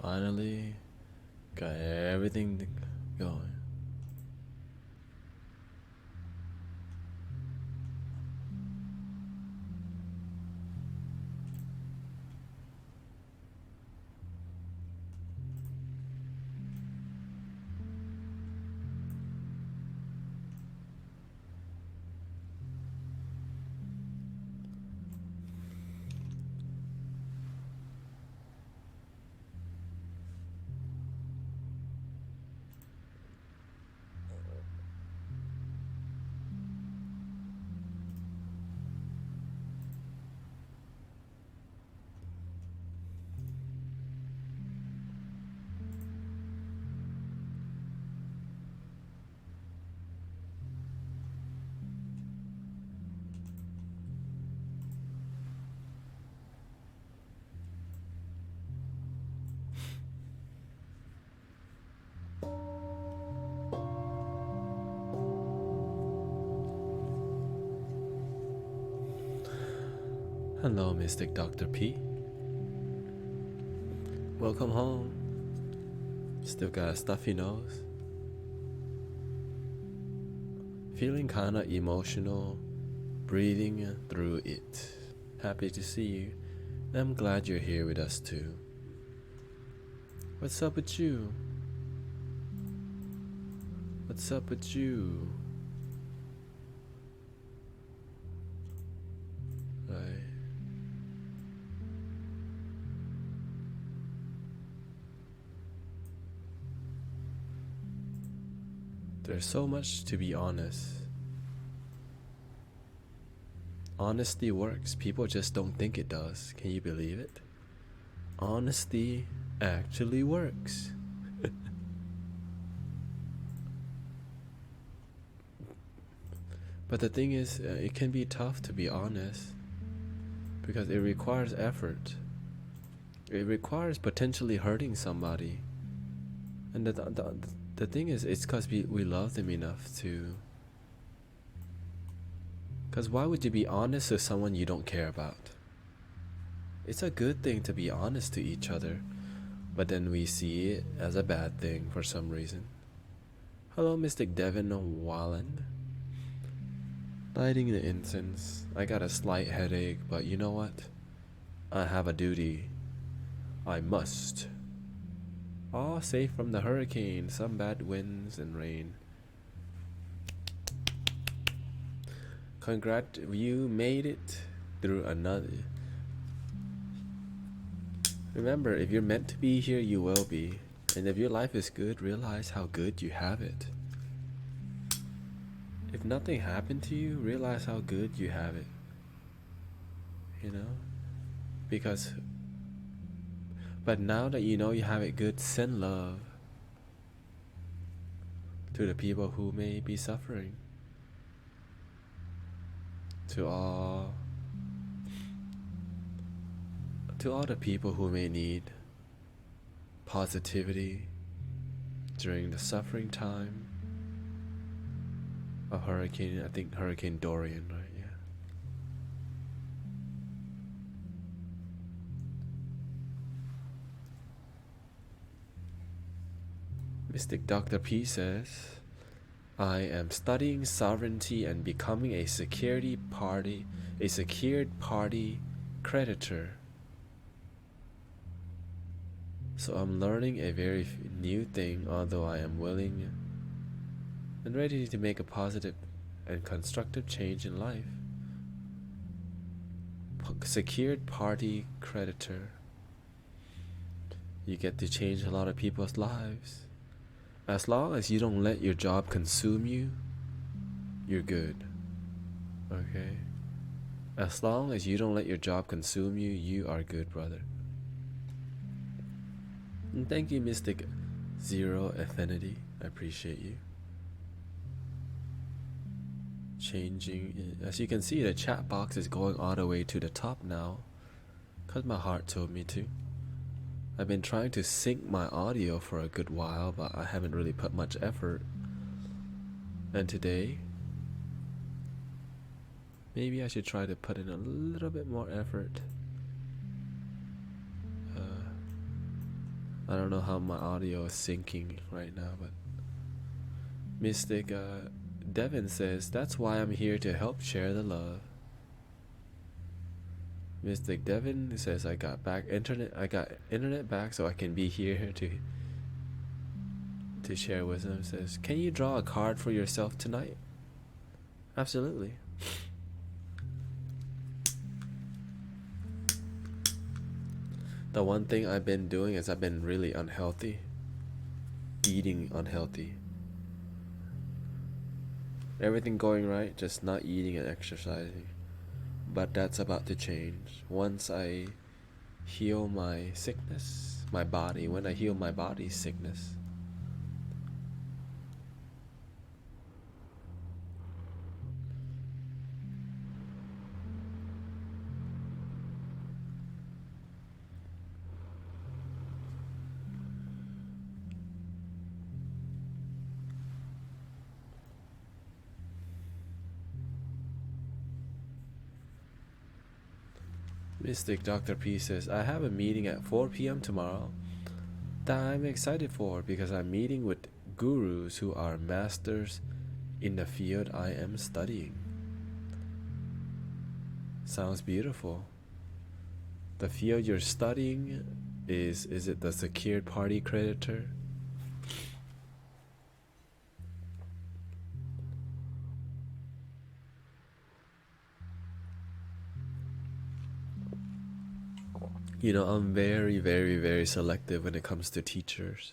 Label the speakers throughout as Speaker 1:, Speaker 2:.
Speaker 1: Finally, got everything going. Hello, Mystic Dr. P. Welcome home. Still got a stuffy nose. Feeling kinda emotional, breathing through it. Happy to see you. I'm glad you're here with us too. What's up with you? What's up with you? Right. There's so much to be honest. Honesty works. People just don't think it does. Can you believe it? Honesty actually works. But the thing is, it can be tough to be honest because it requires effort. It requires potentially hurting somebody. And the thing is, it's because we love them enough to. Because why would you be honest with someone you don't care about? It's a good thing to be honest to each other, but then we see it as a bad thing for some reason. Hello, Mystic Devin Wallen. Lighting the incense. I got a slight headache, but you know what? I have a duty. I must. All safe from the hurricane, some bad winds and rain. Congrats, you made it through another. Remember, if you're meant to be here, you will be. And if your life is good, realize how good you have it. If nothing happened to you, realize how good you have it. You know? Because, but now that you know you have it good, send love to the people who may be suffering. To all the people who may need positivity during the suffering time of hurricane, I think Hurricane Dorian, right? Yeah. Mystic Dr. P says, I am studying sovereignty and becoming a secured party creditor. So I'm learning a very new thing, although I am willing and ready to make a positive and constructive change in life. Secured party creditor. You get to change a lot of people's lives. As long as you don't let your job consume you, you're good. Okay? As long as you don't let your job consume you, you are good, brother. And thank you, Mystic Zero Affinity. I appreciate you. Changing, as you can see, the chat box is going all the way to the top now, because my heart told me to. I've been trying to sync my audio for a good while, but I haven't really put much effort. And today, maybe I should try to put in a little bit more effort. I don't know how my audio is syncing right now, but Mystic Devin says, that's why I'm here to help share the love. Mystic Devin says, I got internet back so I can be here to share wisdom. Says, can you draw a card for yourself tonight? Absolutely. The one thing I've been doing is I've been really unhealthy. Eating unhealthy. Everything going right, just not eating and exercising. But that's about to change. Once I heal my sickness, my body, when I heal my body's sickness. Mystic Dr. P says, I have a meeting at 4 p.m. tomorrow that I'm excited for because I'm meeting with gurus who are masters in the field I am studying. Sounds beautiful. The field you're studying is it the secured party creditor? You know, I'm very, very, very selective when it comes to teachers.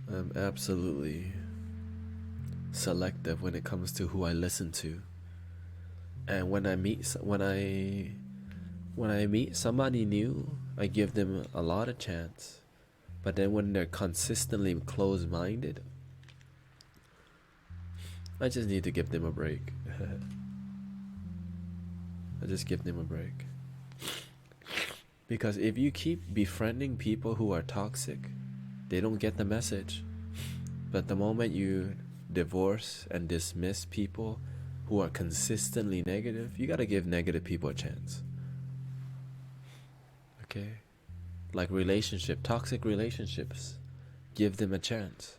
Speaker 1: I'm absolutely selective when it comes to who I listen to. And when I meet somebody new, I give them a lot of chance. But then when they're consistently closed-minded, I just need to give them a break. I just give them a break. Because if you keep befriending people who are toxic, they don't get the message. But the moment you divorce and dismiss people who are consistently negative, you gotta give negative people a chance. Okay? Like toxic relationships, give them a chance.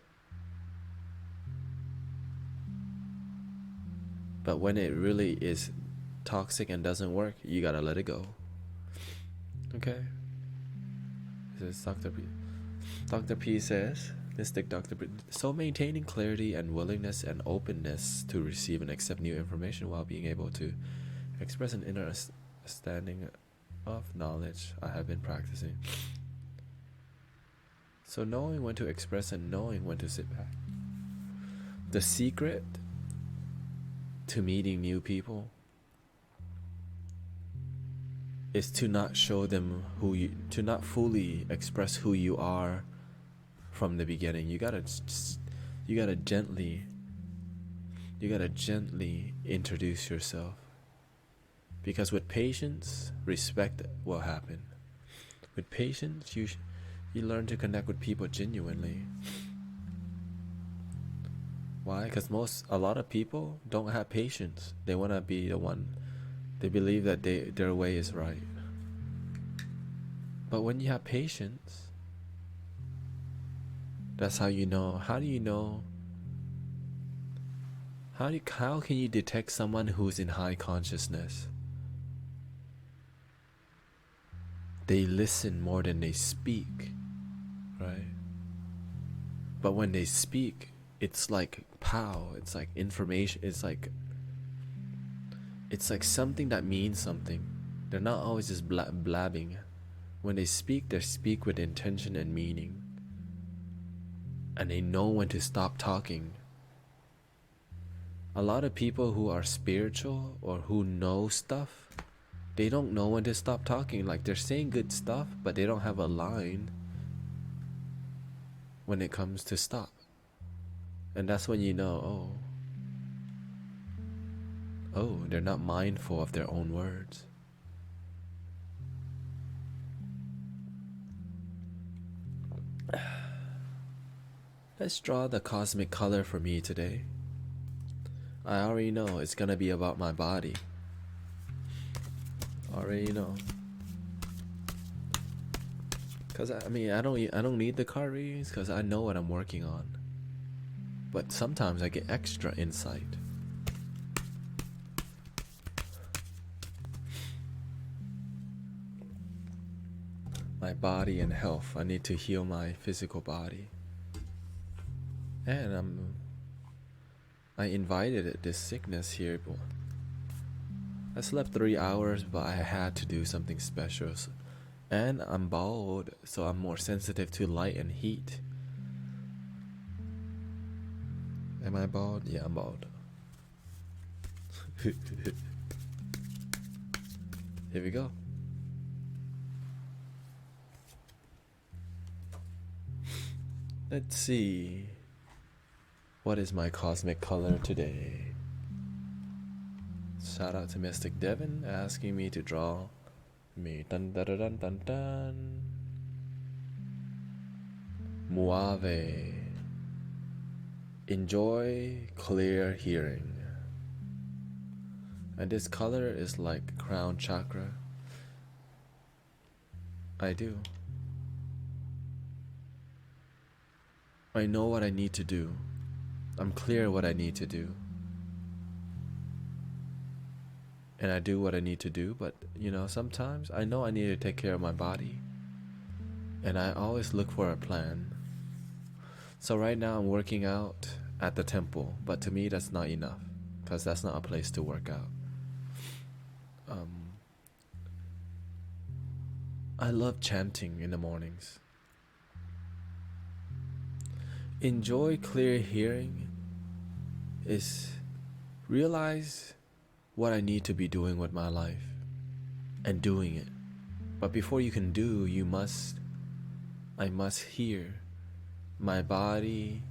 Speaker 1: But when it really is toxic and doesn't work, you gotta let it go. Okay? This is Dr. P. Dr. P says, Mystic Dr. P. So maintaining clarity and willingness and openness to receive and accept new information while being able to express an inner understanding of knowledge I have been practicing. So knowing when to express and knowing when to sit back. The secret to meeting new people is to not show them to not fully express who you are from the beginning. You gotta gently introduce yourself. Because with patience, respect will happen. With patience, you learn to connect with people genuinely. Why? Because a lot of people don't have patience. They want to be the one. They believe that their way is right. But when you have patience, that's how you know. How do you know? How can you detect someone who's in high consciousness? They listen more than they speak, right? But when they speak, it's like pow. It's like information. It's like something that means something. They're not always just blabbing. When they speak with intention and meaning. And they know when to stop talking. A lot of people who are spiritual or who know stuff, they don't know when to stop talking. Like they're saying good stuff, but they don't have a line when it comes to stop. And that's when you know, oh, they're not mindful of their own words. Let's draw the cosmic color for me today. I already know it's gonna be about my body. Already know. Cause I mean I don't need the card readings because I know what I'm working on. But sometimes I get extra insight. My body and health. I need to heal my physical body. And I invited this sickness here. But I slept 3 hours, but I had to do something special. And I'm bald, so I'm more sensitive to light and heat. Am I bald? Yeah, I'm bald. Here we go. Let's see. What is my cosmic color today? Shout out to Mystic Devin asking me to draw me. Dun dun dun dun dun dun. Muave. Enjoy clear hearing. And this color is like crown chakra. I do. I know what I need to do. I'm clear what I need to do. And I do what I need to do, but you know, sometimes I know I need to take care of my body. And I always look for a plan. So right now I'm working out at the temple, but to me that's not enough, because that's not a place to work out. I love chanting in the mornings. Enjoy clear hearing is realize what I need to be doing with my life and doing it. But before you can do, I must hear. My body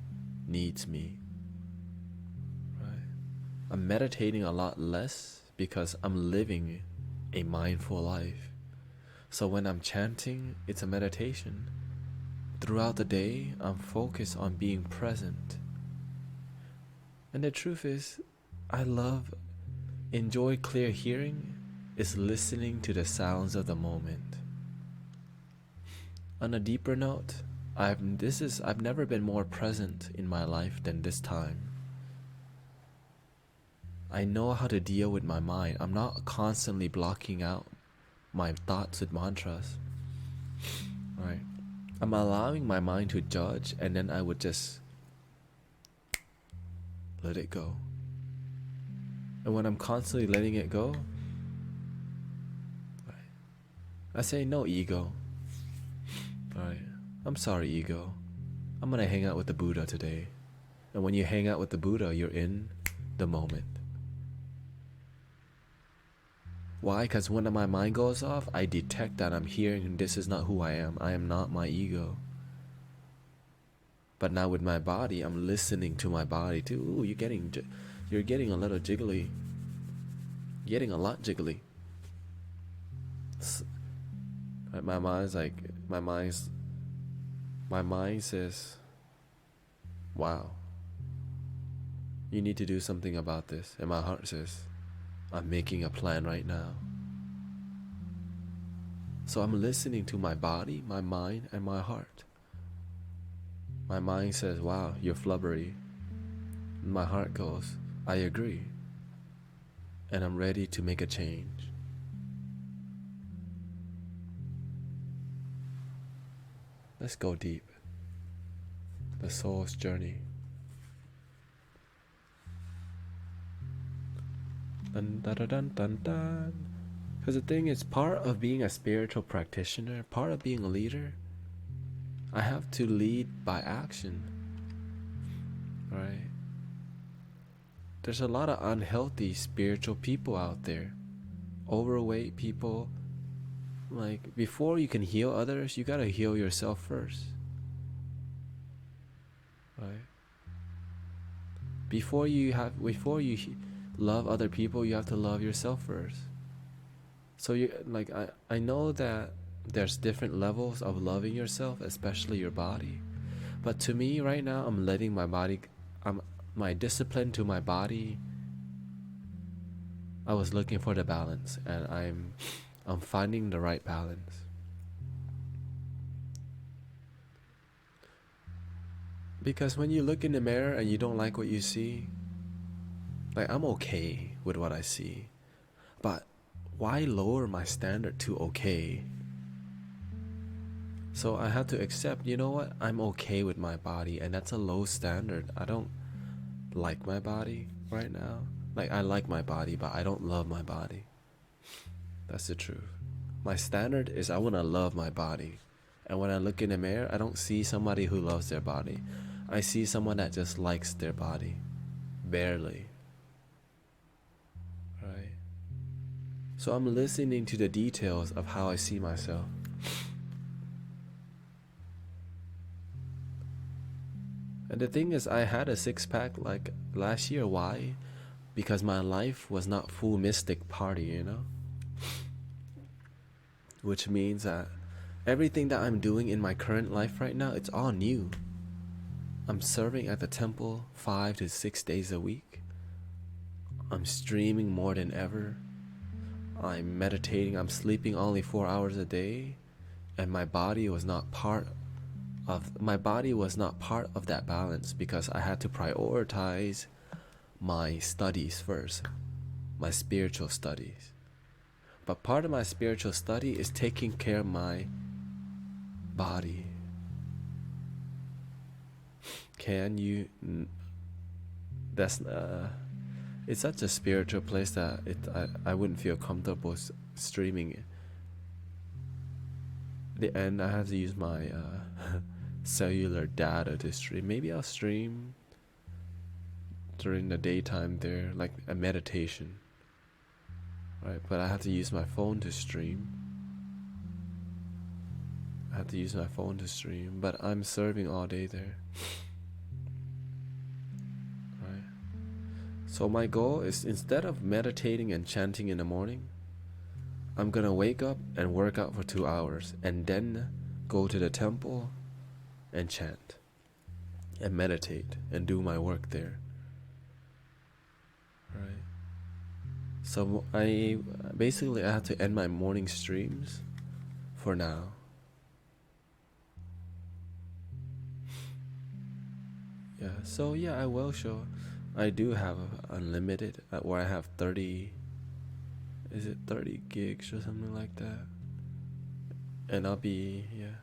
Speaker 1: needs me. Right? I'm meditating a lot less because I'm living a mindful life. So when I'm chanting, it's a meditation. Throughout the day, I'm focused on being present. And the truth is, enjoy clear hearing is listening to the sounds of the moment. On a deeper note, I've never been more present in my life than this time. I know how to deal with my mind. I'm not constantly blocking out my thoughts with mantras. Right? I'm allowing my mind to judge, and then I would just let it go. And when I'm constantly letting it go, right, I say, no, ego. Right? I'm sorry, ego. I'm gonna hang out with the Buddha today. And when you hang out with the Buddha, you're in the moment. Why? Because when my mind goes off, I detect that I'm hearing this is not who I am. I am not my ego. But now with my body, I'm listening to my body too. Ooh, you're getting a little jiggly. You're getting a lot jiggly. My mind says, wow, you need to do something about this. And my heart says, I'm making a plan right now. So I'm listening to my body, my mind, and my heart. My mind says, wow, you're flubbery. My heart goes, I agree. And I'm ready to make a change. Let's go deep. The soul's journey. Dun dun dun dun dun dun. Because the thing is, part of being a spiritual practitioner, part of being a leader, I have to lead by action. Right? There's a lot of unhealthy spiritual people out there. Overweight people. Like, before you can heal others, you gotta heal yourself first. Right? Before you love other people, you have to love yourself first. So I know that there's different levels of loving yourself, especially your body. But to me right now, I'm letting my body, my discipline to my body. I was looking for the balance, and I'm finding the right balance. Because when you look in the mirror and you don't like what you see, like I'm okay with what I see, but why lower my standard to okay? So I have to accept, you know what, I'm okay with my body, and that's a low standard. I don't like my body right now. Like I like my body, but I don't love my body. That's the truth. My standard is I want to love my body. And when I look in the mirror, I don't see somebody who loves their body. I see someone that just likes their body. Barely. Right? So I'm listening to the details of how I see myself. And the thing is, I had a six-pack like last year. Why? Because my life was not full mystic party, you know? Which means that everything that I'm doing in my current life right now, it's all new. I'm serving at the temple 5 to 6 days a week. I'm streaming more than ever. I'm meditating. I'm sleeping only 4 hours a day. And my body was not part of that balance because I had to prioritize my studies first, my spiritual studies. But part of my spiritual study is taking care of my body. Can you? That's it's such a spiritual place that I wouldn't feel comfortable streaming it. And I have to use my cellular data to stream. Maybe I'll stream during the daytime there, like a meditation. Right, but I have to use my phone to stream. But I'm serving all day there. Right. So my goal is, instead of meditating and chanting in the morning, I'm gonna wake up and work out for 2 hours and then go to the temple and chant and meditate and do my work there. Right. So I have to end my morning streams for now. Yeah, so yeah, I will show. I do have unlimited where I have 30 gigs or something like that. And I'll be, yeah.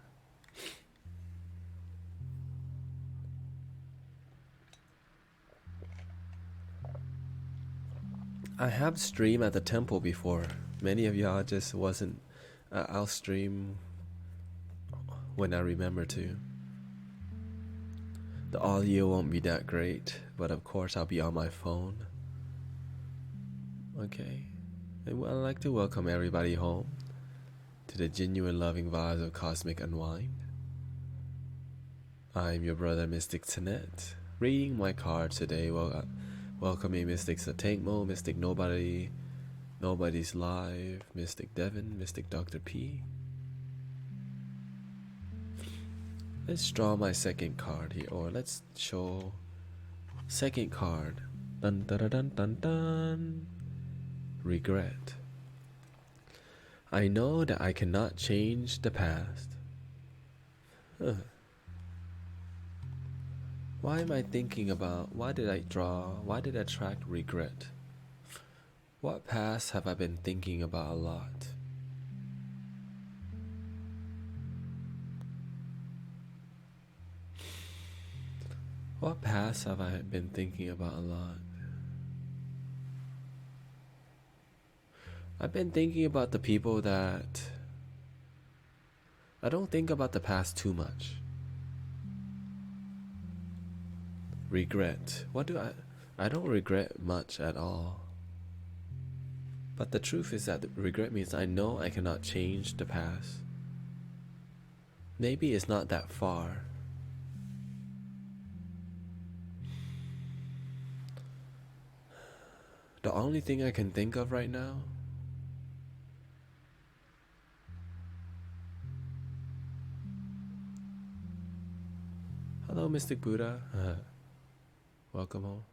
Speaker 1: I have streamed at the temple before. Many of y'all just wasn't. I'll stream when I remember to. The audio won't be that great, but of course I'll be on my phone. Okay. And I'd like to welcome everybody home to the genuine loving vibes of Cosmic Unwind. I'm your brother Mystic Tanet, reading my cards today. Welcoming Mystic Satankmo, Mystic Nobody, Nobody's Live, Mystic Devin, Mystic Dr. P. Let's draw my second card here, or let's show second card. Dun dun dun dun dun dun. Regret. I know that I cannot change the past. Why am I thinking about, why did I attract regret? What past have I been thinking about a lot? What past have I been thinking about a lot? I've been thinking about the people that I don't think about the past too much. Regret. I don't regret much at all. But the truth is that regret means I know I cannot change the past. Maybe it's not that far. The only thing I can think of right now hello, Mystic Buddha. Welcome home.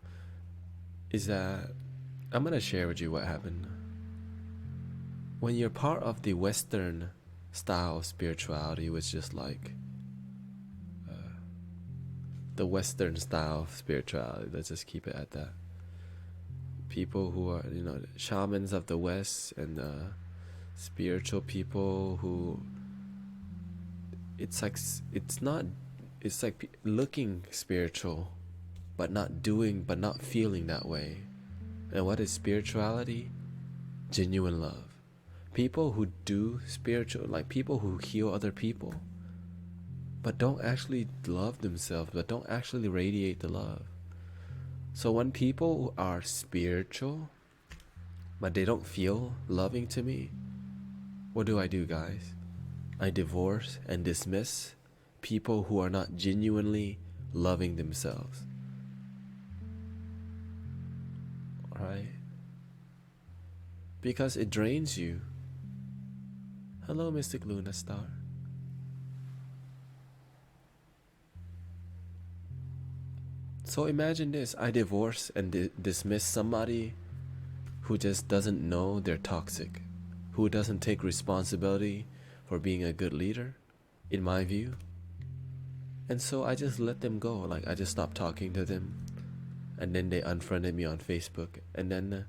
Speaker 1: Is that I'm gonna share with you what happened. When you're part of the Western style of spirituality, which is like the Western style of spirituality. Let's just keep it at that. People who are, shamans of the West, and spiritual people who, it's like looking spiritual, but not doing, but not feeling that way. And what is spirituality? Genuine love. People who do spiritual, like people who heal other people, but don't actually love themselves, but don't actually radiate the love. So when people are spiritual, but they don't feel loving to me, what do I do, guys? I divorce and dismiss people who are not genuinely loving themselves. Alright? Because it drains you. Hello, Mystic Luna Star. So imagine this, I divorce and dismiss somebody who just doesn't know they're toxic, who doesn't take responsibility for being a good leader, in my view. And so I just let them go, like I just stopped talking to them, and then they unfriended me on Facebook, and then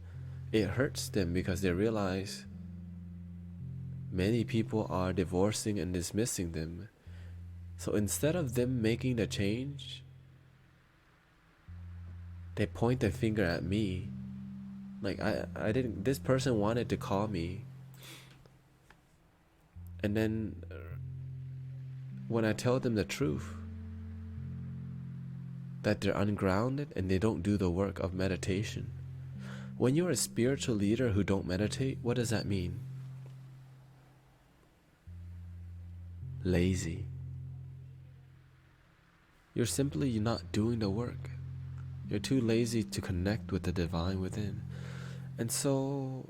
Speaker 1: it hurts them because they realize many people are divorcing and dismissing them. So instead of them making the change, they point their finger at me. Like I didn't, this person wanted to call me, and then when I tell them the truth, that they're ungrounded and they don't do the work of meditation. When you're a spiritual leader who don't meditate, what does that mean? Lazy. You're simply not doing the work. You're too lazy to connect with the divine within. And so,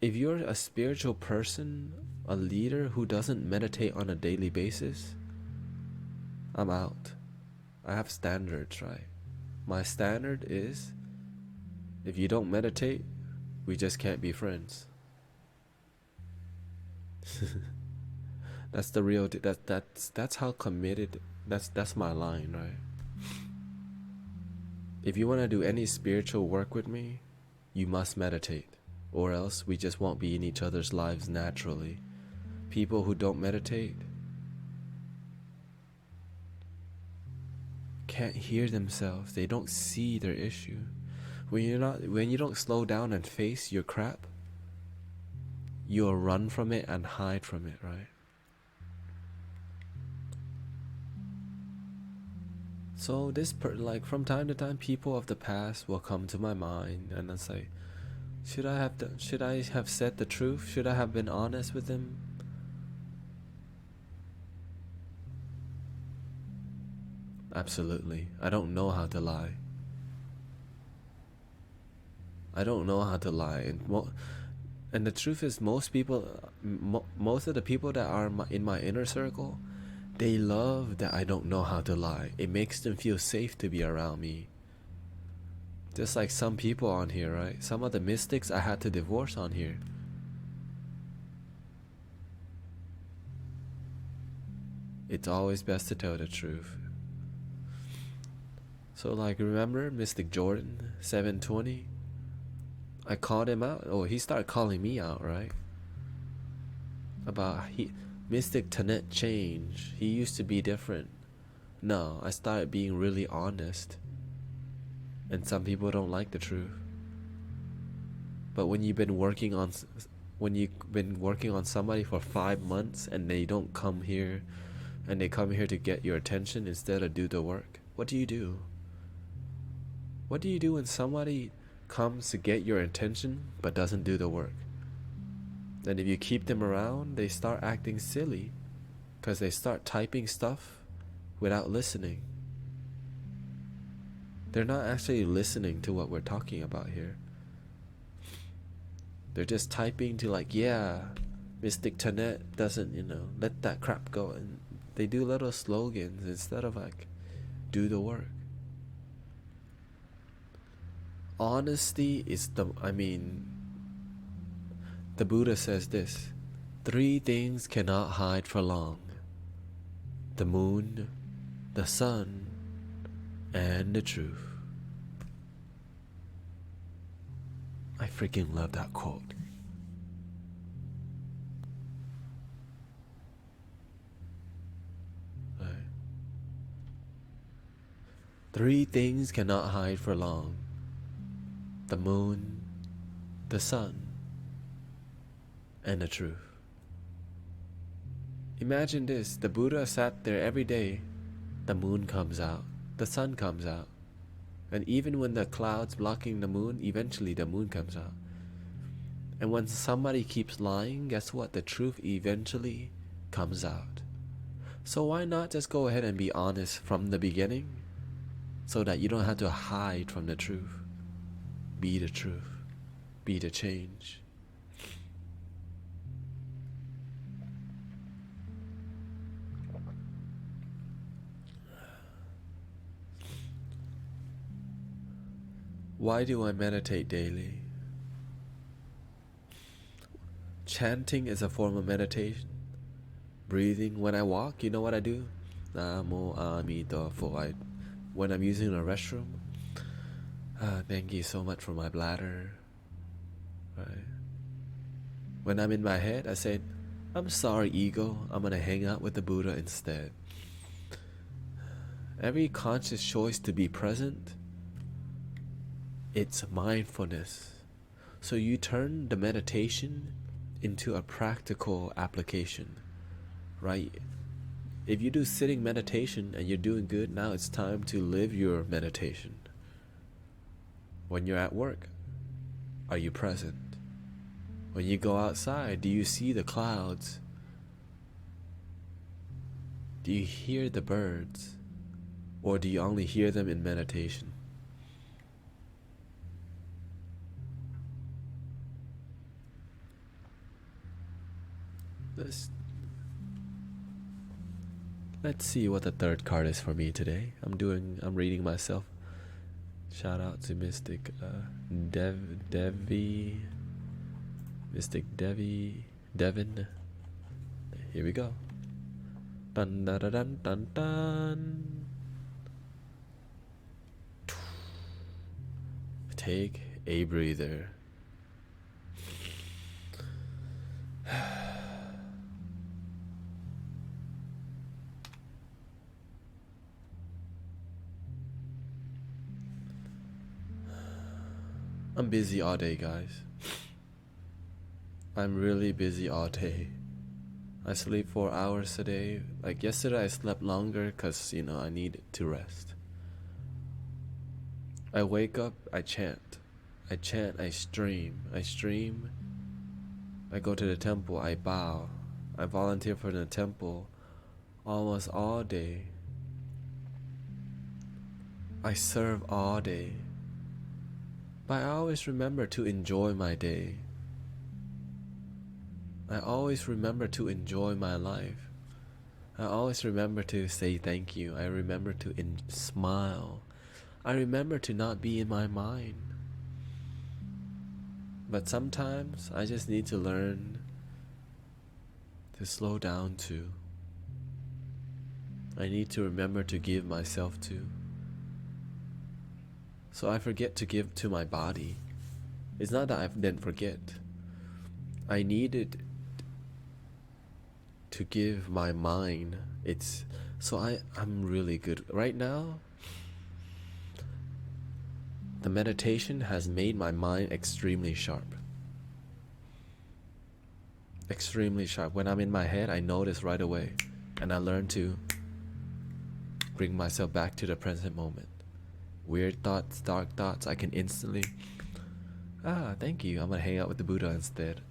Speaker 1: if you're a spiritual person, a leader who doesn't meditate on a daily basis, I'm out. I have standards, right? My standard is, if you don't meditate, we just can't be friends. That's the real, that's how committed, that's my line, right? If you want to do any spiritual work with me, you must meditate, or else we just won't be in each other's lives naturally. People who don't meditate can't hear themselves. They don't see their issue. When you don't slow down and face your crap, you'll run from it and hide from it, right? So like from time to time, people of the past will come to my mind and I'll say, should I have said the truth? Should I have been honest with them? Absolutely. I don't know how to lie. I don't know how to lie. And the truth is, most of the people that are in my inner circle, they love that I don't know how to lie. It makes them feel safe to be around me. Just like some people on here, right? Some of the mystics I had to divorce on here. It's always best to tell the truth. So like, remember Mystic Jordan 720? I called him out. Oh, he started calling me out, right? About Mystic Tanet changed. He used to be different. No, I started being really honest. And some people don't like the truth. But when you've been working on somebody for 5 months and they don't come here, and they come here to get your attention instead of do the work, what do you do? What do you do when somebody comes to get your attention but doesn't do the work? And if you keep them around, they start acting silly because they start typing stuff without listening. They're not actually listening to what we're talking about here. They're just typing to like, yeah, Mystic Tanet doesn't, let that crap go. And they do little slogans instead of like, do the work. Honesty is the Buddha says this: 3 things cannot hide for long: the moon, the sun, and the truth. I freaking love that quote. Right. 3 things cannot hide for long: the moon, the sun, and the truth. Imagine this: the Buddha sat there every day. The moon comes out, the sun comes out, and even when the clouds blocking the moon, eventually the moon comes out. And when somebody keeps lying, guess what? The truth eventually comes out. So why not just go ahead and be honest from the beginning, so that you don't have to hide from the truth? Be the truth. Be the change. Why do I meditate daily? Chanting is a form of meditation. Breathing. When I walk, you know what I do? Namo Amida Pho. When I'm using the restroom, thank you so much for my bladder. Right. When I'm in my head, I say, I'm sorry, ego. I'm gonna hang out with the Buddha instead. Every conscious choice to be present, it's mindfulness. So you turn the meditation into a practical application, right? If you do sitting meditation and you're doing good, now it's time to live your meditation. When you're at work, are you present? When you go outside, do you see the clouds? Do you hear the birds? Or do you only hear them in meditation? Let's see what the 3rd card is for me today. I'm reading myself. Shout out to Mystic Devi. Mystic Devin. Here we go. Dun dun dun dun dun dun. Take a breather. I'm busy all day, guys. I'm really busy all day. I sleep 4 hours a day. Like yesterday I slept longer because, I needed to rest. I wake up, I chant. I stream. I go to the temple, I bow. I volunteer for the temple almost all day. I serve all day. But I always remember to enjoy my day. I always remember to enjoy my life. I always remember to say thank you. I remember to smile. I remember to not be in my mind. But sometimes I just need to learn to slow down too. I need to remember to give myself to. So I forget to give to my body. It's not that I didn't forget. I needed to give my mind. I'm really good. Right now, the meditation has made my mind extremely sharp. Extremely sharp. When I'm in my head, I notice right away. And I learn to bring myself back to the present moment. Weird thoughts, dark thoughts, I can instantly, thank you, I'm gonna hang out with the Buddha instead.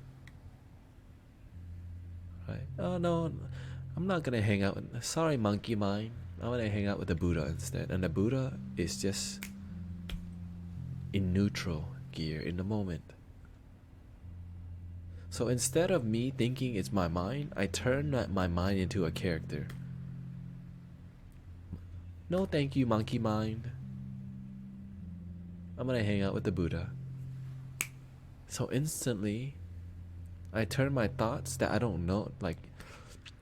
Speaker 1: Right? Oh no, I'm not gonna hang out with, sorry monkey mind, I'm gonna hang out with the Buddha instead. And the Buddha is just in neutral gear in the moment. So instead of me thinking it's my mind, I turn my mind into a character. No thank you monkey mind. I'm gonna hang out with the Buddha. So instantly, I turn my thoughts that I don't know, like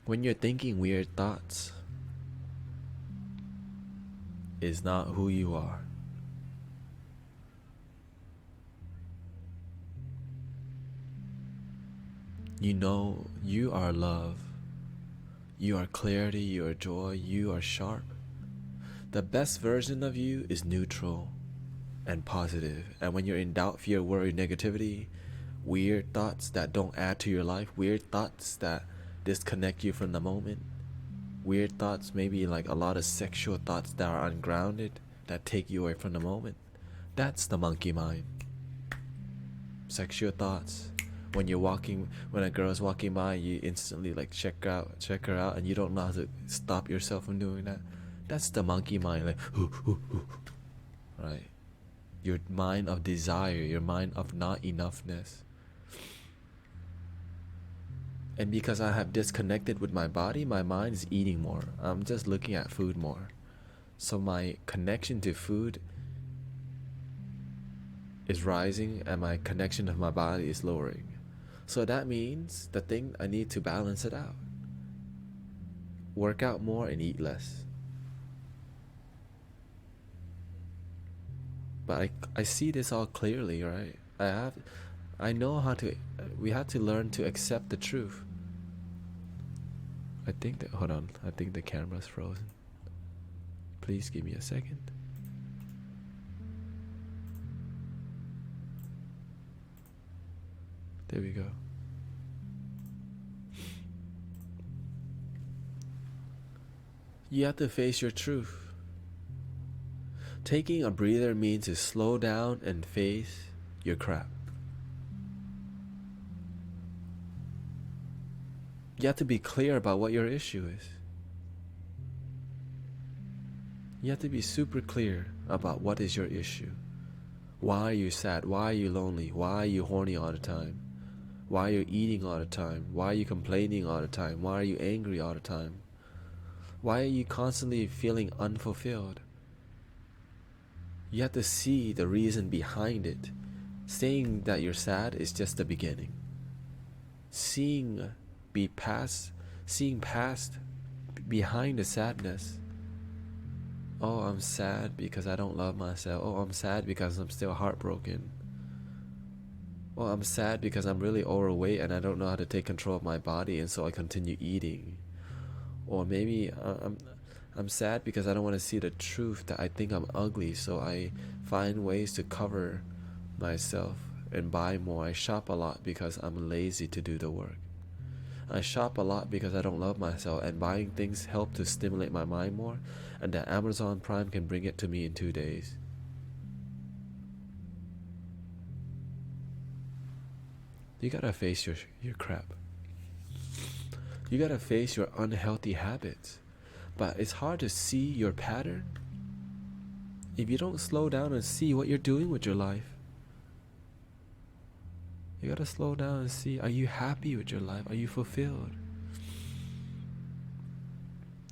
Speaker 1: when you're thinking weird thoughts, is not who you are. You know you are love. You are clarity, you are joy, you are sharp. The best version of you is neutral and positive. And when you're in doubt, fear, worry, negativity, weird thoughts that don't add to your life, weird thoughts that disconnect you from the moment, weird thoughts, maybe like a lot of sexual thoughts that are ungrounded, that take you away from the moment, that's the monkey mind. Sexual thoughts. When a girl's walking by, you instantly like check her out, and you don't know how to stop yourself from doing that. That's the monkey mind, like, right? Your mind of desire, your mind of not enoughness. And because I have disconnected with my body, my mind is eating more. I'm just looking at food more. So my connection to food is rising, and my connection of my body is lowering. So that means I need to balance it out. Work out more and eat less. But I see this all clearly, right? I know how to, we have to learn to accept the truth. Hold on, I think the camera's frozen. Please give me a second. There we go. You have to face your truth. Taking a breather means to slow down and face your crap. You have to be clear about what your issue is. You have to be super clear about what is your issue. Why are you sad? Why are you lonely? Why are you horny all the time? Why are you eating all the time? Why are you complaining all the time? Why are you angry all the time? Why are you constantly feeling unfulfilled? You have to see the reason behind it. Saying that you're sad is just the beginning. Seeing past behind the sadness. Oh, I'm sad because I don't love myself. Oh, I'm sad because I'm still heartbroken. Oh, I'm sad because I'm really overweight and I don't know how to take control of my body, and so I continue eating. Or maybe I'm sad because I don't want to see the truth that I think I'm ugly, so I find ways to cover myself and buy more. I shop a lot because I'm lazy to do the work. I shop a lot because I don't love myself, and buying things help to stimulate my mind more, and that Amazon Prime can bring it to me in 2 days. You gotta face your crap. You gotta face your unhealthy habits. But it's hard to see your pattern if you don't slow down and see what you're doing with your life. You gotta slow down and see, are you happy with your life? Are you fulfilled?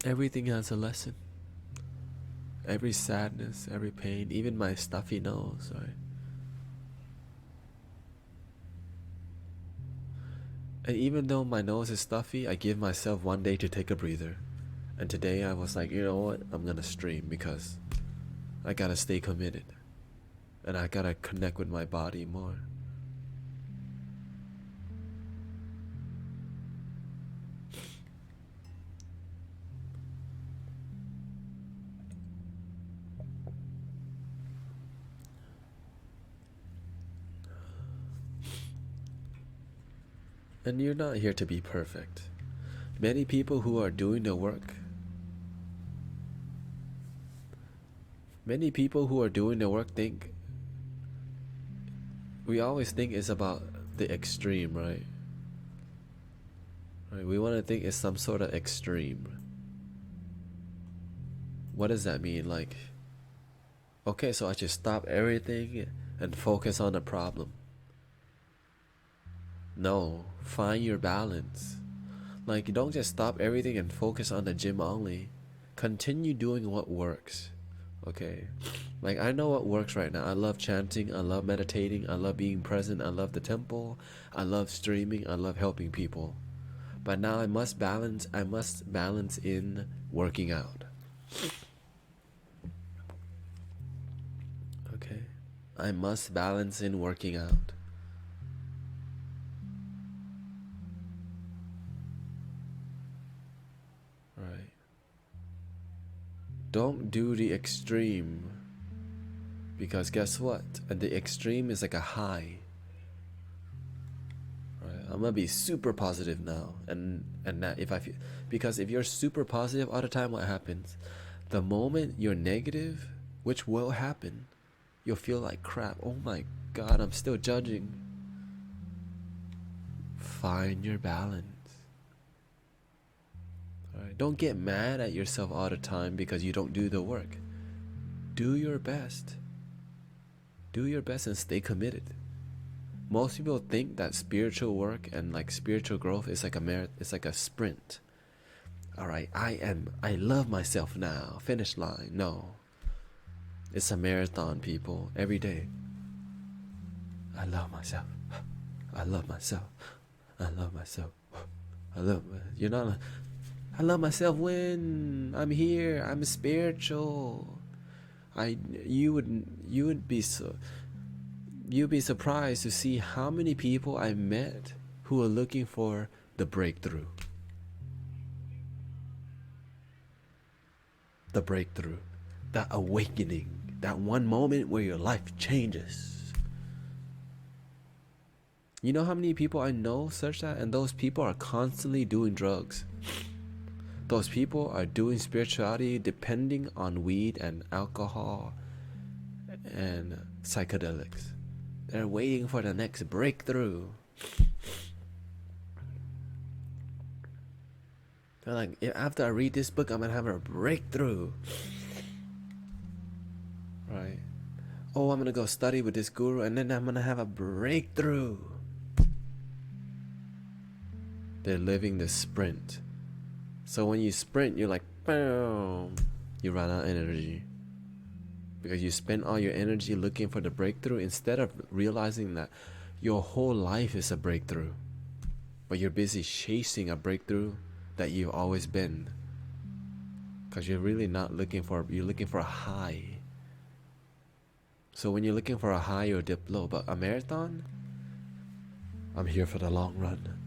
Speaker 1: Everything has a lesson. Every sadness, every pain, even my stuffy nose, right? And even though my nose is stuffy, I give myself 1 day to take a breather. And today I was like, you know what? I'm gonna stream because I gotta stay committed. And I gotta connect with my body more. And you're not here to be perfect. Many people who are doing the work, think, we always think it's about the extreme, right? We want to think it's some sort of extreme. What does that mean? Like, okay, so I should stop everything and focus on the problem. No, find your balance. Like, you don't just stop everything and focus on the gym only. Continue doing what works. Okay? Like, I know what works right now. I love chanting, I love meditating, I love being present, I love the temple, I love streaming, I love helping people. But now I must balance in working out. I must balance in working out. Right. Don't do the extreme. Because guess what? The extreme is like a high. Right? I'm gonna be super positive now, and that if I feel, because if you're super positive all the time, what happens? The moment you're negative, which will happen, you'll feel like crap. Oh my God, I'm still judging. Find your balance. Right? Don't get mad at yourself all the time because you don't do the work. Do your best. Do your best and stay committed. Most people think that spiritual work and like spiritual growth is like it's like a sprint. All right, I love myself now. Finish line. No. It's a marathon, people, every day. I love myself. I love myself. I love myself. You're not. I love myself when I'm here. I'm spiritual. You would be so. You'd be surprised to see how many people I met who are looking for the breakthrough. The breakthrough. That awakening. That one moment where your life changes. You know how many people I know search that? And those people are constantly doing drugs. Those people are doing spirituality depending on weed and alcohol and psychedelics. They're waiting for the next breakthrough. They're like, after I read this book, I'm gonna have a breakthrough. Right? Oh, I'm gonna go study with this guru and then I'm gonna have a breakthrough. They're living the sprint. So when you sprint, you're like, boom, you run out of energy. Because you spend all your energy looking for the breakthrough instead of realizing that your whole life is a breakthrough. But you're busy chasing a breakthrough that you've always been. Because you're really not looking for, you're looking for a high. So when you're looking for a high, you'll dip low. But a marathon, I'm here for the long run.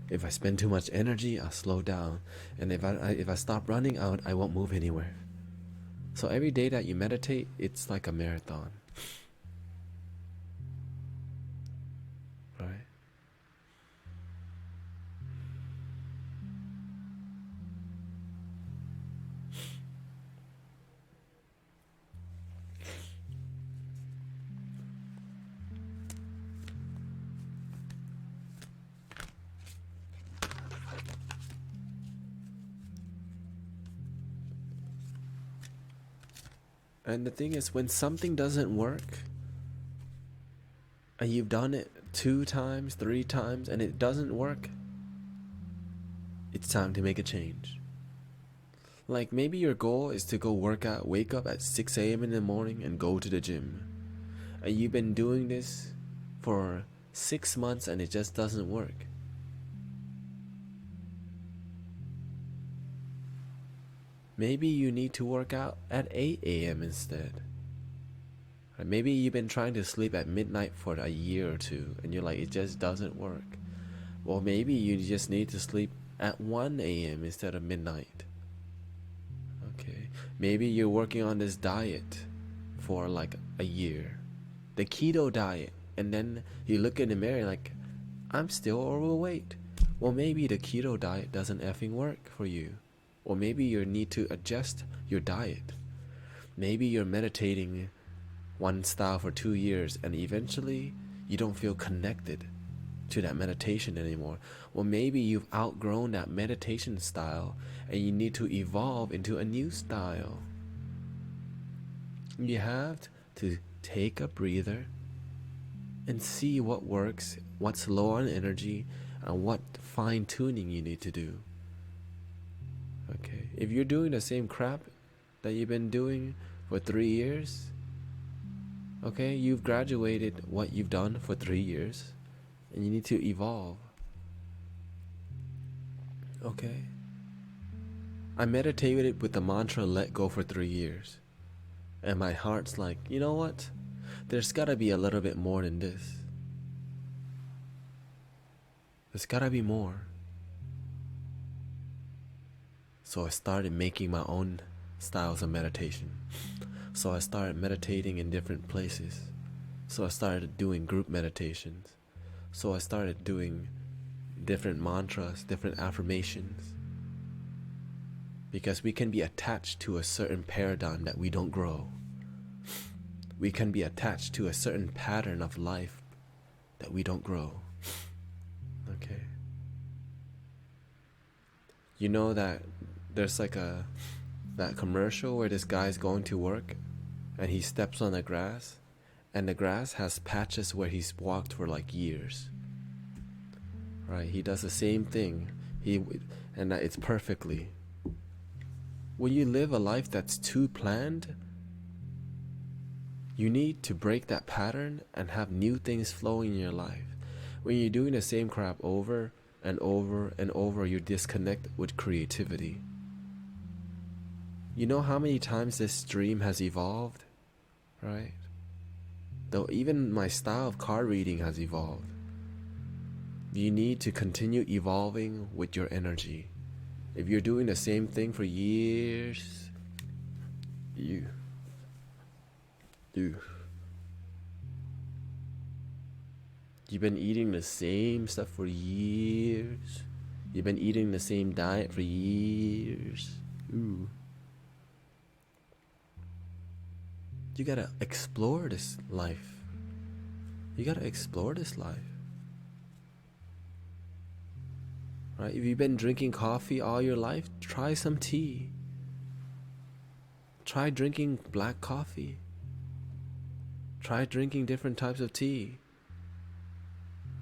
Speaker 1: If I spend too much energy, I'll slow down. And if I stop running, I won't move anywhere. So every day that you meditate, it's like a marathon. Right? And the thing is, when something doesn't work, and you've done it 2 times, 3 times, and it doesn't work, it's time to make a change. Like maybe your goal is to go work out, wake up at 6 a.m. in the morning and go to the gym. And you've been doing this for 6 months and it just doesn't work. Maybe you need to work out at 8 a.m. instead. Or maybe you've been trying to sleep at midnight for a year or 2 and you're like, it just doesn't work. Well, maybe you just need to sleep at 1 a.m. instead of midnight. Okay. Maybe you're working on this diet for like a year. The keto diet. And then you look in the mirror like, I'm still overweight. Well, maybe the keto diet doesn't effing work for you. Or maybe you need to adjust your diet. Maybe you're meditating one style for 2 years and eventually you don't feel connected to that meditation anymore. Well, maybe you've outgrown that meditation style and you need to evolve into a new style. You have to take a breather and see what works, what's low on energy, and what fine-tuning you need to do. Okay, if you're doing the same crap that you've been doing for 3 years, okay, you've graduated what you've done for 3 years, and you need to evolve. Okay, I meditated with the mantra let go for 3 years, and my heart's like, you know what? There's gotta be a little bit more than this. There's gotta be more. So I started making my own styles of meditation. So I started meditating in different places. So I started doing group meditations. So I started doing different mantras, different affirmations. Because we can be attached to a certain paradigm that we don't grow. We can be attached to a certain pattern of life that we don't grow. Okay. You know that there's like that commercial where this guy's going to work and he steps on the grass and the grass has patches where he's walked for like years. Right? He does the same thing. And it's perfectly. When you live a life that's too planned, you need to break that pattern and have new things flowing in your life. When you're doing the same crap over and over and over, you disconnect with creativity. You know how many times this dream has evolved, right? Though even my style of card reading has evolved. You need to continue evolving with your energy. If you're doing the same thing for years, you've been eating the same stuff for years. You've been eating the same diet for years. You gotta explore this life. You gotta explore this life. Right? If you've been drinking coffee all your life, try some tea. Try drinking black coffee. Try drinking different types of tea.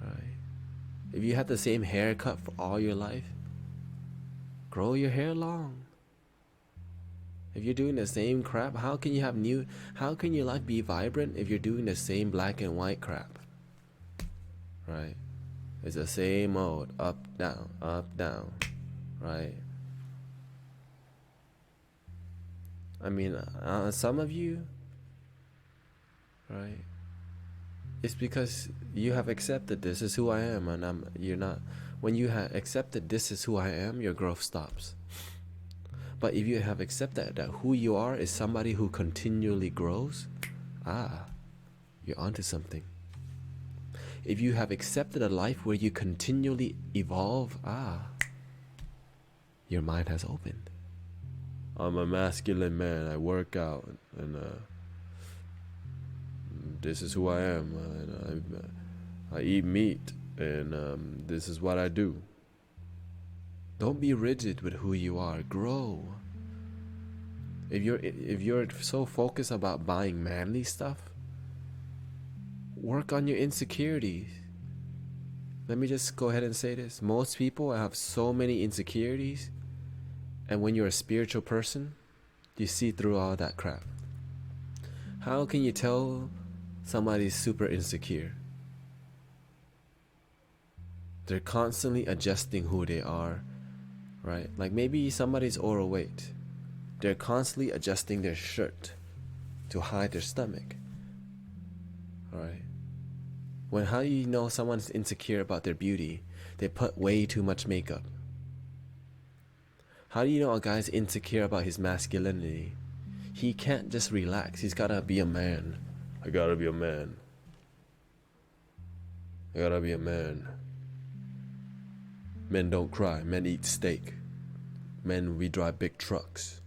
Speaker 1: Right? If you had the same haircut for all your life, grow your hair long. If you're doing the same crap, how can your life be vibrant if you're doing the same black and white crap? Right? It's the same mode, up, down, right? I mean, some of you, right? It's because you have accepted this is who I am, and you're not. When you have accepted this is who I am, your growth stops. But if you have accepted that who you are is somebody who continually grows, you're onto something. If you have accepted a life where you continually evolve, your mind has opened. I'm a masculine man. I work out, and this is who I am. And I eat meat, and this is what I do. Don't be rigid with who you are. Grow. If you're so focused about buying manly stuff, work on your insecurities. Let me just go ahead and say this. Most people have so many insecurities, and when you're a spiritual person, you see through all that crap. How can you tell somebody's super insecure? They're constantly adjusting who they are, right? Like maybe somebody's overweight. They're constantly adjusting their shirt to hide their stomach. Alright? How do you know someone's insecure about their beauty? They put way too much makeup. How do you know a guy's insecure about his masculinity? He can't just relax. He's gotta be a man. I gotta be a man. I gotta be a man. Men don't cry. Men eat steak. Men, we drive big trucks.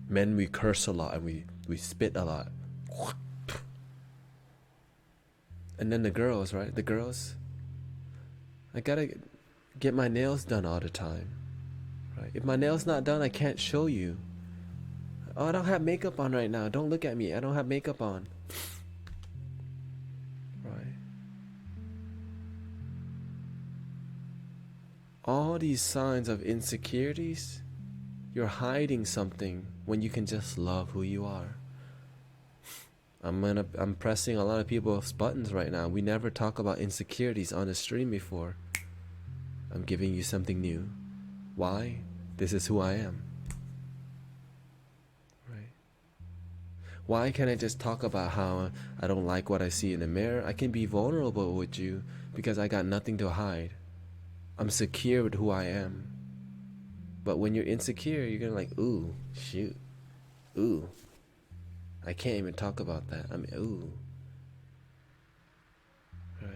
Speaker 1: Men, we curse a lot and we spit a lot. And then the girls, right? The girls, I gotta get my nails done all the time, right? If my nails not done, I can't show you. Oh, I don't have makeup on right now. Don't look at me. I don't have makeup on. Right? All these signs of insecurities, you're hiding something when you can just love who you are. I'm pressing a lot of people's buttons right now. We never talk about insecurities on the stream before. I'm giving you something new. Why? This is who I am. Right? Why can't I just talk about how I don't like what I see in the mirror? I can be vulnerable with you because I got nothing to hide. I'm secure with who I am. But when you're insecure, you're gonna like, ooh, shoot, ooh, I can't even talk about that. I mean, ooh, right?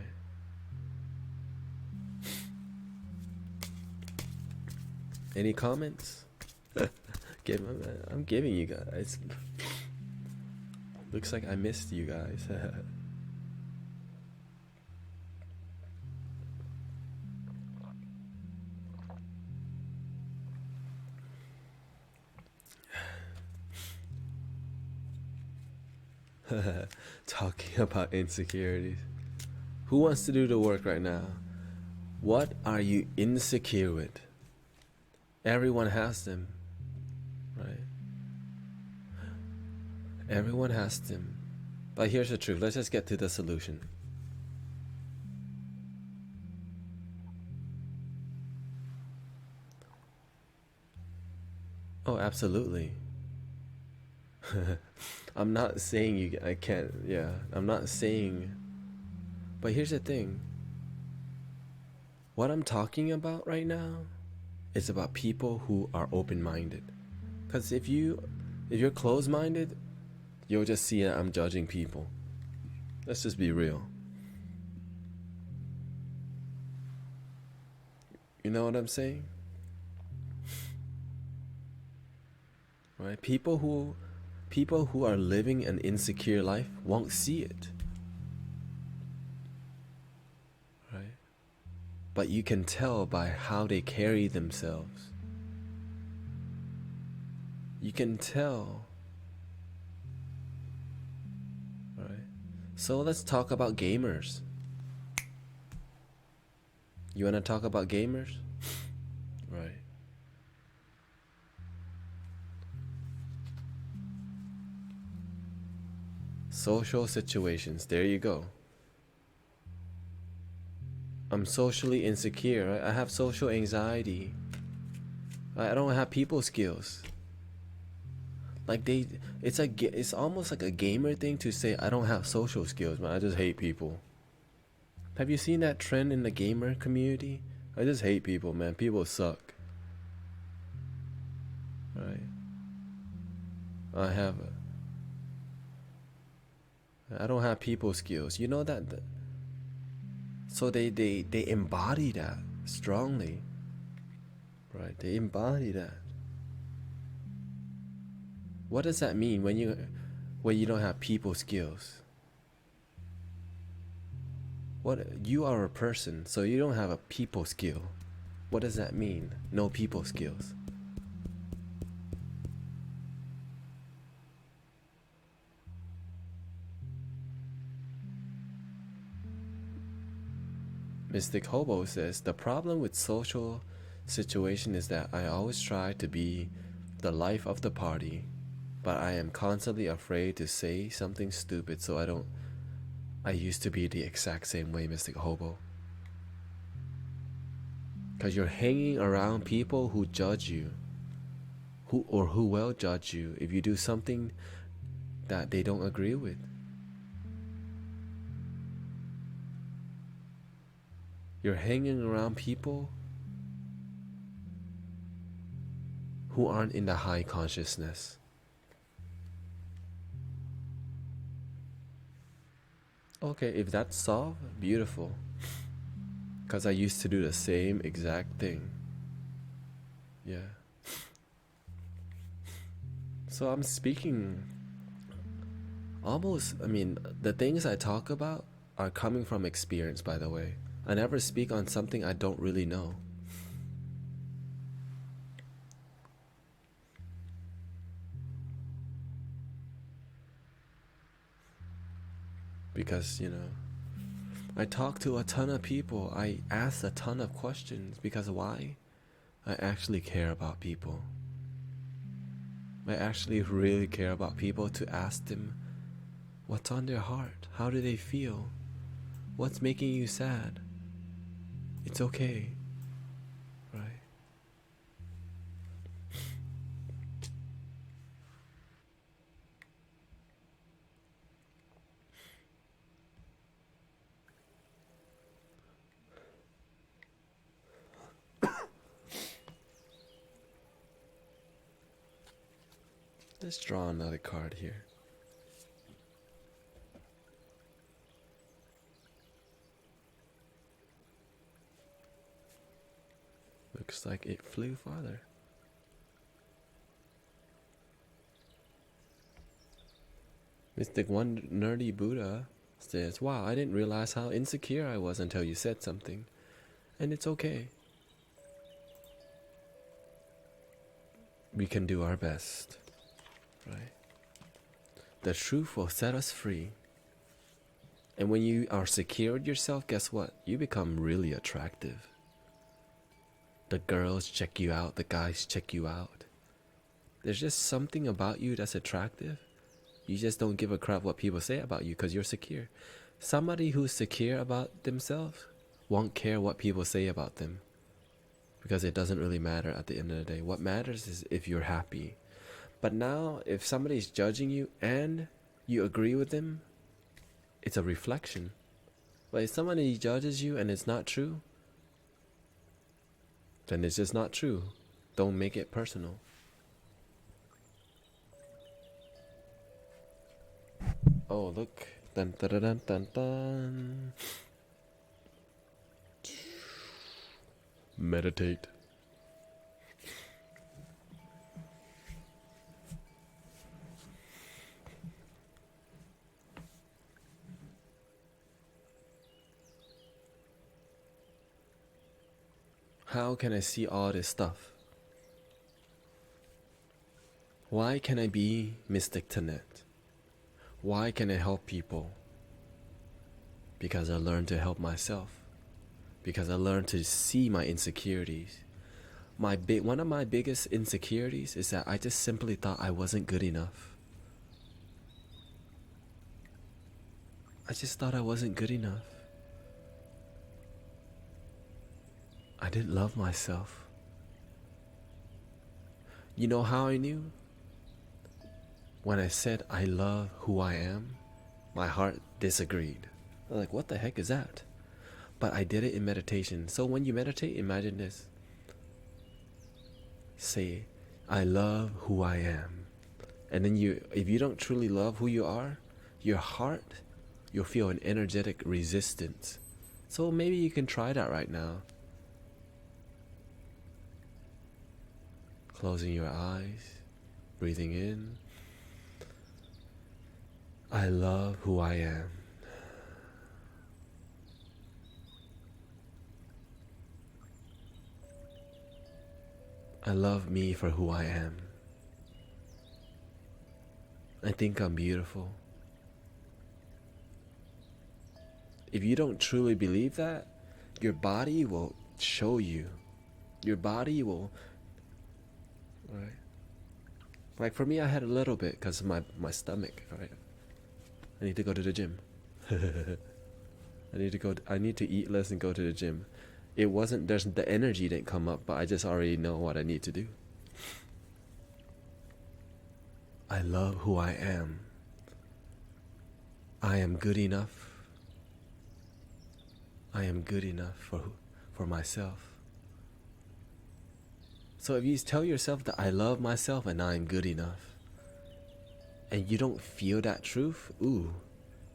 Speaker 1: Any comments? I'm giving you guys. Looks like I missed you guys. Talking about insecurities. Who wants to do the work right now? What are you insecure with? Everyone has them, right? Everyone has them. But here's the truth. Let's just get to the solution. Oh, absolutely. I'm not saying I can't, yeah. I'm not saying. But here's the thing. What I'm talking about right now is about people who are open-minded. Because if you're closed-minded, you'll just see that I'm judging people. Let's just be real. You know what I'm saying? Right? People who are living an insecure life won't see it. Right? But you can tell by how they carry themselves. You can tell. Right? So let's talk about gamers. You want to talk about gamers? Right. Social situations. There you go. I'm socially insecure. Right? I have social anxiety. I don't have people skills. Like it's almost like a gamer thing to say I don't have social skills, man. I just hate people. Have you seen that trend in the gamer community? I just hate people, man. People suck. Right. I don't have people skills. You know that. So they embody that strongly. Right. They embody that. What does that mean when you don't have people skills? What, you are a person, so you don't have a people skill. What does that mean? No people skills. Mystic Hobo says the problem with social situation is that I always try to be the life of the party, but I am constantly afraid to say something stupid, so I used to be the exact same way, Mystic Hobo. Because you're hanging around people who judge you, who will judge you if you do something that they don't agree with. You're hanging around people who aren't in the high consciousness. Okay, if that's solved, beautiful. Because I used to do the same exact thing. Yeah. So I'm speaking almost, the things I talk about are coming from experience, by the way. I never speak on something I don't really know. Because, I talk to a ton of people. I ask a ton of questions. Because why? I actually care about people. I actually really care about people to ask them what's on their heart. How do they feel? What's making you sad? It's okay. Right? Let's draw another card here. Looks like it flew farther. Mystic One Nerdy Buddha says, wow, I didn't realize how insecure I was until you said something. And it's okay. We can do our best, right? The truth will set us free. And when you are secure with yourself, guess what? You become really attractive. The girls check you out, the guys check you out. There's just something about you that's attractive. You just don't give a crap what people say about you because you're secure. Somebody who's secure about themselves won't care what people say about them, because it doesn't really matter at the end of the day. What matters is if you're happy. But now, if somebody's judging you and you agree with them, it's a reflection. But if somebody judges you and it's not true, then it's just not true. Don't make it personal. Oh, look. Dun, dun, dun, dun, dun, dun. Meditate. How can I see all this stuff? Why can I be Mystic Tanet? Why can I help people? Because I learned to help myself. Because I learned to see my insecurities. One of my biggest insecurities is that I just simply thought I wasn't good enough. I just thought I wasn't good enough. I didn't love myself. You know how I knew? When I said I love who I am, my heart disagreed. I was like, what the heck is that? But I did it in meditation. So when you meditate, imagine this. Say, I love who I am. And then if you don't truly love who you are, your heart, you'll feel an energetic resistance. So maybe you can try that right now. Closing your eyes, breathing in. I love who I am. I love me for who I am. I think I'm beautiful. If you don't truly believe that, your body will show you. Your body will, right? Like for me, I had a little bit because of my stomach, right? I need to go to the gym. I need to eat less and go to the gym. The energy didn't come up, but I just already know what I need to do. I love who I am. I am good enough. I am good enough for myself. So if you tell yourself that I love myself and I am good enough, and you don't feel that truth, ooh,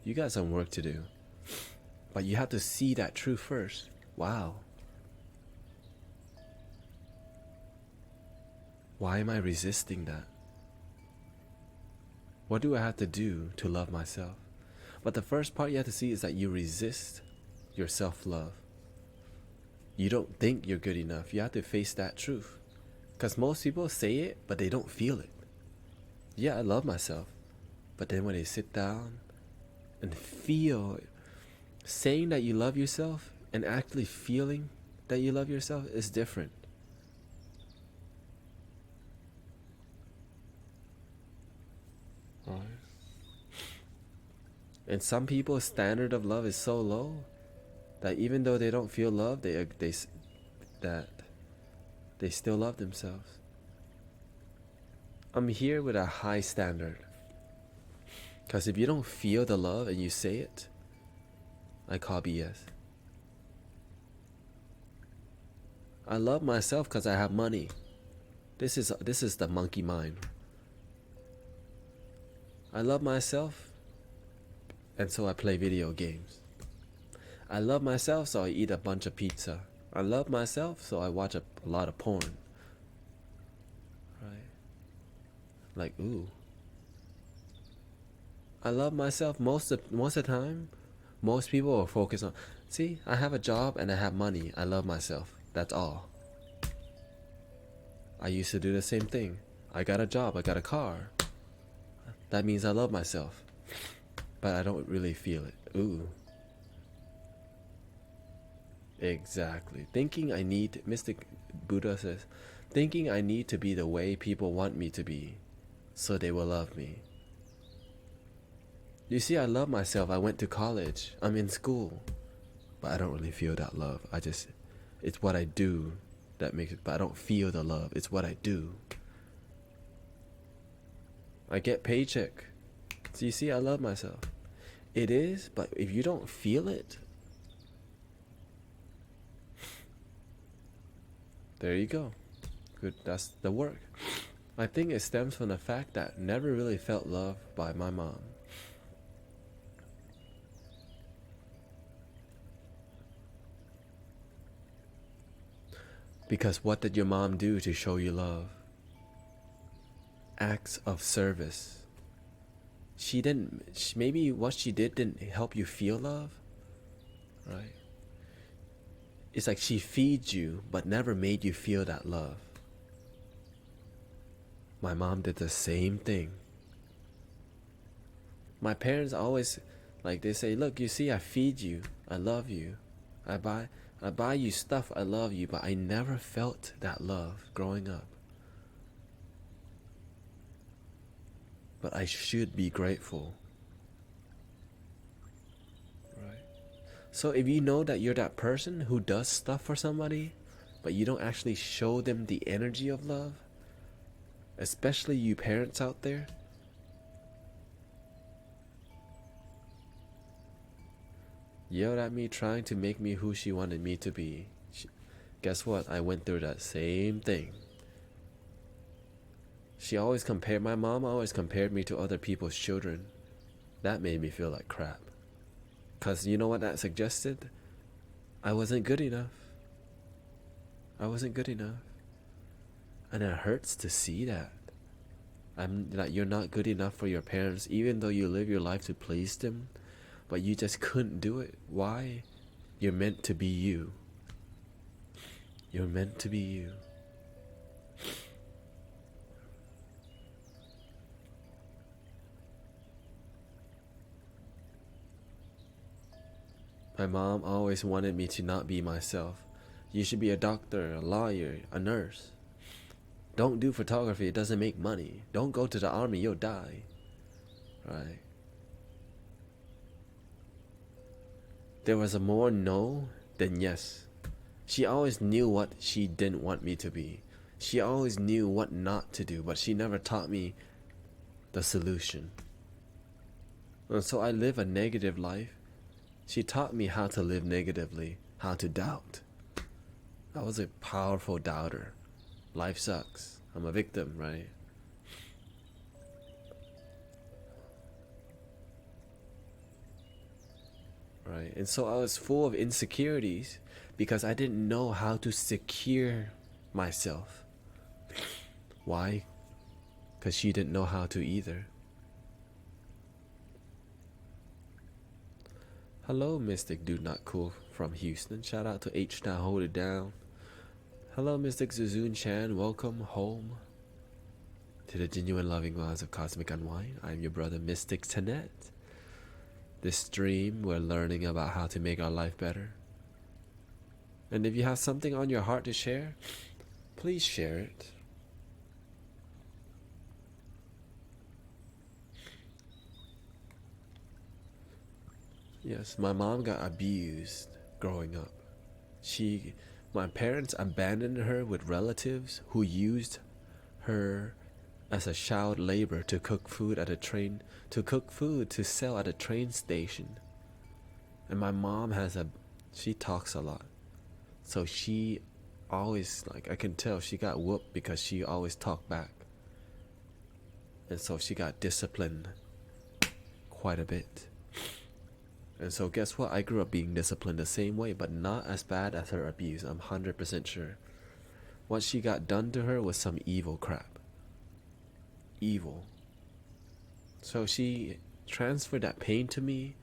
Speaker 1: you got some work to do. But you have to see that truth first. Wow. Why am I resisting that? What do I have to do to love myself? But the first part you have to see is that you resist your self-love. You don't think you're good enough. You have to face that truth. Because most people say it, but they don't feel it. Yeah, I love myself. But then when they sit down and feel, saying that you love yourself and actually feeling that you love yourself is different. Right. And some people's standard of love is so low that even though they don't feel love, they still love themselves. I'm here with a high standard. Because if you don't feel the love and you say it, I call BS. I love myself because I have money. This is the monkey mind. I love myself, and so I play video games. I love myself, so I eat a bunch of pizza. I love myself, so I watch a lot of porn. Right? Like, ooh. I love myself most of the time. Most people are focused on, see, I have a job and I have money. I love myself. That's all. I used to do the same thing. I got a job, I got a car. That means I love myself. But I don't really feel it. Ooh. Exactly. Mystic Buddha says, thinking I need to be the way people want me to be, so they will love me. You see, I love myself. I went to college. I'm in school. But I don't really feel that love. It's what I do that makes it, but I don't feel the love. It's what I do. I get paycheck. So you see, I love myself. It is, but if you don't feel it, there you go. Good, that's the work. I think it stems from the fact that I never really felt love by my mom. Because what did your mom do to show you love? Acts of service. Maybe what she didn't help you feel love, right? It's like she feeds you, but never made you feel that love. My mom did the same thing. My parents always, like they say, look, you see, I feed you, I love you, I buy you stuff, I love you, but I never felt that love growing up. But I should be grateful. Right? So if you know that you're that person who does stuff for somebody, but you don't actually show them the energy of love, especially you parents out there, yelled at me trying to make me who she wanted me to be. Guess what? I went through that same thing. My mom always compared me to other people's children. That made me feel like crap. Cause you know what that suggested? I wasn't good enough. I wasn't good enough. And it hurts to see that. You're not good enough for your parents, even though you live your life to please them. But you just couldn't do it. Why? You're meant to be you. You're meant to be you. My mom always wanted me to not be myself. You should be a doctor, a lawyer, a nurse. Don't do photography, it doesn't make money. Don't go to the army, you'll die. Right? There was a more no than yes. She always knew what she didn't want me to be. She always knew what not to do, but she never taught me the solution. And so I live a negative life. She taught me how to live negatively, how to doubt. I was a powerful doubter. Life sucks. I'm a victim, right? Right. And so I was full of insecurities because I didn't know how to secure myself. Why? Because she didn't know how to either. Hello, Mystic Dude Not Cool from Houston. Shout out to H Now Hold It Down. Hello, Mystic Zuzun Chan. Welcome home to the Genuine Loving Vibes of Cosmic Unwind. I'm your brother, Mystic Tanet. This stream, we're learning about how to make our life better. And if you have something on your heart to share, please share it. Yes, my mom got abused growing up. My parents abandoned her with relatives who used her as a child labor to cook food to sell at a train station. And my mom she talks a lot. So she always, I can tell she got whooped because she always talked back. And so she got disciplined quite a bit. And so guess what? I grew up being disciplined the same way, but not as bad as her abuse. I'm 100% sure. What she got done to her was some evil crap. Evil. So she transferred that pain to me,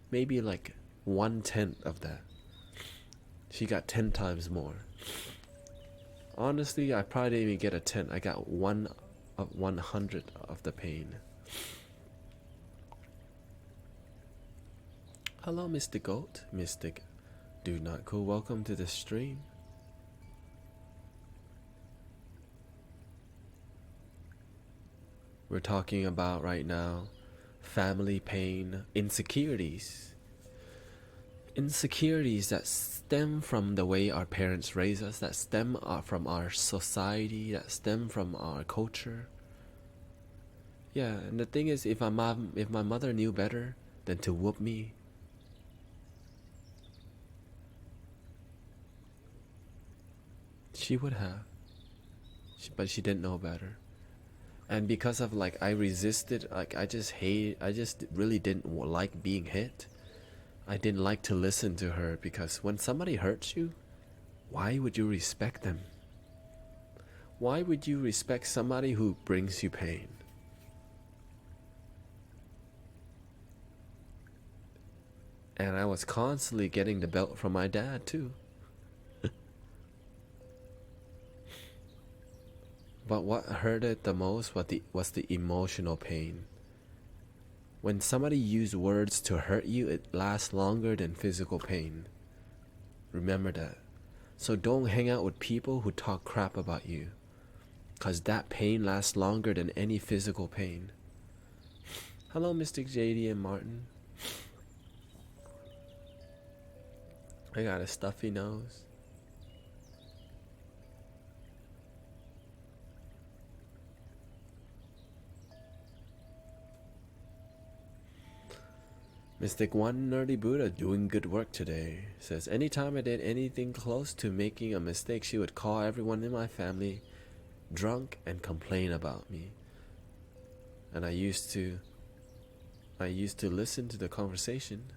Speaker 1: maybe like 1/10 of that. She got 10 times more. Honestly, I probably didn't even get a 10. I got 1/100 of the pain. Hello, Mr. Goat. Mystic. Do not go. Welcome to the stream. We're talking about right now family pain, insecurities. Insecurities that stem from the way our parents raise us, that stem from our society, that stem from our culture. Yeah, and the thing is, if my mother knew better than to whoop me, she would have. But she didn't know better. And because of like I resisted, like I just really didn't like being hit. I didn't like to listen to her, because when somebody hurts you, why would you respect them? Why would you respect somebody who brings you pain? And I was constantly getting the belt from my dad too. But what hurt it the most was the emotional pain. When somebody used words to hurt you, it lasts longer than physical pain. Remember that. So don't hang out with people who talk crap about you, because that pain lasts longer than any physical pain. Hello, Mystic JD and Martin. I got a stuffy nose. Mystic One Nerdy Buddha doing good work today. Says, anytime I did anything close to making a mistake, she would call everyone in my family drunk and complain about me. And I used to listen to the conversation.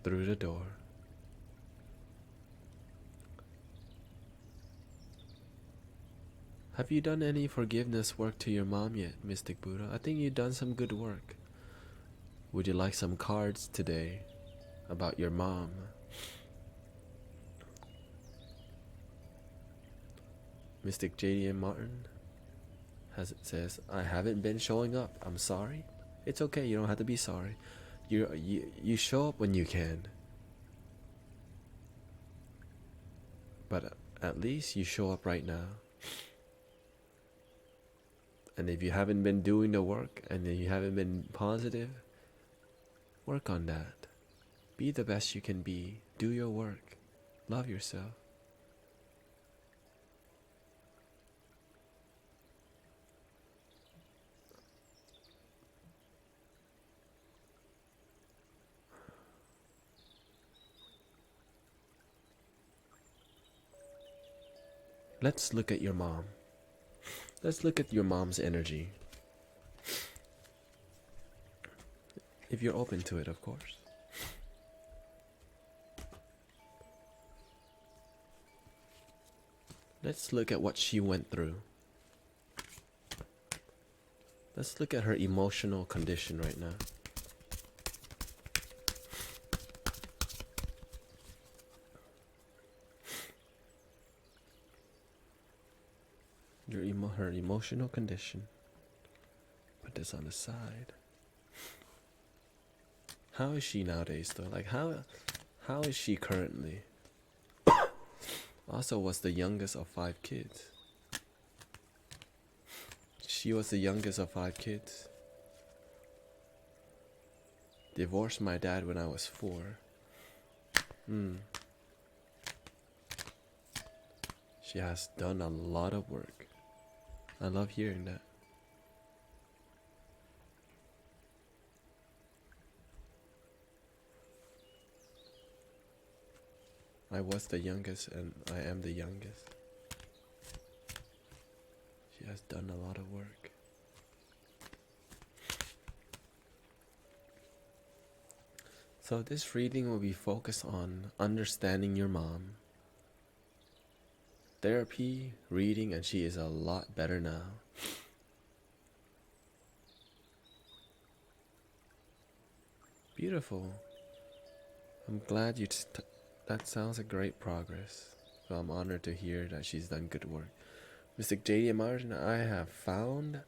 Speaker 1: Through the door. Have you done any forgiveness work to your mom yet, Mystic Buddha? I think you've done some good work. Would you like some cards today about your mom? Mystic JD and Martin says, I haven't been showing up. I'm sorry. It's okay. You don't have to be sorry. You show up when you can. But at least you show up right now. And if you haven't been doing the work, and if you haven't been positive, work on that. Be the best you can be. Do your work. Love yourself. Let's look at your mom. Let's look at your mom's energy. If you're open to it, of course. Let's look at what she went through. Let's look at her emotional condition right now. Her emotional condition. Put this on the side. How is she nowadays though? Like how is she currently? Also was the youngest of 5 kids. She was the youngest of 5 kids. Divorced my dad when I was 4. She has done a lot of work. I love hearing that. I was the youngest and I am the youngest. She has done a lot of work. So this reading will be focused on understanding your mom. Therapy, reading, and she is a lot better now. Beautiful. I'm glad that sounds like great progress. So I'm honored to hear that she's done good work. Mr. J.D. Martin, I have found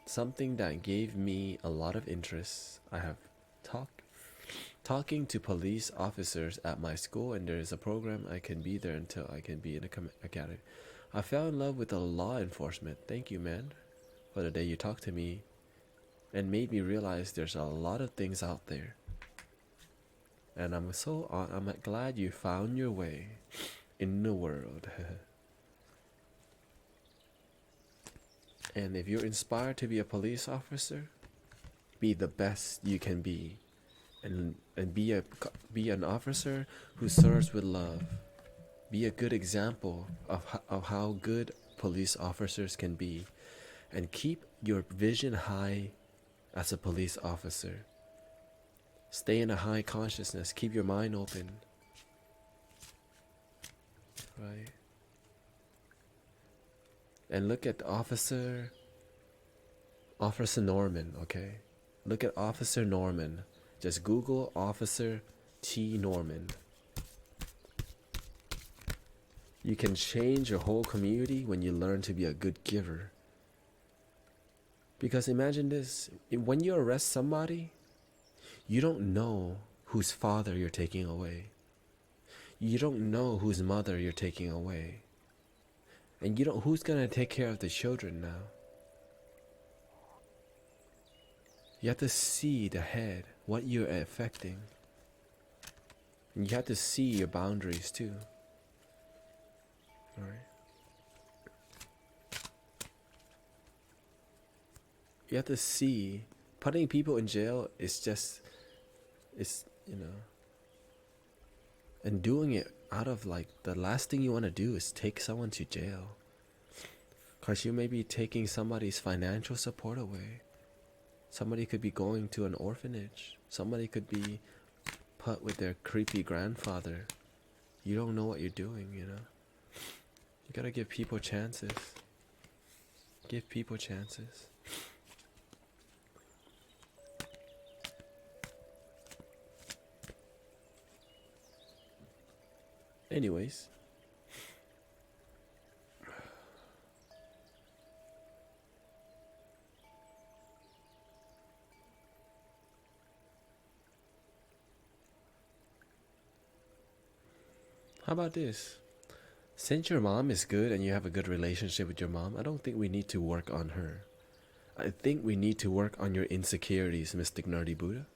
Speaker 1: something that gave me a lot of interest. I have talking to police officers at my school, and there is a program I can be there until I can be in a academy. I fell in love with the law enforcement. Thank you, man, for the day you talked to me and made me realize there's a lot of things out there. And I'm glad you found your way in the world. And if you're inspired to be a police officer, be the best you can be, and be an officer who serves with love. Be a good example of how good police officers can be, and keep your vision high as a police officer. Stay in a high consciousness. Keep your mind open. Right? And look at Officer Norman, okay? Look at Officer Norman. Just Google Officer T. Norman. You can change your whole community when you learn to be a good giver. Because imagine this, when you arrest somebody, you don't know whose father you're taking away. You don't know whose mother you're taking away. And you don't, who's gonna take care of the children now? You have to see the head, what you're affecting. And you have to see your boundaries too. Alright? You have to see, putting people in jail is just, and doing it out of like, the last thing you want to do is take someone to jail. Because you may be taking somebody's financial support away. Somebody could be going to an orphanage. Somebody could be put with their creepy grandfather. You don't know what you're doing, You gotta give people chances. Give people chances. Anyways. How about this? Since your mom is good and you have a good relationship with your mom, I don't think we need to work on her. I think we need to work on your insecurities, Mystic Nerdy Buddha.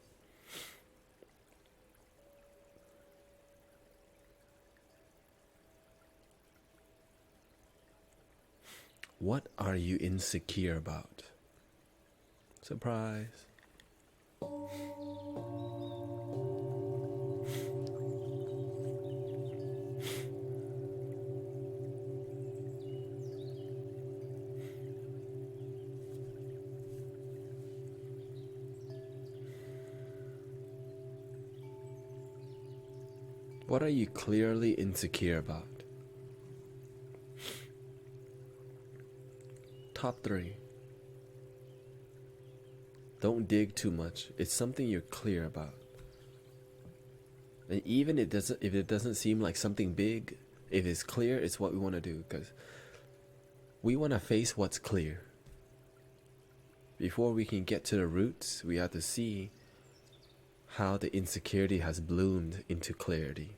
Speaker 1: What are you insecure about? Surprise. What are you clearly insecure about? Top 3. Don't dig too much. It's something you're clear about. And even if it doesn't seem like something big, if it's clear, it's what we want to do, because we want to face what's clear. Before we can get to the roots, we have to see how the insecurity has bloomed into clarity.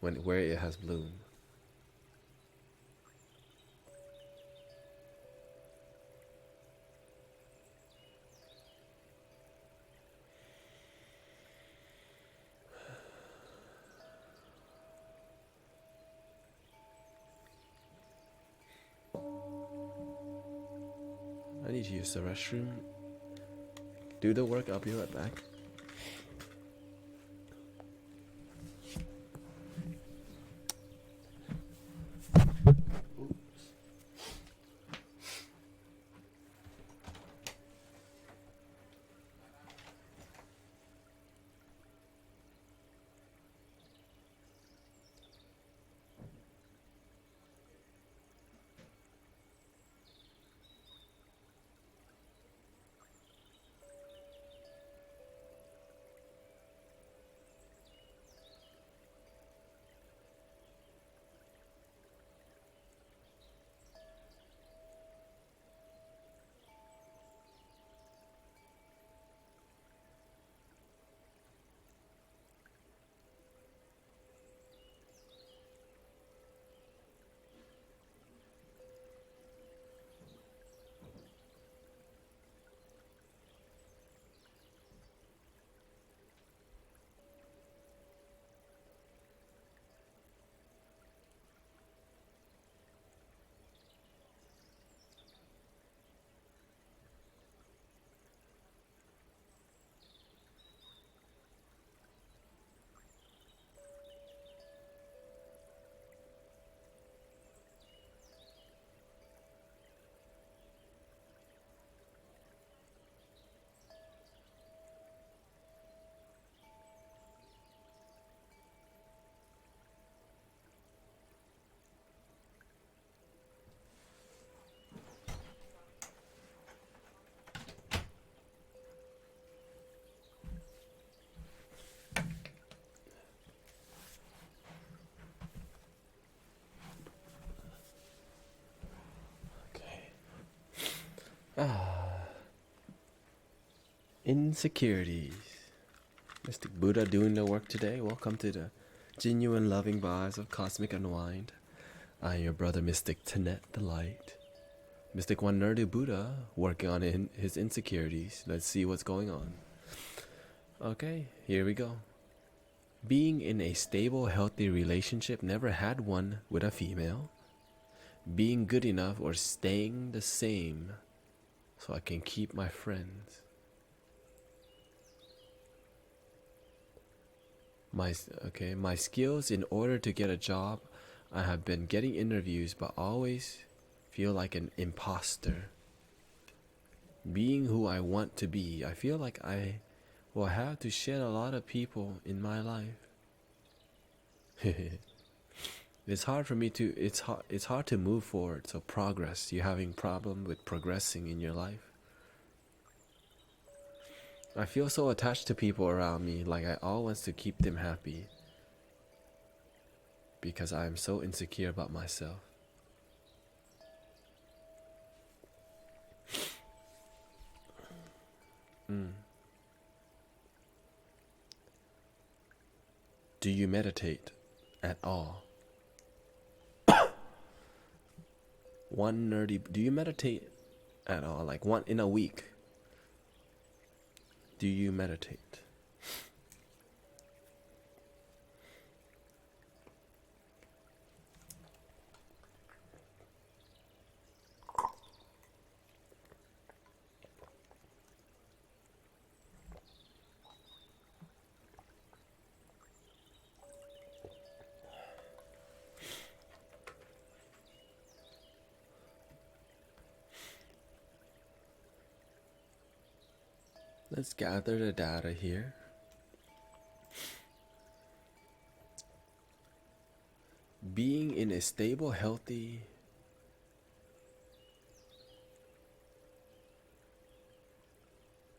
Speaker 1: Where it has bloomed. I need to use the restroom. Do the work, I'll be right back. Insecurities. Mystic Buddha doing the work today. Welcome to the genuine loving vibes of Cosmic Unwind. I am your brother Mystic Tenet the Light. Mystic One Nerdy Buddha working on his insecurities. Let's see what's going on. Okay, here we go. Being in a stable, healthy relationship, never had one with a female. Being good enough or staying the same so I can keep my friends. My skills in order to get a job. I have been getting interviews but always feel like an imposter. Being who I want to be, I feel like I will have to shed a lot of people in my life. It's hard for me to it's hard to move forward, so progress. You're having problem with progressing in your life. I feel so attached to people around me, like I always want to keep them happy. Because I am so insecure about myself. Do you meditate at all? One nerdy, do you meditate at all? Like one in a week? Do you meditate? Let's gather the data here. Being in a stable, healthy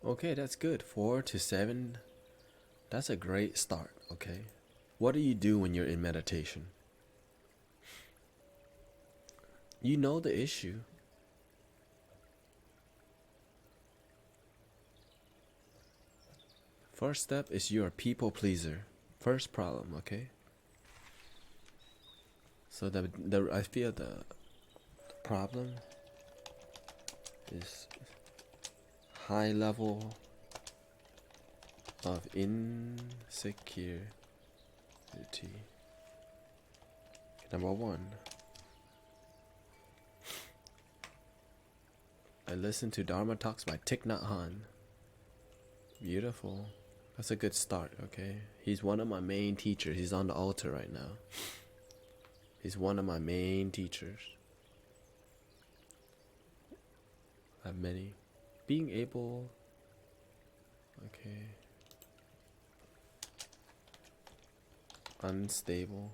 Speaker 1: okay, that's good. 4 to 7. That's a great start, okay? What do you do when you're in meditation? You know the issue. First step is you're a people pleaser. First problem, okay? So I feel the problem is high level of insecurity. Number 1. I listen to Dharma Talks by Thich Nhat Hanh. Beautiful. That's a good start, okay? He's one of my main teachers. He's on the altar right now. He's one of my main teachers. I have many. Being able... Okay. Unstable.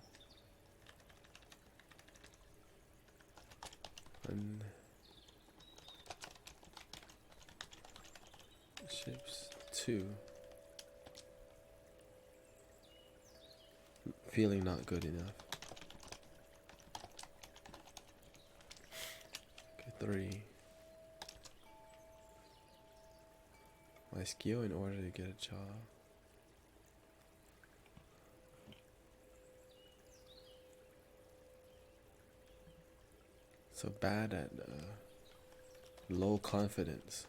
Speaker 1: Ships 2. Feeling not good enough. Okay, 3. My skill in order to get a job. So bad at low confidence,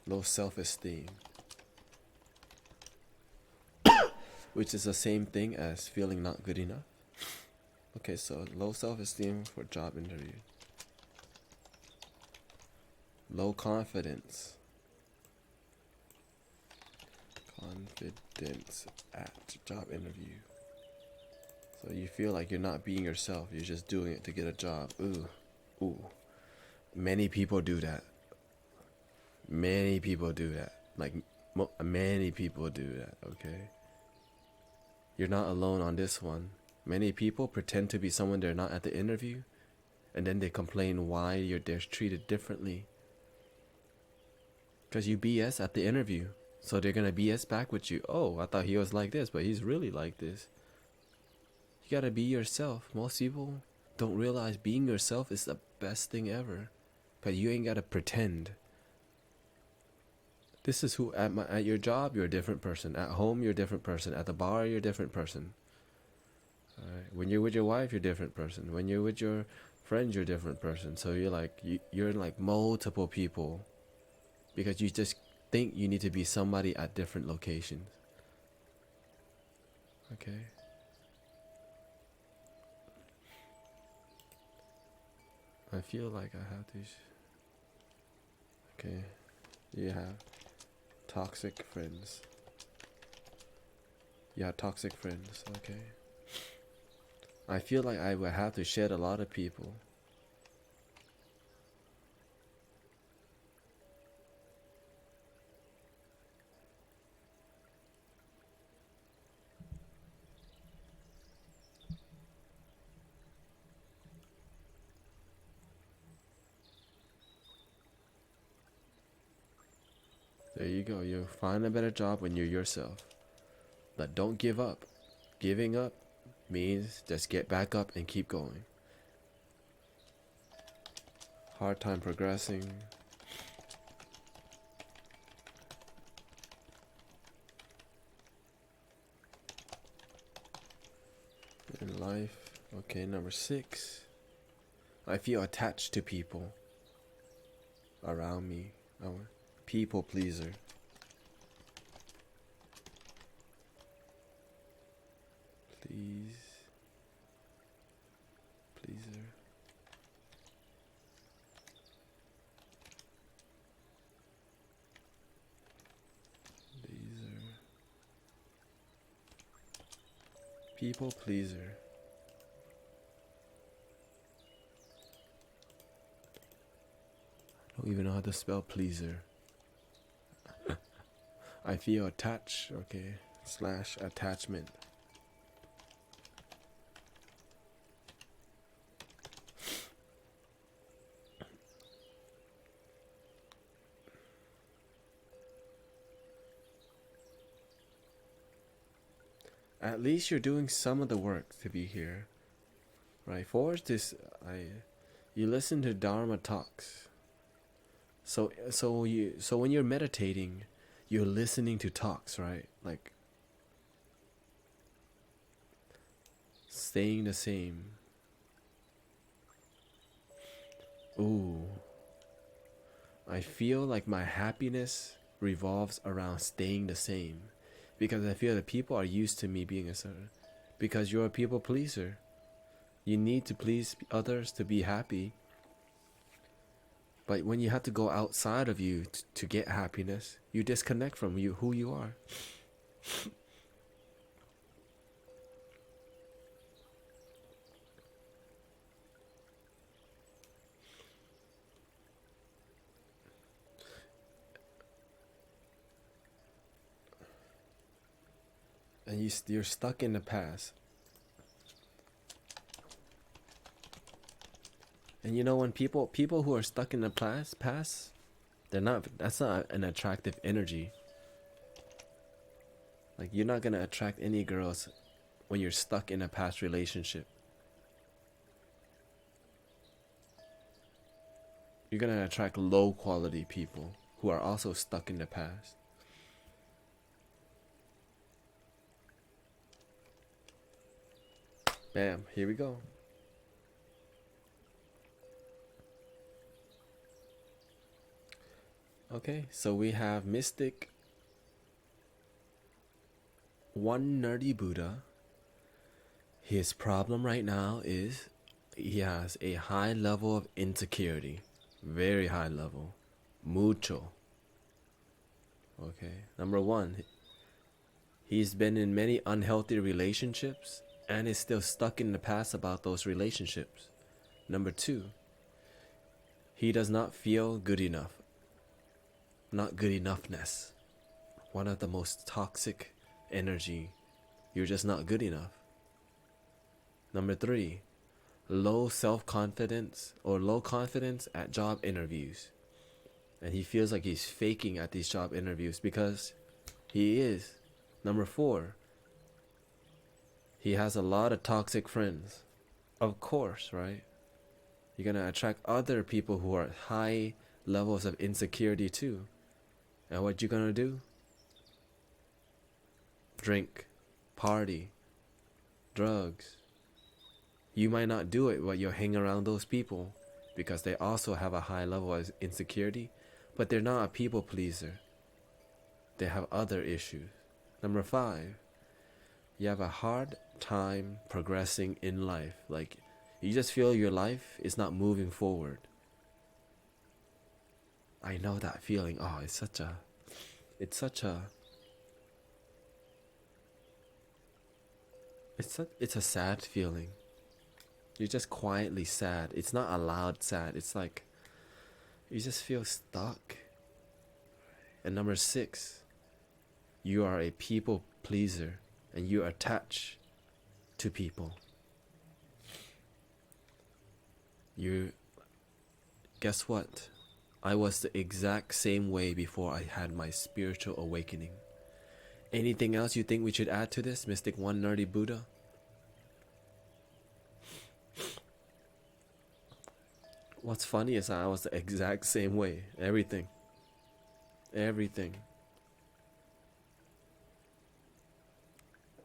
Speaker 1: low self-esteem. Which is the same thing as feeling not good enough. Okay, so low self-esteem for job interview. Low confidence. Confidence at job interview. So you feel like you're not being yourself. You're just doing it to get a job. Ooh. Many people do that. Many people do that. Like, many people do that, okay? You're not alone on this one. Many people pretend to be someone they're not at the interview, and then they complain why they're treated differently. Because you BS at the interview, so they're gonna BS back with you. Oh, I thought he was like this, but he's really like this. You gotta be yourself. Most people don't realize being yourself is the best thing ever. Because you ain't gotta pretend. This is who at your job you're a different person. At home you're a different person. At the bar you're a different person. Alright. When you're with your wife you're a different person. When you're with your friends you're a different person. So you're like multiple people because you just think you need to be somebody at different locations. Okay. I feel like I have to. Okay. You have toxic friends. You have toxic friends. Okay. I feel like I would have to shed a lot of people. There you go. You find a better job when you're yourself. But don't give up. Giving up means just get back up and keep going. Hard time progressing. In life. Okay, number 6. I feel attached to people around me. I'm a people pleaser. Please. Pleaser. Pleaser. People pleaser. I don't even know how to spell pleaser. I feel attached. Okay. / attachment. At least you're doing some of the work to be here, right? Forrest is you listen to Dharma talks. So when you're meditating, you're listening to talks, right? Like staying the same. Ooh. I feel like my happiness revolves around staying the same. Because I feel that people are used to me being a certain. Because you're a people pleaser. You need to please others to be happy. But when you have to go outside of you to get happiness, you disconnect from who you are. And you're stuck in the past. And you know, when people who are stuck in the past, that's not an attractive energy. Like you're not gonna attract any girls when you're stuck in a past relationship. You're gonna attract low quality people who are also stuck in the past. Bam, here we go. Okay, so we have Mystic, one nerdy Buddha. His problem right now is he has a high level of insecurity. Very high level. Mucho. Okay. Number 1, he's been in many unhealthy relationships and is still stuck in the past about those relationships. Number 2, he does not feel good enough. Not good enoughness. One of the most toxic energy. You're just not good enough. Number 3, low self-confidence or low confidence at job interviews. And he feels like he's faking at these job interviews because he is. Number 4, he has a lot of toxic friends. Of course, right? You're gonna attract other people who are high levels of insecurity too. And what you gonna do? Drink, party, drugs. You might not do it, but you'll hang around those people because they also have a high level of insecurity, but they're not a people pleaser. They have other issues. Number 5, you have a hard time progressing in life. Like, you just feel your life is not moving forward. I know that feeling. Oh, it's such a it's a sad feeling. You're just quietly sad. It's not a loud sad. It's like you just feel stuck. And number 6, you are a people pleaser and you attach to people. Guess what? I was the exact same way before I had my spiritual awakening. Anything else you think we should add to this, Mystic One Nerdy Buddha? What's funny is I was the exact same way. Everything.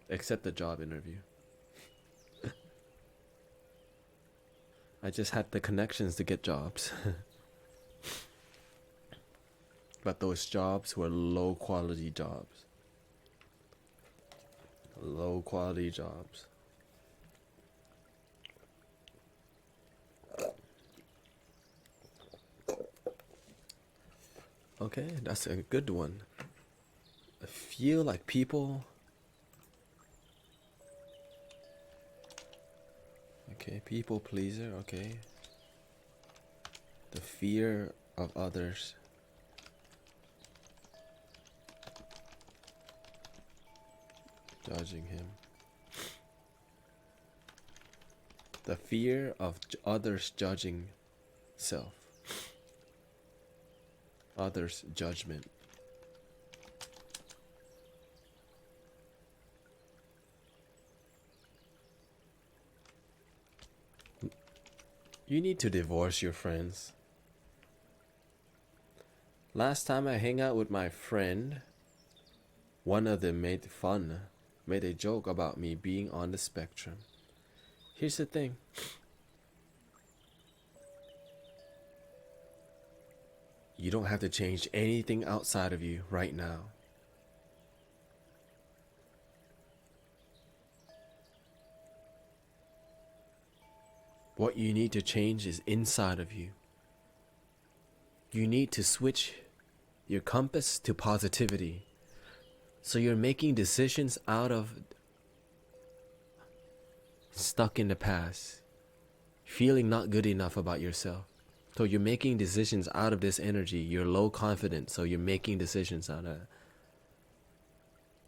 Speaker 1: Except the job interview. I just had the connections to get jobs. But those jobs were low quality jobs. Low quality jobs. Okay, that's a good one. I feel like people... Okay, people pleaser, okay. The fear of others. Judging him. The fear of others judging self. Others' judgment. You need to divorce your friends. Last time I hang out with my friend, one of them made a joke about me being on the spectrum. Here's the thing. You don't have to change anything outside of you right now. What you need to change is inside of you. You need to switch your compass to positivity. So you're making decisions out of stuck in the past, feeling not good enough about yourself. So you're making decisions out of this energy. You're low confident, so you're making decisions out of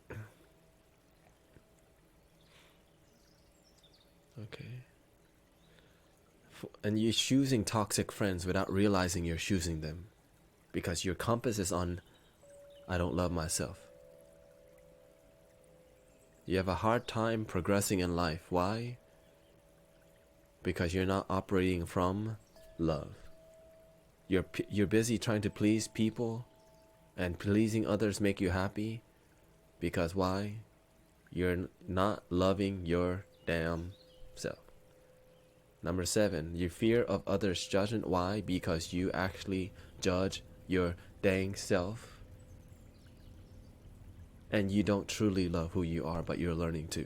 Speaker 1: it. Okay. And you're choosing toxic friends without realizing you're choosing them. Because your compass is on, I don't love myself. You have a hard time progressing in life. Why? Because you're not operating from love. You're busy trying to please people, and pleasing others make you happy. Because why? You're not loving your damn self. Number 7, your fear of others' judgment. Why? Because you actually judge your dang self. And you don't truly love who you are, but you're learning to.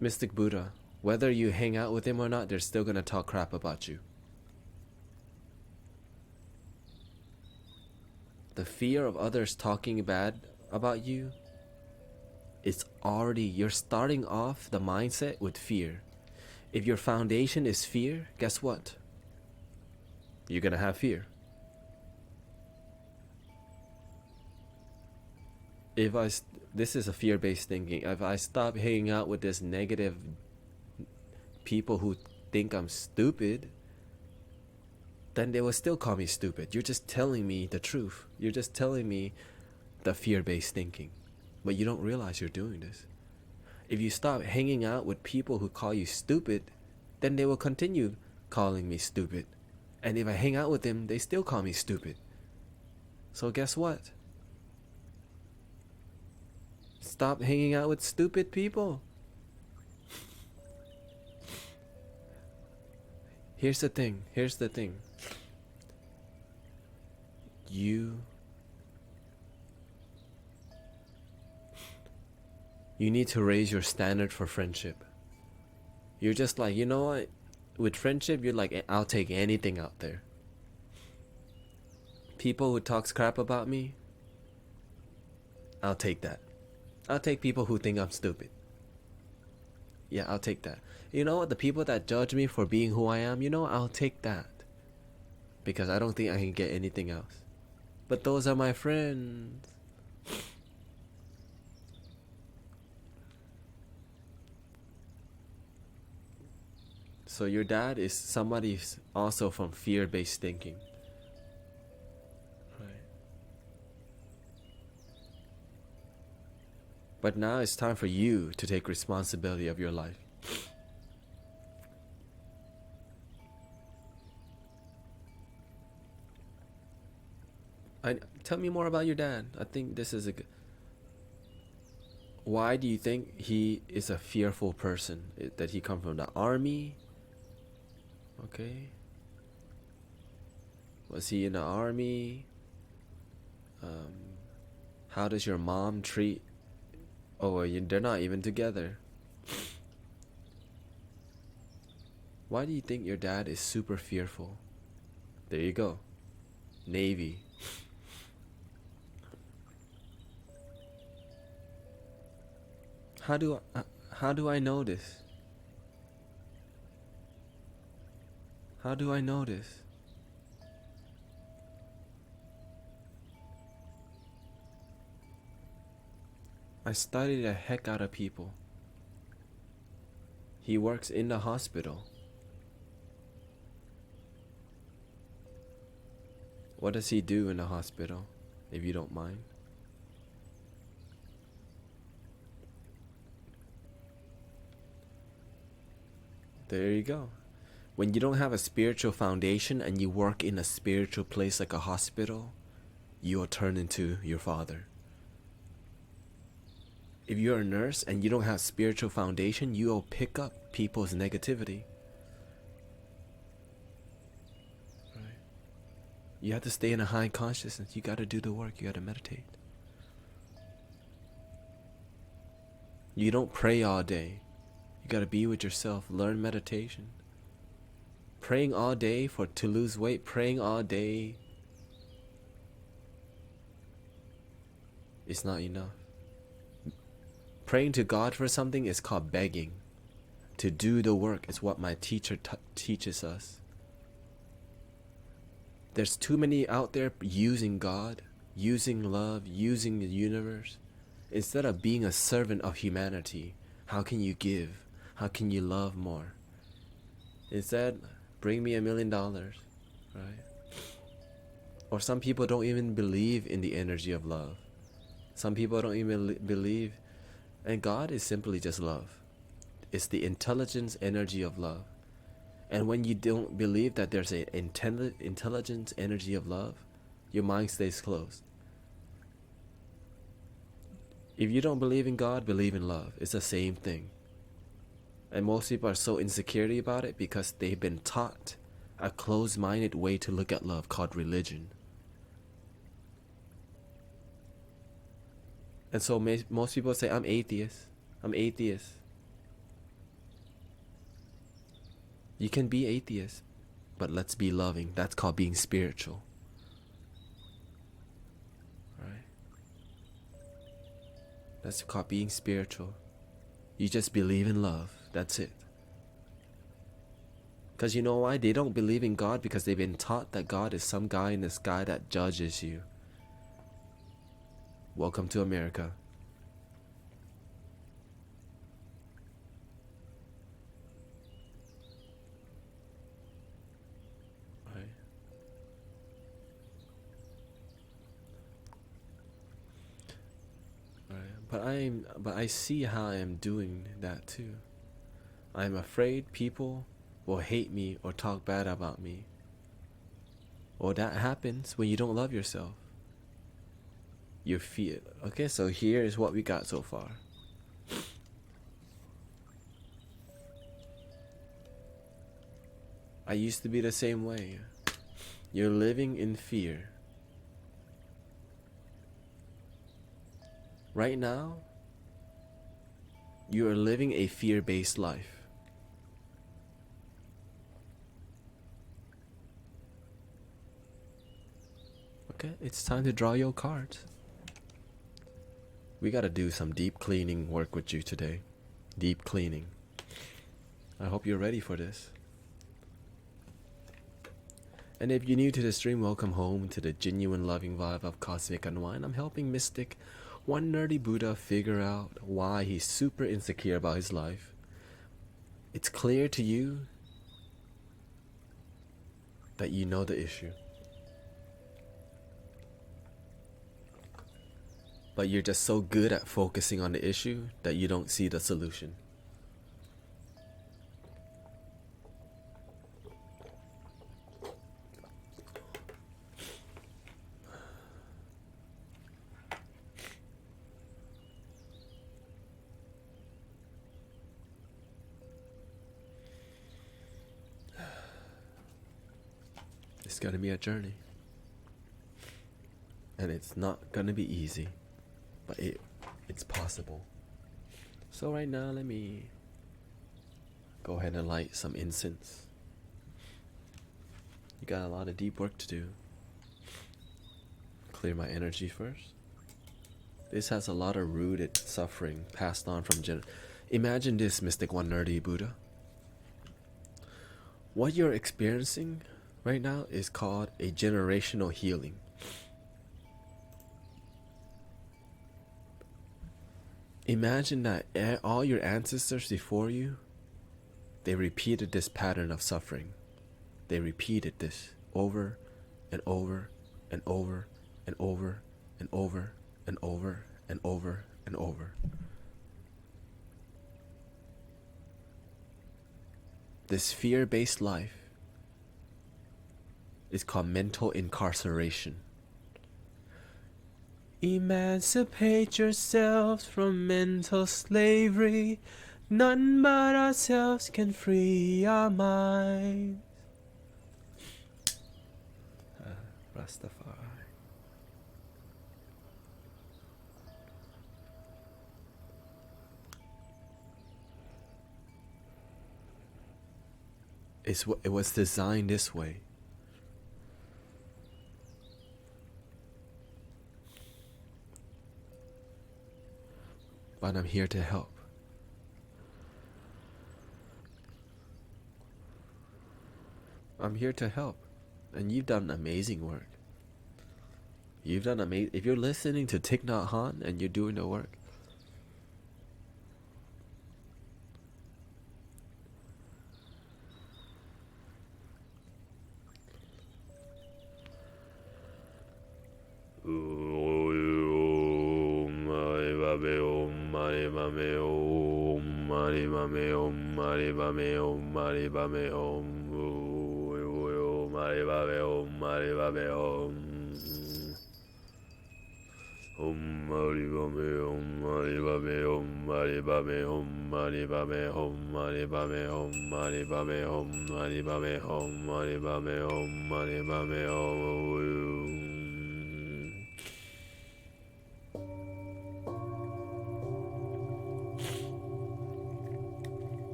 Speaker 1: Mystic Buddha, whether you hang out with him or not, they're still gonna talk crap about you. The fear of others talking bad about you, you're starting off the mindset with fear. If your foundation is fear, guess what? You're gonna have fear. This is a fear-based thinking. If I stop hanging out with this negative people who think I'm stupid, then they will still call me stupid. You're just telling me the truth. You're just telling me the fear-based thinking. But you don't realize you're doing this. If you stop hanging out with people who call you stupid, then they will continue calling me stupid. And if I hang out with them, they still call me stupid. So guess what? Stop hanging out with stupid people. Here's the thing. You need to raise your standard for friendship. You're just like, you know what? With friendship, you're like, I'll take anything out there. People who talks crap about me, I'll take that. I'll take people who think I'm stupid. Yeah, I'll take that. You know what? The people that judge me for being who I am, I'll take that. Because I don't think I can get anything else. But those are my friends. So your dad is somebody also from fear-based thinking. Right. But now it's time for you to take responsibility of your life. Tell me more about your dad. I think this is a good... Why do you think he is a fearful person? That he come from the army? Okay. Was he in the army? How does your mom treat... Oh, they're not even together. Why do you think your dad is super fearful? There you go. Navy. How do I know this? How do I know this? I study the heck out of people. He works in the hospital. What does he do in the hospital, if you don't mind? There you go. When you don't have a spiritual foundation and you work in a spiritual place like a hospital, you will turn into your father. If you're a nurse and you don't have spiritual foundation, you will pick up people's negativity. Right? You have to stay in a high consciousness. You got to do the work. You got to meditate. You don't pray all day. You got to be with yourself. Learn meditation. Praying all day to lose weight, praying all day is not enough. Praying to God for something is called begging. To do the work is what my teacher teaches us. There's too many out there using God, using love, using the universe. Instead of being a servant of humanity, how can you give? How can you love more? Instead, bring me $1 million, right? Or some people don't even believe in the energy of love. Some people don't even believe. And God is simply just love. It's the intelligence energy of love. And when you don't believe that there's an intelligence energy of love, your mind stays closed. If you don't believe in God, believe in love. It's the same thing. And most people are so insecure about it because they've been taught a closed-minded way to look at love called religion. And so most people say, I'm atheist. I'm atheist. You can be atheist, but let's be loving. That's called being spiritual. Right? That's called being spiritual. You just believe in love. That's it. Because you know why? They don't believe in God because they've been taught that God is some guy in the sky that judges you. Welcome to America. Right. Right. But I see how I am doing that too. I'm afraid people will hate me or talk bad about me. Or that happens when you don't love yourself. You feel. Okay, so here is what we got so far. I used to be the same way. You're living in fear. Right now, you are living a fear-based life. Okay, it's time to draw your cards. We gotta do some deep cleaning work with you today. Deep cleaning. I hope you're ready for this. And if you're new to the stream, welcome home to the genuine loving vibe of Cosmic Unwind. I'm helping Mystic, one nerdy Buddha, figure out why he's super insecure about his life. It's clear to you that you know the issue. But you're just so good at focusing on the issue that you don't see the solution. It's gonna be a journey. And it's not gonna be easy, but it's possible. So right now, let me go ahead and light some incense. You got a lot of deep work to do. Clear my energy first. This has a lot of rooted suffering passed on from Imagine this, Mystic One Nerdy Buddha. What you're experiencing right now is called a generational healing. Imagine that all your ancestors before you, they repeated this pattern of suffering. They repeated this over and over and over and over and over and over and over and over. This fear-based life is called mental incarceration. Emancipate yourselves from mental slavery. None but ourselves can free our minds. Rastafari. It was designed this way. But I'm here to help. I'm here to help. And you've done amazing work. You've done amazing. If you're listening to Thich Nhat Hanh and you're doing the work,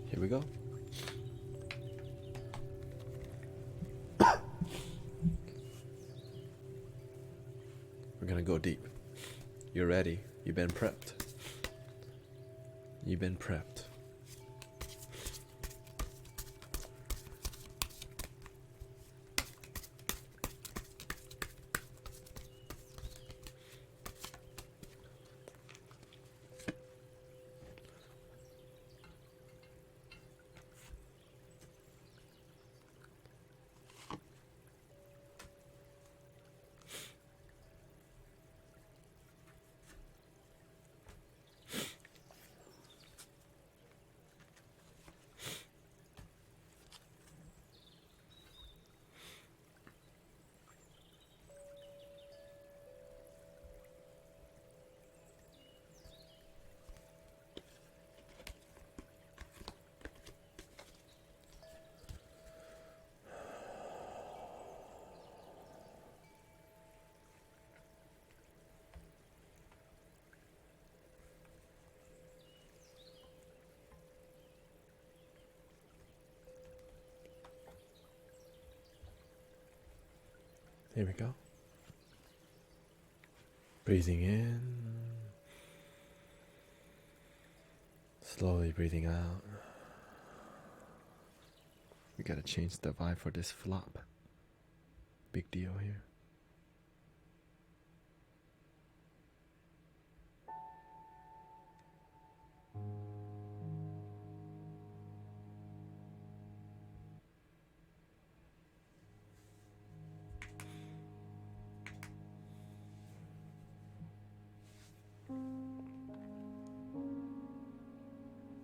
Speaker 1: here we go. We're gonna go deep. You're ready. You've been prepped. You've been prepped. Here we go. Breathing in. Slowly breathing out. We gotta change the vibe for this flop. Big deal here.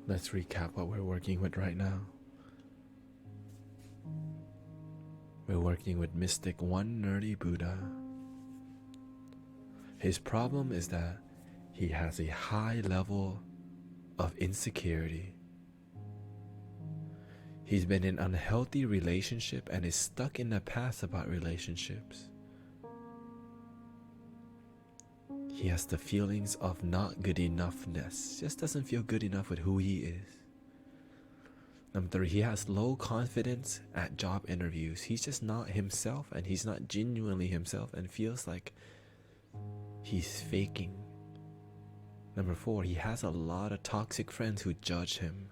Speaker 1: Let's recap what we're working with right now. We're working with Mystic One Nerdy Buddha. His problem is that he has a high level of insecurity. He's been in an unhealthy relationship and is stuck in the past about relationships. He has the feelings of not good enoughness, just doesn't feel good enough with who he is. Number 3, he has low confidence at job interviews. He's just not himself, and he's not genuinely himself and feels like he's faking. Number 4, he has a lot of toxic friends who judge him.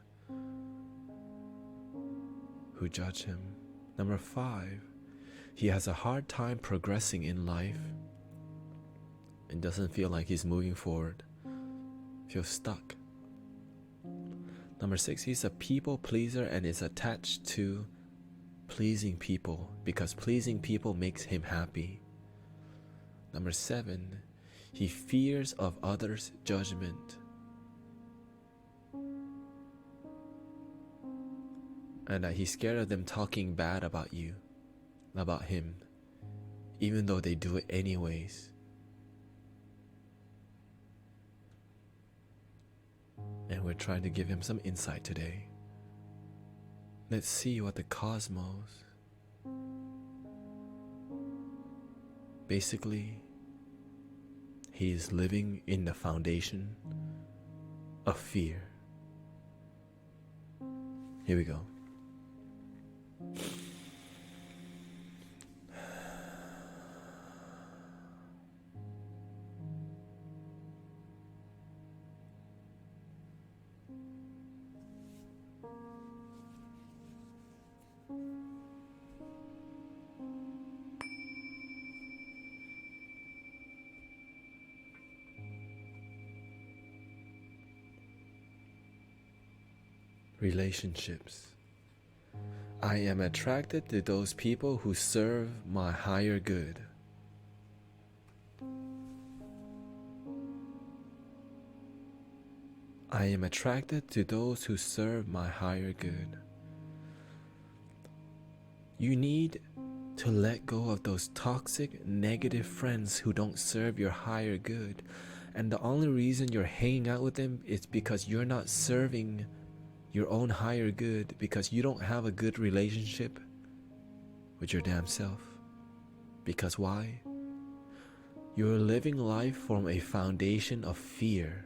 Speaker 1: Number 5, he has a hard time progressing in life and doesn't feel like he's moving forward. Feels stuck. Number 6, he's a people pleaser and is attached to pleasing people because pleasing people makes him happy. Number 7, he fears of others' judgment. And that he's scared of them talking bad about you, about him, even though they do it anyways. And we're trying to give him some insight today. Let's see what the cosmos. Basically, he is living in the foundation of fear. Here we go. Relationships. I am attracted to those people who serve my higher good. I am attracted to those who serve my higher good. You need to let go of those toxic, negative friends who don't serve your higher good. And the only reason you're hanging out with them is because you're not serving your own higher good, because you don't have a good relationship with your damn self. Because why? You're living life from a foundation of fear.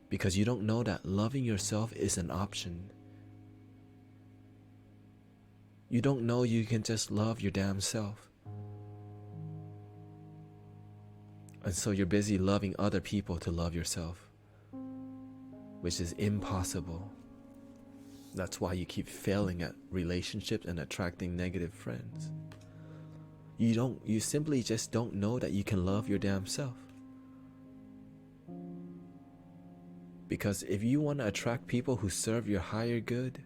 Speaker 1: Because you don't know that loving yourself is an option. You don't know you can just love your damn self. And so you're busy loving other people to love yourself, which is impossible. That's why you keep failing at relationships and attracting negative friends. You simply just don't know that you can love your damn self. Because if you want to attract people who serve your higher good,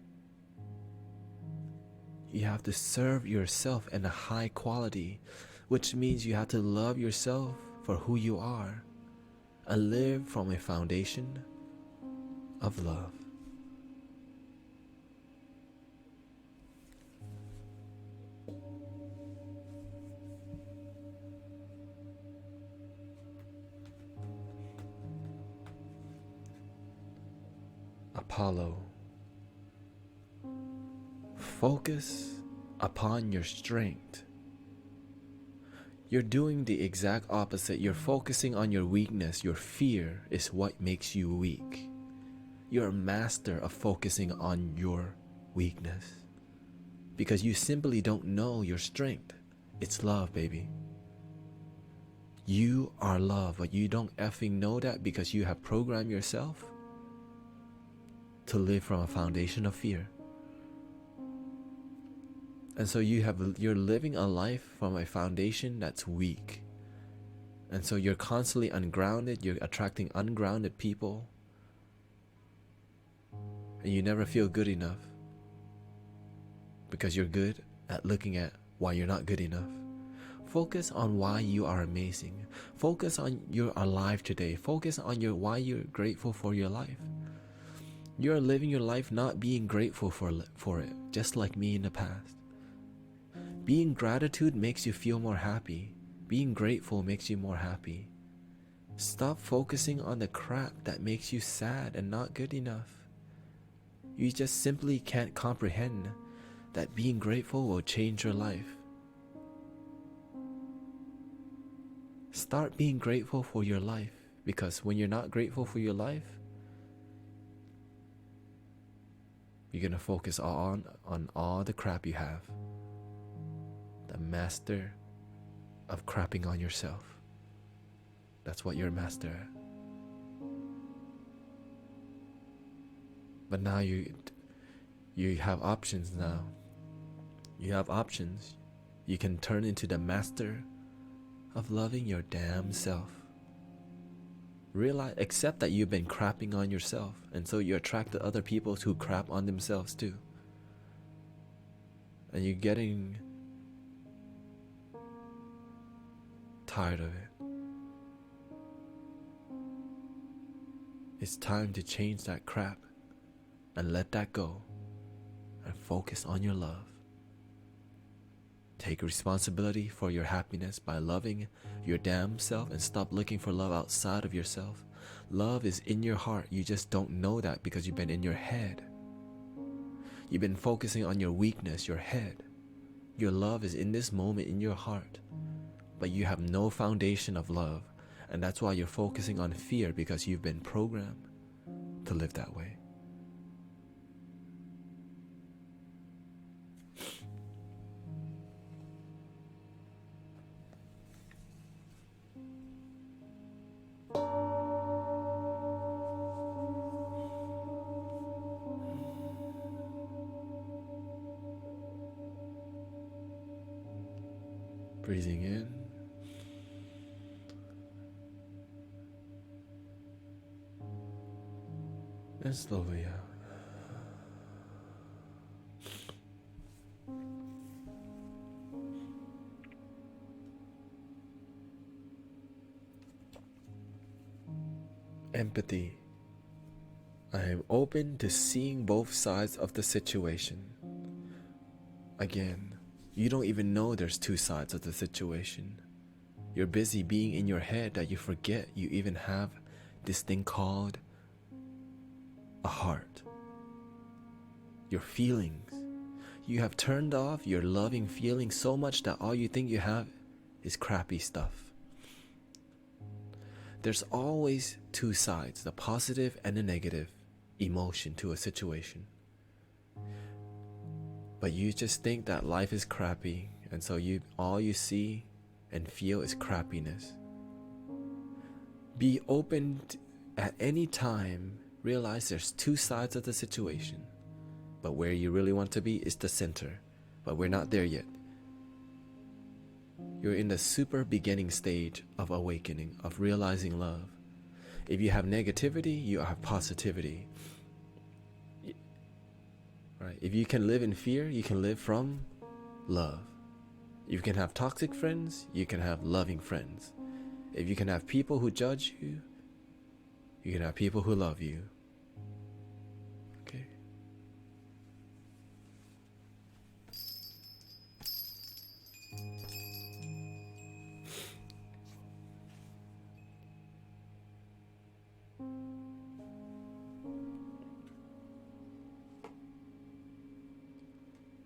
Speaker 1: you have to serve yourself in a high quality, which means you have to love yourself for who you are and live from a foundation of love. Apollo. Focus upon your strength. You're doing the exact opposite. You're focusing on your weakness. Your fear is what makes you weak. You're a master of focusing on your weakness because you simply don't know your strength. It's love, baby. You are love, but you don't effing know that because you have programmed yourself to live from a foundation of fear. And so you're living a life from a foundation that's weak. And so you're constantly ungrounded, you're attracting ungrounded people, and you never feel good enough because you're good at looking at why you're not good enough. Focus on why you are amazing. Focus on you're alive today. Focus on why you're grateful for your life. You're living your life not being grateful for it, just like me in the past. Being gratitude makes you feel more happy. Being grateful makes you more happy. Stop focusing on the crap that makes you sad and not good enough. You just simply can't comprehend that being grateful will change your life. Start being grateful for your life, because when you're not grateful for your life, you're gonna focus on all the crap you have. The master of crapping on yourself. That's what you're a master at. But now you have options now. You have options. You can turn into the master of loving your damn self. Accept that you've been crapping on yourself, and so you attract the other people who crap on themselves too. And you're getting tired of it. It's time to change that crap and let that go and focus on your love. Take responsibility for your happiness by loving your damn self and stop looking for love outside of yourself. Love is in your heart. You just don't know that because you've been in your head. You've been focusing on your weakness, your head. Your love is in this moment in your heart, but you have no foundation of love, and that's why you're focusing on fear, because you've been programmed to live that way. Breathing in. And slowly out. Empathy. I am open to seeing both sides of the situation. Again, you don't even know there's two sides of the situation. You're busy being in your head that you forget you even have this thing called a heart. Your feelings. You have turned off your loving feelings so much that all you think you have is crappy stuff. There's always two sides, the positive and the negative emotion to a situation. But you just think that life is crappy, and so all you see and feel is crappiness. Be open at any time. Realize there's two sides of the situation, but where you really want to be is the center, but we're not there yet. You're in the super beginning stage of awakening, of realizing love. If you have negativity, you have positivity. Right? If you can live in fear, you can live from love. You can have toxic friends, you can have loving friends. If you can have people who judge you, you can have people who love you. Okay?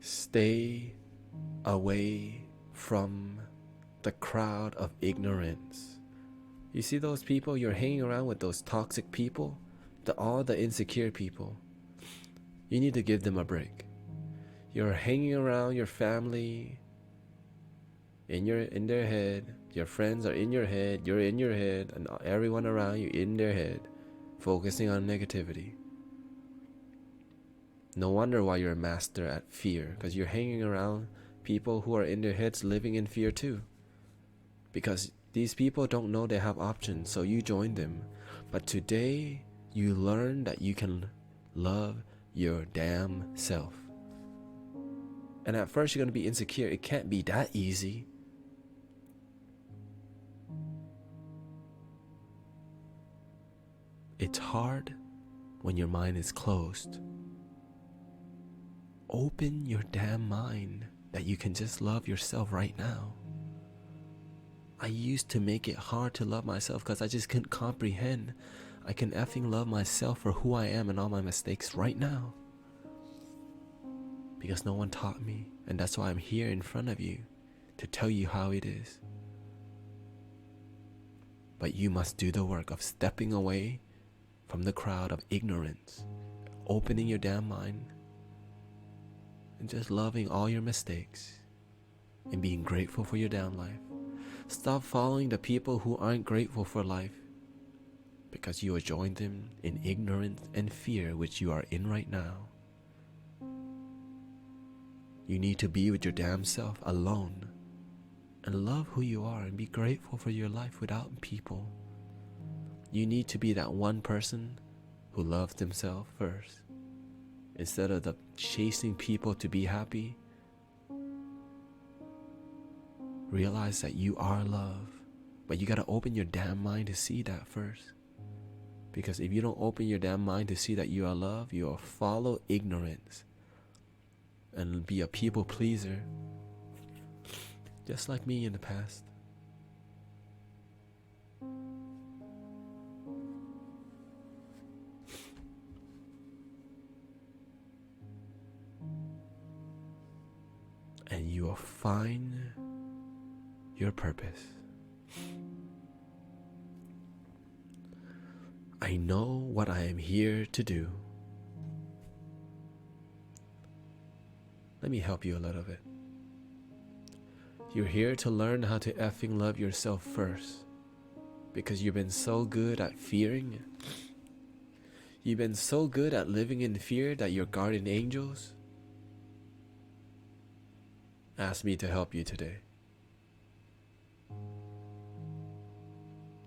Speaker 1: Stay away from the crowd of ignorance. You see those people, you're hanging around with those toxic people, all the insecure people. You need to give them a break. You're hanging around your family in their head. Your friends are in your head, you're in your head, and everyone around you in their head, focusing on negativity. No wonder why you're a master at fear, because you're hanging around people who are in their heads living in fear too. Because these people don't know they have options, so you join them. But today, you learn that you can love your damn self. And at first you're going to be insecure. It can't be that easy. It's hard when your mind is closed. Open your damn mind that you can just love yourself right now. I used to make it hard to love myself because I just couldn't comprehend. I can effing love myself for who I am and all my mistakes right now. Because no one taught me, and that's why I'm here in front of you to tell you how it is. But you must do the work of stepping away from the crowd of ignorance, opening your damn mind, and just loving all your mistakes and being grateful for your damn life. Stop following the people who aren't grateful for life because you will join them in ignorance and fear, which you are in right now. You need to be with your damn self alone and love who you are and be grateful for your life without people. You need to be that one person who loves themselves first. Instead of chasing people to be happy, realize that you are love. But you gotta open your damn mind to see that first. Because if you don't open your damn mind to see that you are love, you will follow ignorance and be a people pleaser, just like me in the past. And you will find your purpose. I know what I am here to do. Let me help you a little bit. You're here to learn how to effing love yourself first. Because you've been so good at fearing. You've been so good at living in fear that your guardian angels asked me to help you today.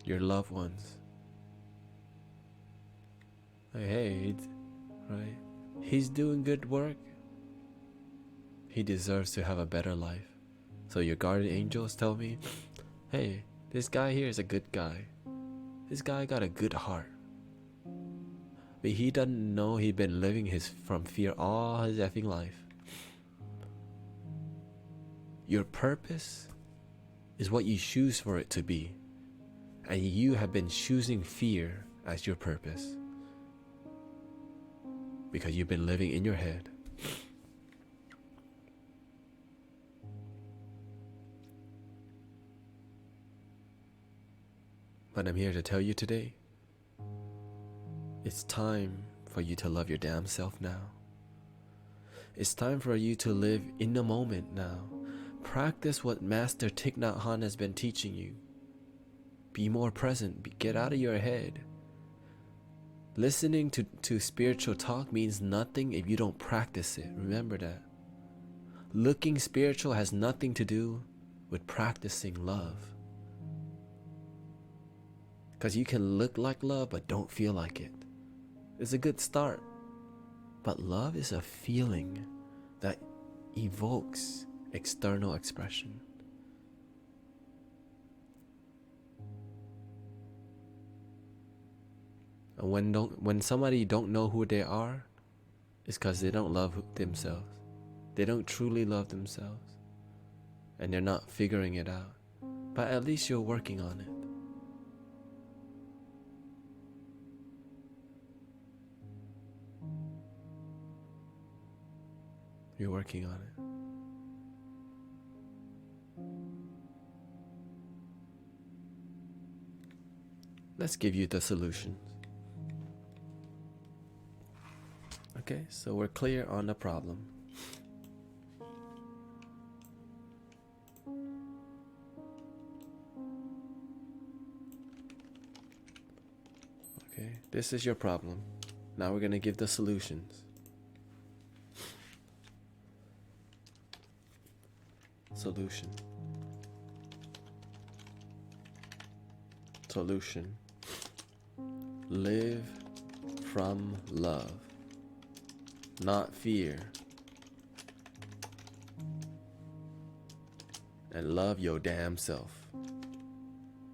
Speaker 1: Your loved ones. Hey, right? He's doing good work. He deserves to have a better life. So your guardian angels tell me, hey, this guy here is a good guy. This guy got a good heart. But he doesn't know he's been living from fear all his effing life. Your purpose is what you choose for it to be. And you have been choosing fear as your purpose. Because you've been living in your head. But I'm here to tell you today, it's time for you to love your damn self now. It's time for you to live in the moment now. Practice what Master Thich Nhat Hanh has been teaching you. Be more present. Get out of your head. Listening to spiritual talk means nothing if you don't practice it. Remember that. Looking spiritual has nothing to do with practicing love. Because you can look like love but don't feel like it. It's a good start. But love is a feeling that evokes external expression. And when somebody don't know who they are, it's because they don't love themselves. They don't truly love themselves. And they're not figuring it out. But at least you're working on it. You're working on it. Let's give you the solutions. Okay, so we're clear on the problem. This is your problem. Now we're gonna give the solutions. Solution. Solution. Live from love, not fear. And love your damn self.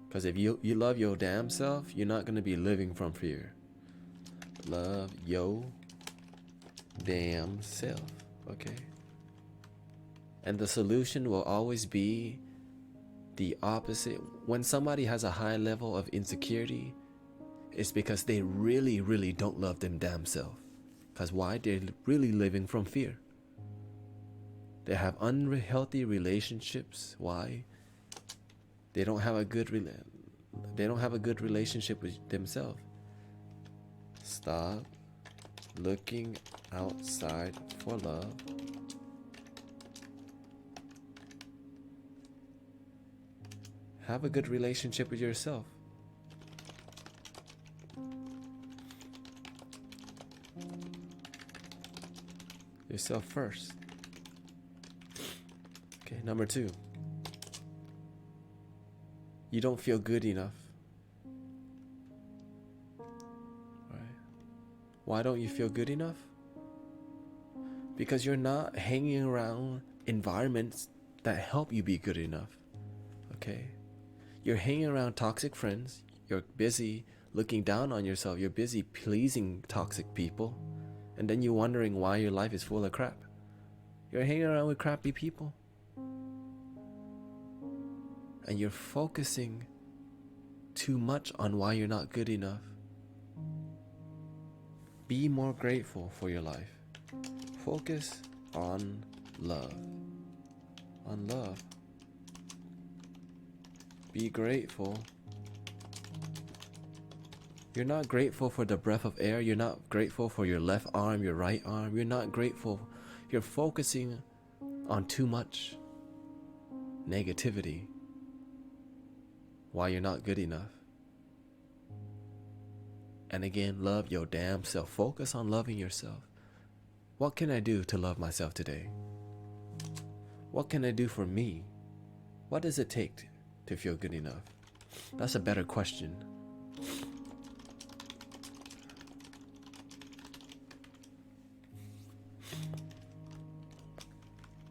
Speaker 1: Because if you love your damn self, you're not going to be living from fear. Love your damn self. Okay? And the solution will always be the opposite. When somebody has a high level of insecurity, it's because they really, really don't love them damn self. Because why? They're really living from fear. They have unhealthy relationships. Why? They don't have a good relationship with themselves. Stop looking outside for love. Have a good relationship with yourself. Yourself first. Okay, number 2. You don't feel good enough. Right? Why don't you feel good enough? Because you're not hanging around environments that help you be good enough. Okay? You're hanging around toxic friends. You're busy looking down on yourself. You're busy pleasing toxic people. And then you're wondering why your life is full of crap. You're hanging around with crappy people. And you're focusing too much on why you're not good enough. Be more grateful for your life. Focus on love. On love. Be grateful. You're not grateful for the breath of air. You're not grateful for your left arm, your right arm. You're not grateful. You're focusing on too much negativity. Why you're not good enough. And again, love your damn self. Focus on loving yourself. What can I do to love myself today? What can I do for me? What does it take to feel good enough? That's a better question.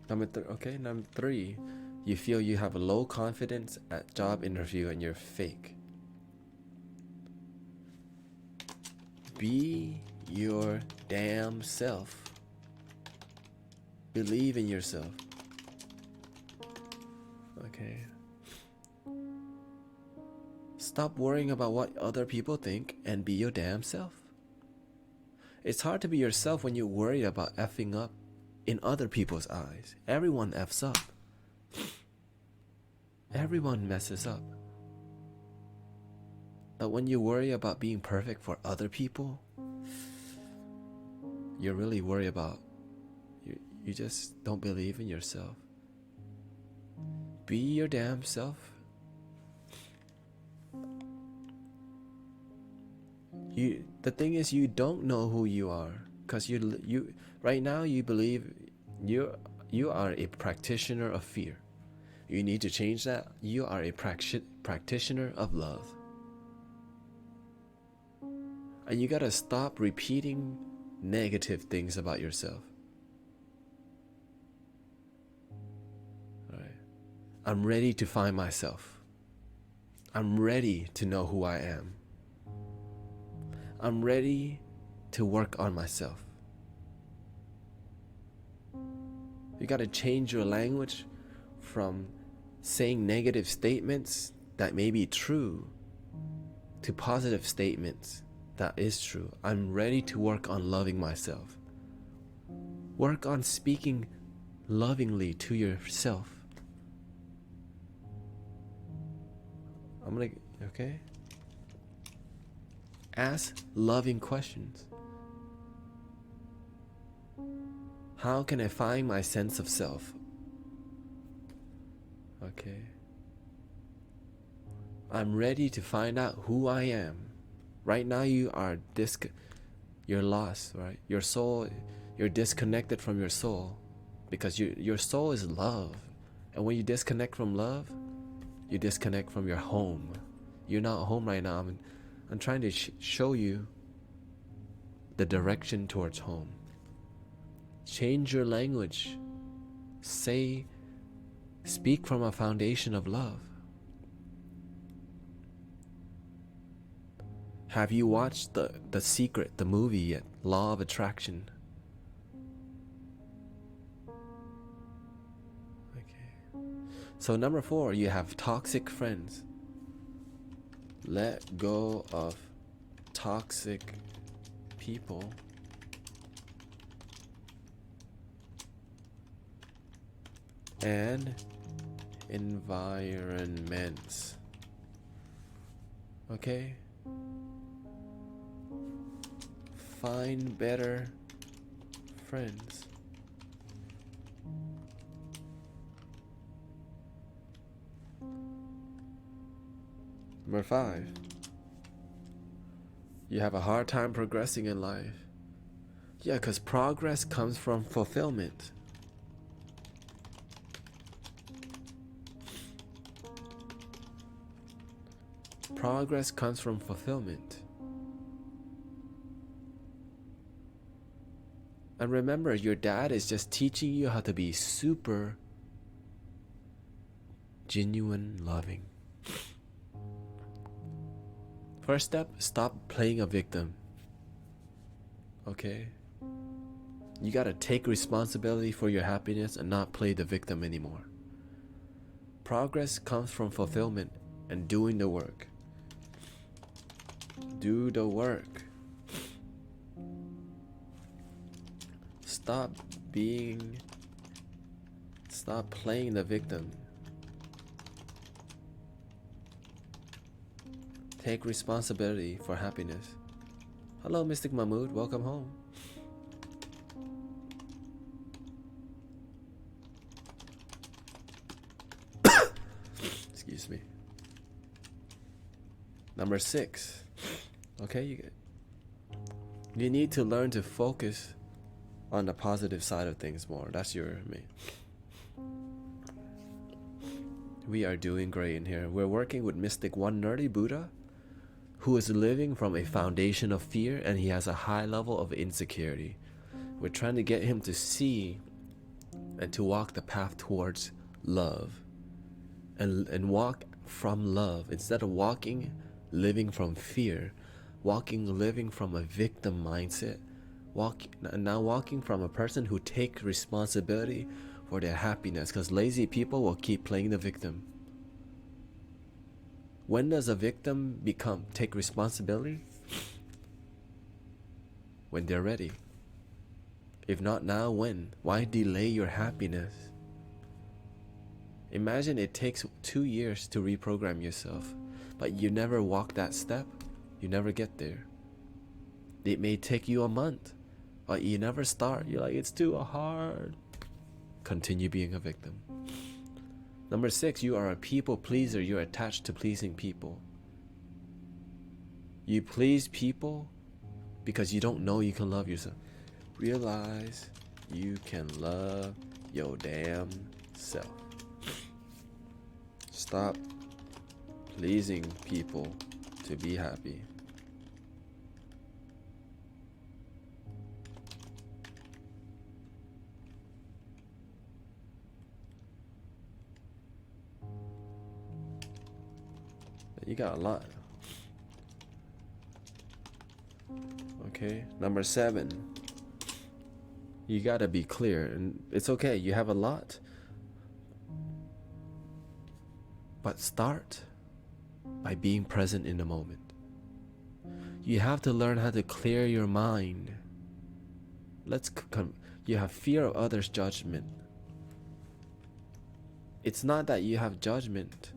Speaker 1: Number 3. You feel you have a low confidence at job interview and you're fake. Be your damn self. Believe in yourself. Okay. Stop worrying about what other people think and be your damn self. It's hard to be yourself when you worry about effing up in other people's eyes. Everyone F's up. Everyone messes up. But when you worry about being perfect for other people, you're really worried about you just don't believe in yourself. Be your damn self. The thing is, you don't know who you are, because you right now you believe you are a practitioner of fear. You need to change that. You are a practitioner of love. And you gotta stop repeating negative things about yourself. Alright. I'm ready to find myself. I'm ready to know who I am. I'm ready to work on myself. You gotta change your language from saying negative statements that may be true to positive statements that is true. I'm ready to work on loving myself. Work on speaking lovingly to yourself. Okay? Ask loving questions. How can I find my sense of self? Okay. I'm ready to find out who I am. Right now you're lost, right? Your soul, you're disconnected from your soul because your soul is love. And when you disconnect from love, you disconnect from your home. You're not home right now. I'm trying to show you the direction towards home. Change your language. Speak from a foundation of love. Have you watched The Secret, the movie yet? Law of Attraction. Okay. So number 4, you have toxic friends. Let go of toxic people. And environments. Okay? Find better friends. Number 5. You have a hard time progressing in life. Yeah, because progress comes from fulfillment. Progress comes from fulfillment. And remember, your dad is just teaching you how to be super genuine loving. First step, stop playing a victim. Okay? You gotta take responsibility for your happiness and not play the victim anymore. Progress comes from fulfillment and doing the work. Do the work. Stop playing the victim. Take responsibility for happiness. Hello, Mystic Mahmood. Welcome home. Excuse me. Number 6. Okay, you need to learn to focus on the positive side of things more. That's your main. We are doing great in here. We're working with Mystic One Nerdy Buddha, who is living from a foundation of fear, and he has a high level of insecurity. We're trying to get him to see and to walk the path towards love and walk from love instead of living from fear, living from a victim mindset, walking from a person who takes responsibility for their happiness, because lazy people will keep playing the victim. When does a victim take responsibility? When they're ready. If not now, when? Why delay your happiness? Imagine it takes 2 years to reprogram yourself, but you never walk that step. You never get there. It may take you a month, but you never start. You're like, it's too hard. Continue being a victim. Number 6, you are a people pleaser. You're attached to pleasing people. You please people because you don't know you can love yourself. Realize you can love your damn self. Stop pleasing people to be happy. You got a lot. Okay, number 7. You gotta be clear, and it's okay, you have a lot. But start by being present in the moment. You have to learn how to clear your mind. You have fear of others' judgment. It's not that you have judgment.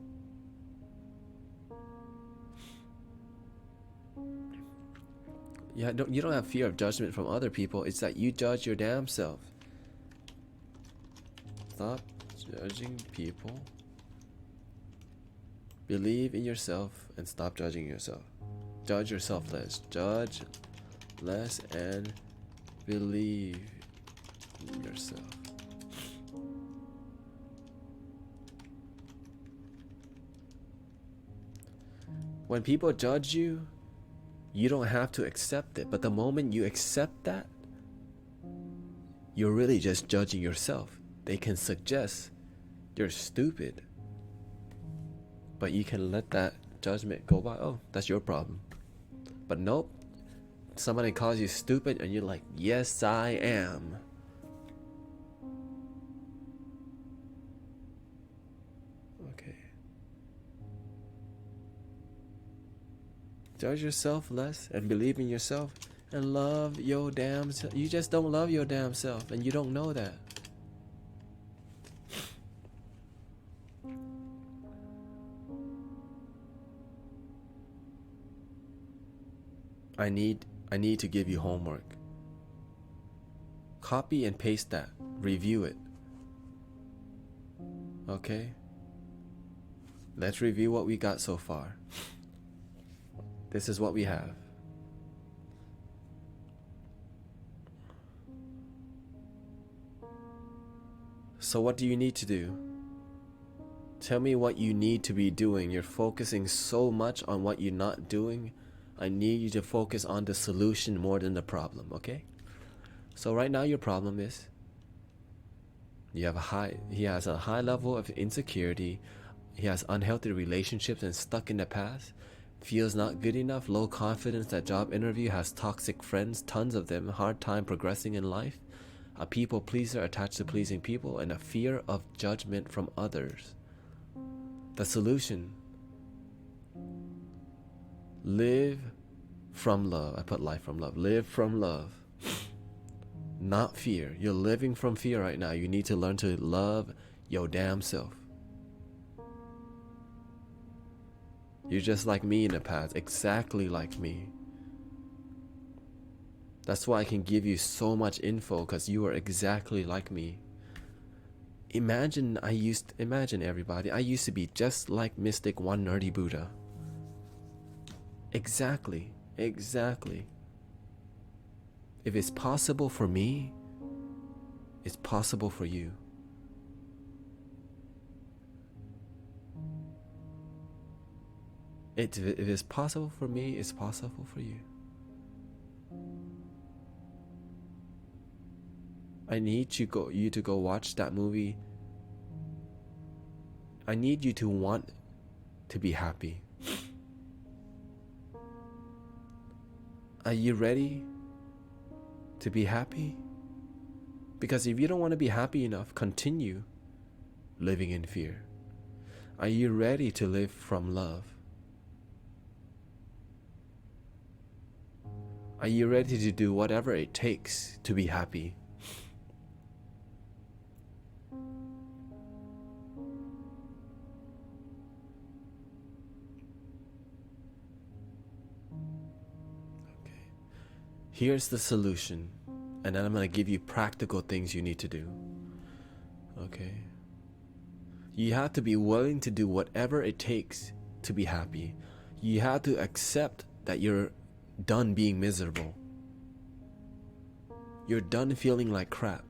Speaker 1: You don't have fear of judgment from other people. It's that you judge your damn self. Stop judging people. Believe in yourself and stop judging yourself. Judge yourself less. Judge less and believe in yourself. When people judge you, you don't have to accept it. But the moment you accept that, you're really just judging yourself. They can suggest you're stupid, but you can let that judgment go by. Oh, that's your problem. But nope, somebody calls you stupid and you're like, yes, I am. Okay. Judge yourself less and believe in yourself and love your damn self. You just don't love your damn self and you don't know that. I need to give you homework. Copy and paste that. Review it. Okay? Let's review what we got so far. This is what we have. So what do you need to do? Tell me what you need to be doing. You're focusing so much on what you're not doing. I need you to focus on the solution more than the problem, okay? So right now your problem is he has a high level of insecurity. He has unhealthy relationships and stuck in the past. Feels not good enough, low confidence at job interview, has toxic friends, tons of them, hard time progressing in life, a people pleaser attached to pleasing people, and a fear of judgment from others. The solution: live from love. I put life from love. Live from love, not fear. You're living from fear right now. You need to learn to love your damn self. You're just like me in the past, exactly like me. That's why I can give you so much info, because you are exactly like me. Imagine everybody, I used to be just like Mystic One Nerdy Buddha. Exactly. If it's possible for me, it's possible for you. If it's possible for me, it's possible for you. I need you to go watch that movie. I need you to want to be happy. Are you ready to be happy? Because if you don't want to be happy enough, continue living in fear. Are you ready to live from love? Are you ready to do whatever it takes to be happy? Okay. Here's the solution, and then I'm going to give you practical things you need to do. Okay? You have to be willing to do whatever it takes to be happy. You have to accept that you're done being miserable. You're done feeling like crap.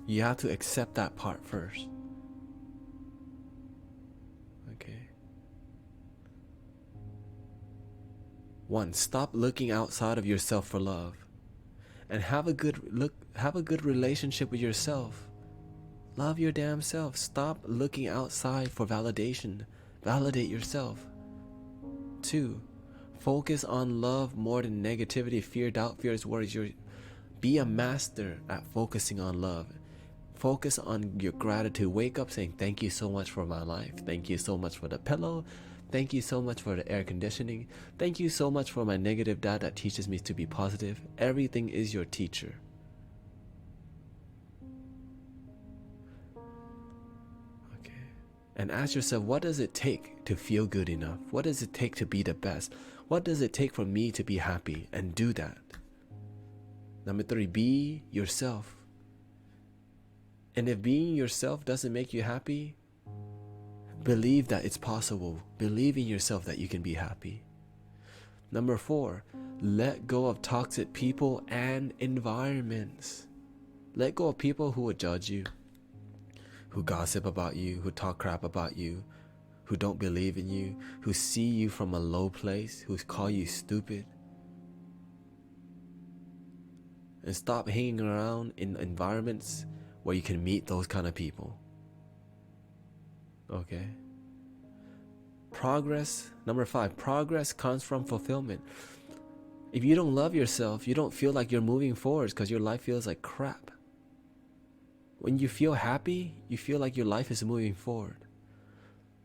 Speaker 1: You have to accept that part first. Okay. 1, stop looking outside of yourself for love, and have a good relationship with yourself. Love your damn self. Stop looking outside for validation. Validate yourself. 2, focus on love more than negativity, fear, doubt, fears, worries. Be a master at focusing on love. Focus on your gratitude. Wake up saying, thank you so much for my life. Thank you so much for the pillow. Thank you so much for the air conditioning. Thank you so much for my negative dad that teaches me to be positive. Everything is your teacher. Okay. And ask yourself, what does it take to feel good enough? What does it take to be the best? What does it take for me to be happy? And do that. Number 3, be yourself. And if being yourself doesn't make you happy, believe that it's possible. Believe in yourself that you can be happy. Number 4, let go of toxic people and environments. Let go of people who would judge you, who gossip about you, who talk crap about you, who don't believe in you, who see you from a low place, who call you stupid. And stop hanging around in environments where you can meet those kind of people. Okay? Progress, number 5, progress comes from fulfillment. If you don't love yourself, you don't feel like you're moving forward because your life feels like crap. When you feel happy, you feel like your life is moving forward.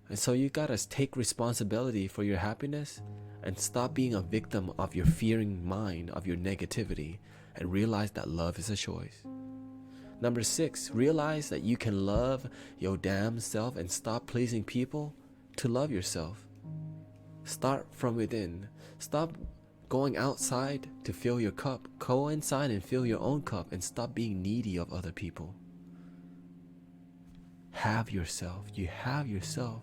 Speaker 1: And so you gotta take responsibility for your happiness and stop being a victim of your fearing mind, of your negativity, and realize that love is a choice. Number 6, realize that you can love your damn self and stop pleasing people to love yourself. Start from within. Stop going outside to fill your cup. Go inside and fill your own cup and stop being needy of other people. Have yourself. You have yourself.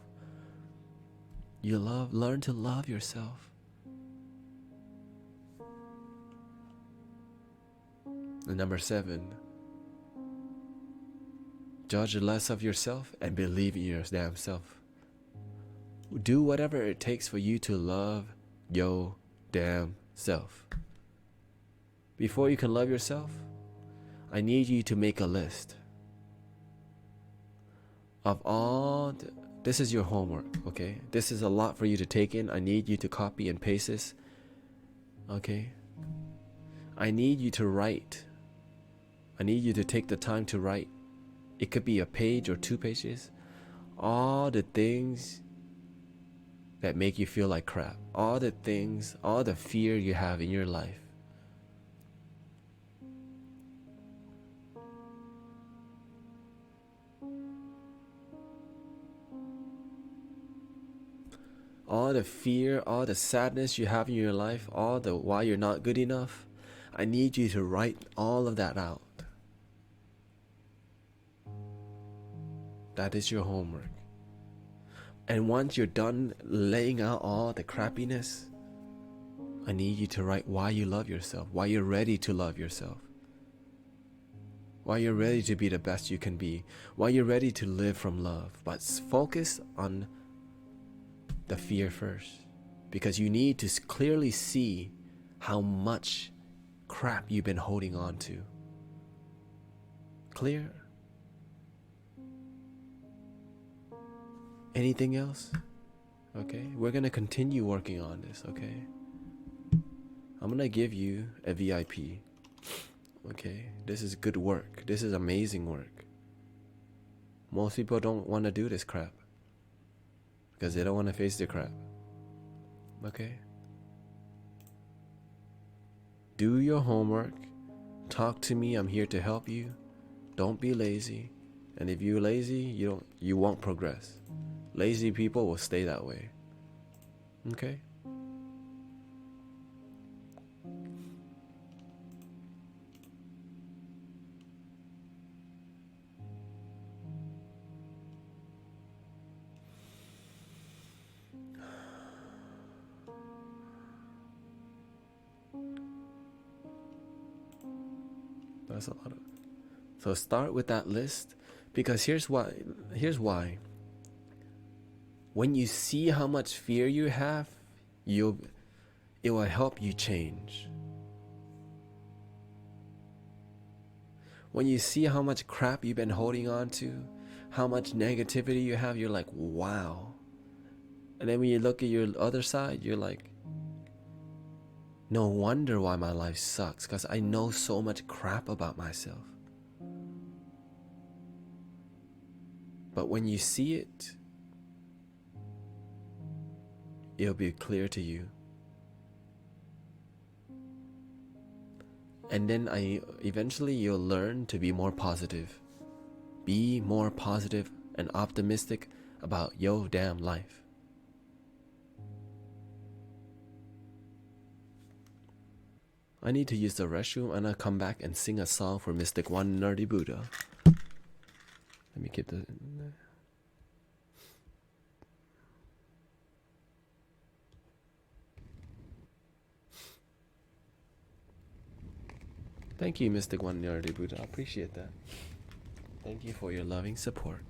Speaker 1: Learn to love yourself. And number 7, judge less of yourself and believe in your damn self. Do whatever it takes for you to love your damn self. Before you can love yourself, I need you to make a list of all this is your homework, okay? This is a lot for you to take in. I need you to copy and paste this, okay? I need you to write. I need you to take the time to write. It could be a page or 2 pages. All the things that make you feel like crap. All the things, all the fear you have in your life. All the fear, all the sadness you have in your life, all the why you're not good enough. I need you to write all of that out. That is your homework. And once you're done laying out all the crappiness, I need you to write why you love yourself, why you're ready to love yourself, why you're ready to be the best you can be, why you're ready to live from love. But focus on the fear first, because you need to clearly see how much crap you've been holding on to. Clear? Anything else? Okay, we're gonna continue working on this, okay? I'm gonna give you a VIP. Okay, this is good work. This is amazing work. Most people don't want to do this crap because they don't want to face the crap. Okay? Do your homework. Talk to me. I'm here to help you. Don't be lazy. And if you're lazy, you won't progress. Lazy people will stay that way. Okay? That's a lot of. So start with that list, because here's why. When you see how much fear you have, it will help you change. When you see how much crap you've been holding on to, how much negativity you have, you're like, wow. And then when you look at your other side, you're like, no wonder why my life sucks, because I know so much crap about myself. But when you see it, it'll be clear to you. And then eventually you'll learn to be more positive. Be more positive and optimistic about your damn life. I need to use the restroom, and I'll come back and sing a song for Mystic One Nerdy Buddha. Let me keep the. Thank you, Mystic One Nerdy Buddha. I appreciate that. Thank you for your loving support.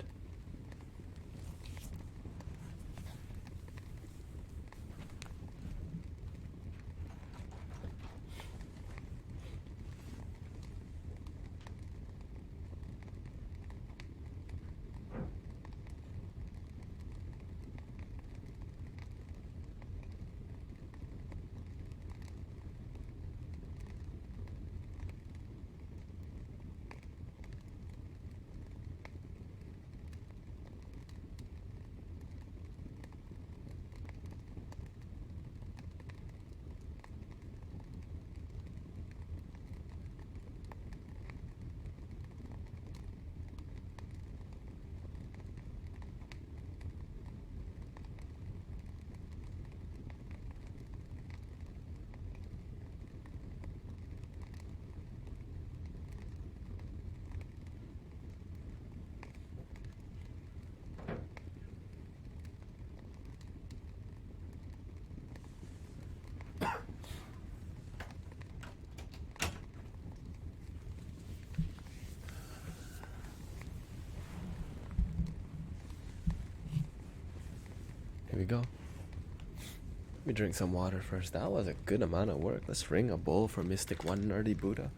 Speaker 1: Here we go. Let me drink some water first. That was a good amount of work. Let's ring a bowl for Mystic One Nerdy Buddha.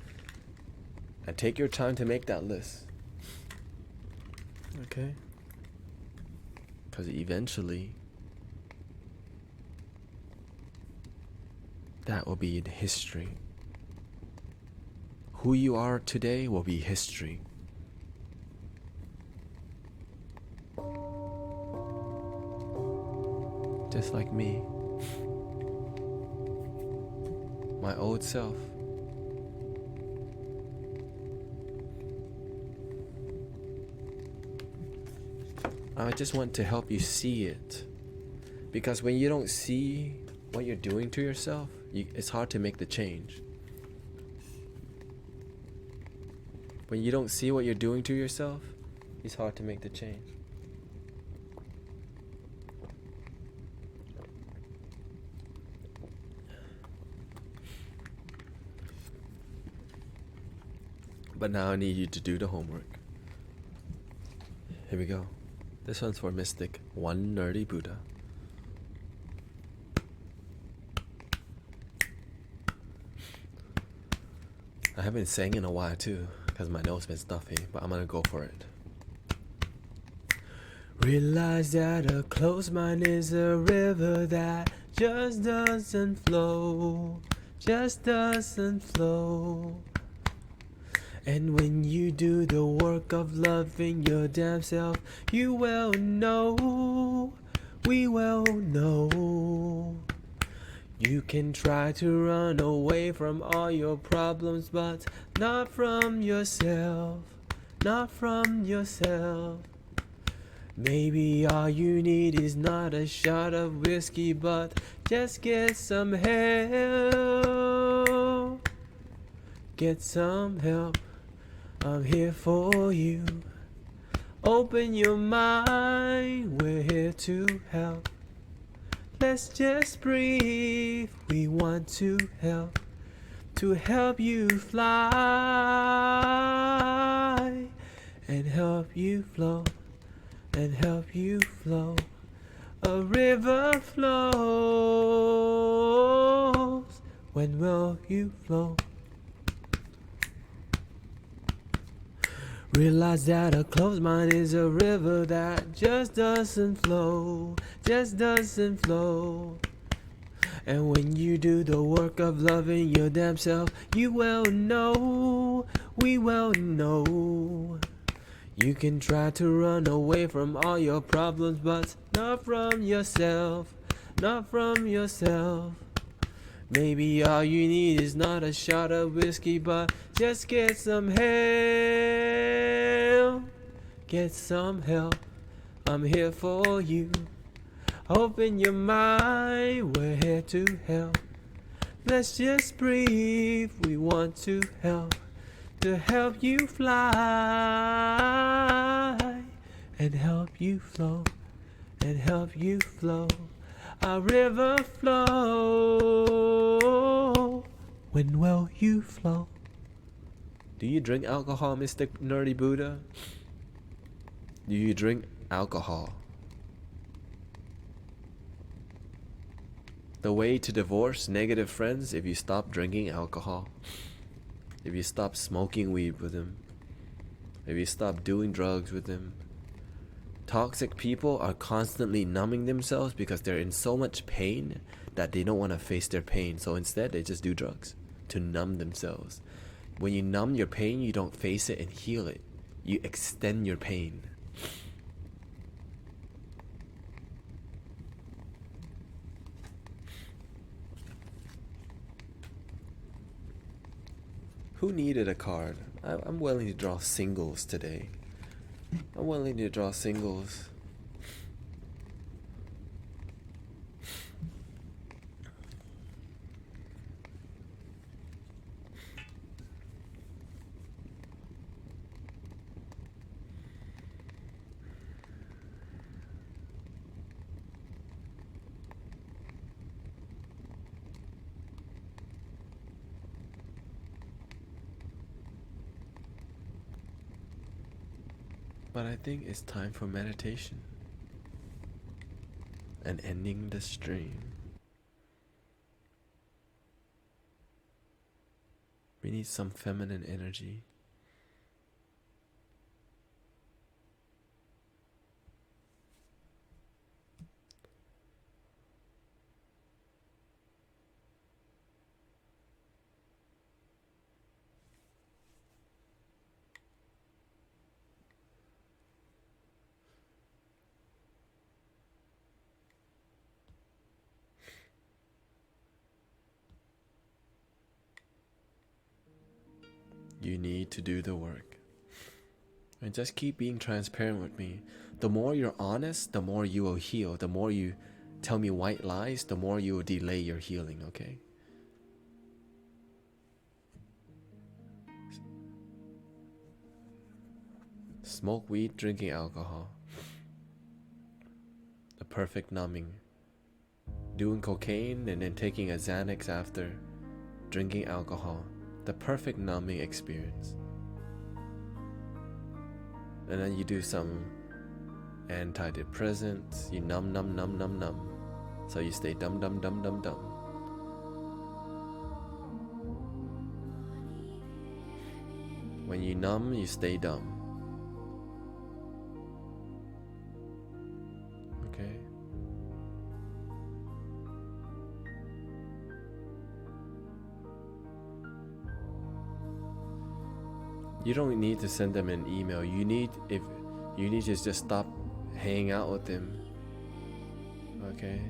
Speaker 1: And take your time to make that list. Okay? Because eventually, that will be in history. Who you are today will be history. Just like me. My old self. I just want to help you see it. Because when you don't see what you're doing to yourself, it's hard to make the change. When you don't see what you're doing to yourself, it's hard to make the change. But now I need you to do the homework. Here we go. This one's for Mystic One Nerdy Buddha. I haven't sang in a while too, because my nose been stuffy, but I'm gonna go for it. Realize that a closed mind is a river that just doesn't flow, just doesn't flow. And when you do the work of loving your damn self, you will know, we will know. You can try to run away from all your problems, but not from yourself, not from yourself. Maybe all you need is not a shot of whiskey, but just get some help. Get some help. I'm here for you. Open your mind, we're here to help. Let's just breathe, we want to help you fly, and help you flow, and help you flow. A river flows, when will you flow? Realize that a closed mind is a river that just doesn't flow, just doesn't flow. And when you do the work of loving your damn self, you will know, we will know. You can try to run away from all your problems, but not from yourself, not from yourself. Maybe all you need is not a shot of whiskey, but just get some help. Get some help. I'm here for you. Open your mind, we're here to help. Let's just breathe, we want to help you fly, and help you flow, and help you flow. A river flow, when will you flow? Do you drink alcohol, Mr. Nerdy Buddha? Do you drink alcohol? The way to divorce negative friends, if you stop drinking alcohol, if you stop smoking weed with them, if you stop doing drugs with them. Toxic people are constantly numbing themselves because they're in so much pain that they don't want to face their pain. So instead, they just do drugs to numb themselves. When you numb your pain, you don't face it and heal it. You extend your pain. Who needed a card? I'm willing to draw singles today. I'm willing to draw singles. But I think it's time for meditation and ending the stream. We need some feminine energy. You need to do the work. And just keep being transparent with me. The more you're honest, the more you will heal. The more you tell me white lies, the more you will delay your healing, okay? Smoke weed, drinking alcohol. The perfect numbing. Doing cocaine and then taking a Xanax after. Drinking alcohol. The perfect numbing experience. And then you do some antidepressants. You numb. So you stay dumb. When you numb, you stay dumb. Okay? You don't need to send them an email. You need to just stop hanging out with them. Okay?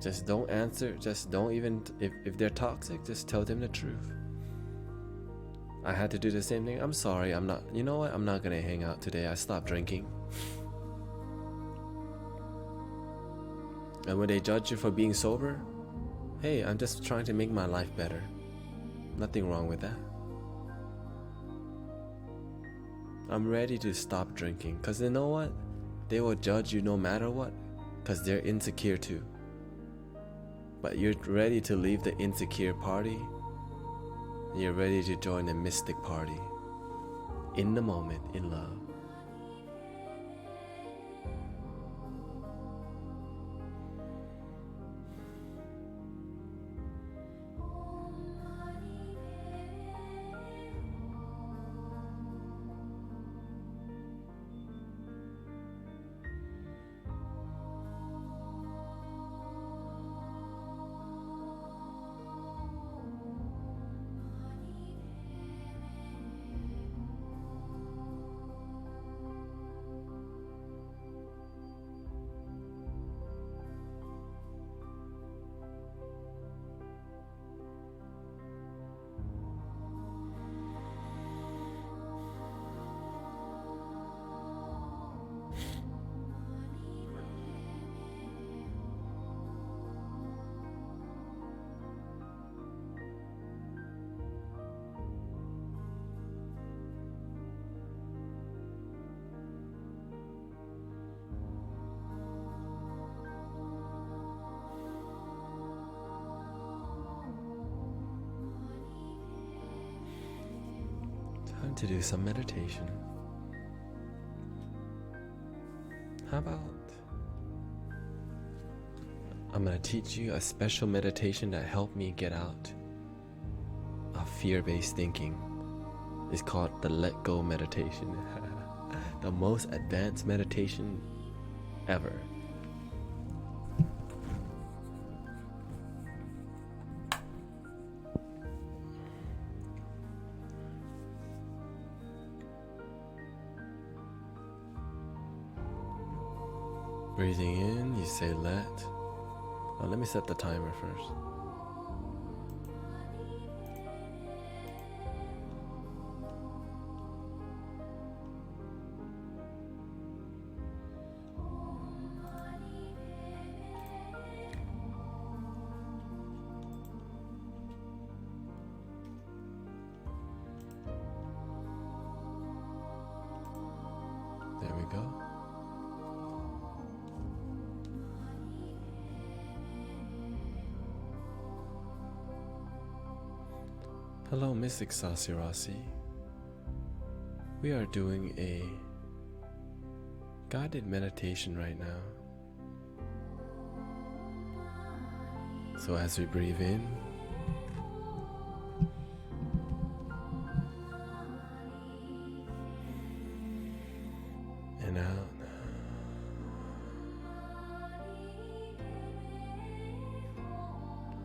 Speaker 1: Just don't answer. Just don't even, if they're toxic, just tell them the truth. I had to do the same thing. I'm sorry, you know what? I'm not gonna hang out today. I stopped drinking. And when they judge you for being sober, hey, I'm just trying to make my life better. Nothing wrong with that. I'm ready to stop drinking, because you know what? They will judge you no matter what, because they're insecure too. But you're ready to leave the insecure party. You're ready to join the mystic party. In the moment, in love. to do some meditation. How about I'm gonna teach you a special meditation that helped me get out of fear-based thinking. It's called the Let Go meditation. The most advanced meditation ever. Breathing in, you say let. Oh, let me set the timer first. There we go. Hello, Mystic Sasirasi. We are doing a guided meditation right now. So as we breathe in, and out,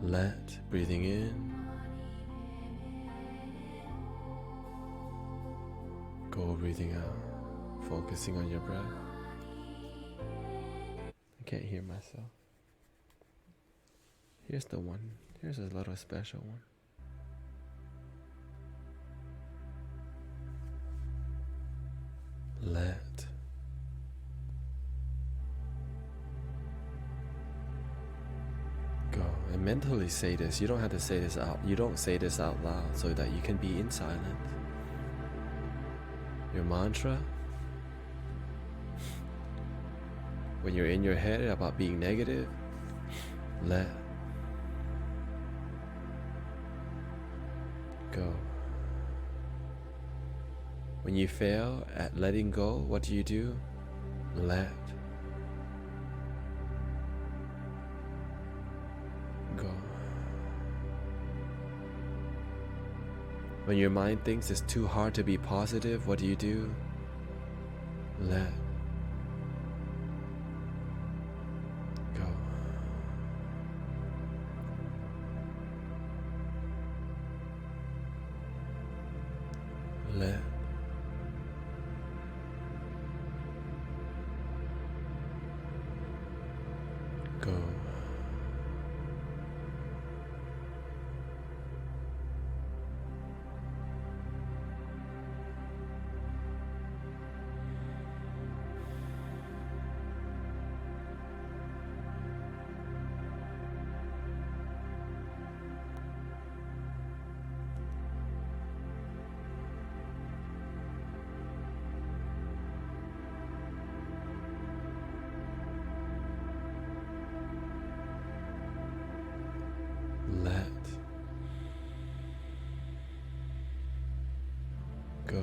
Speaker 1: let, breathing in, go breathing out, focusing on your breath. I can't hear myself. Here's the one. Here's a little special one. Let. Go. And mentally say this. You don't have to say this out. You don't say this out loud so that you can be in silence. Your mantra, when you're in your head about being negative, let go. When you fail at letting go, what do? Let go. When your mind thinks it's too hard to be positive, what do? Let go. Let go. Let go.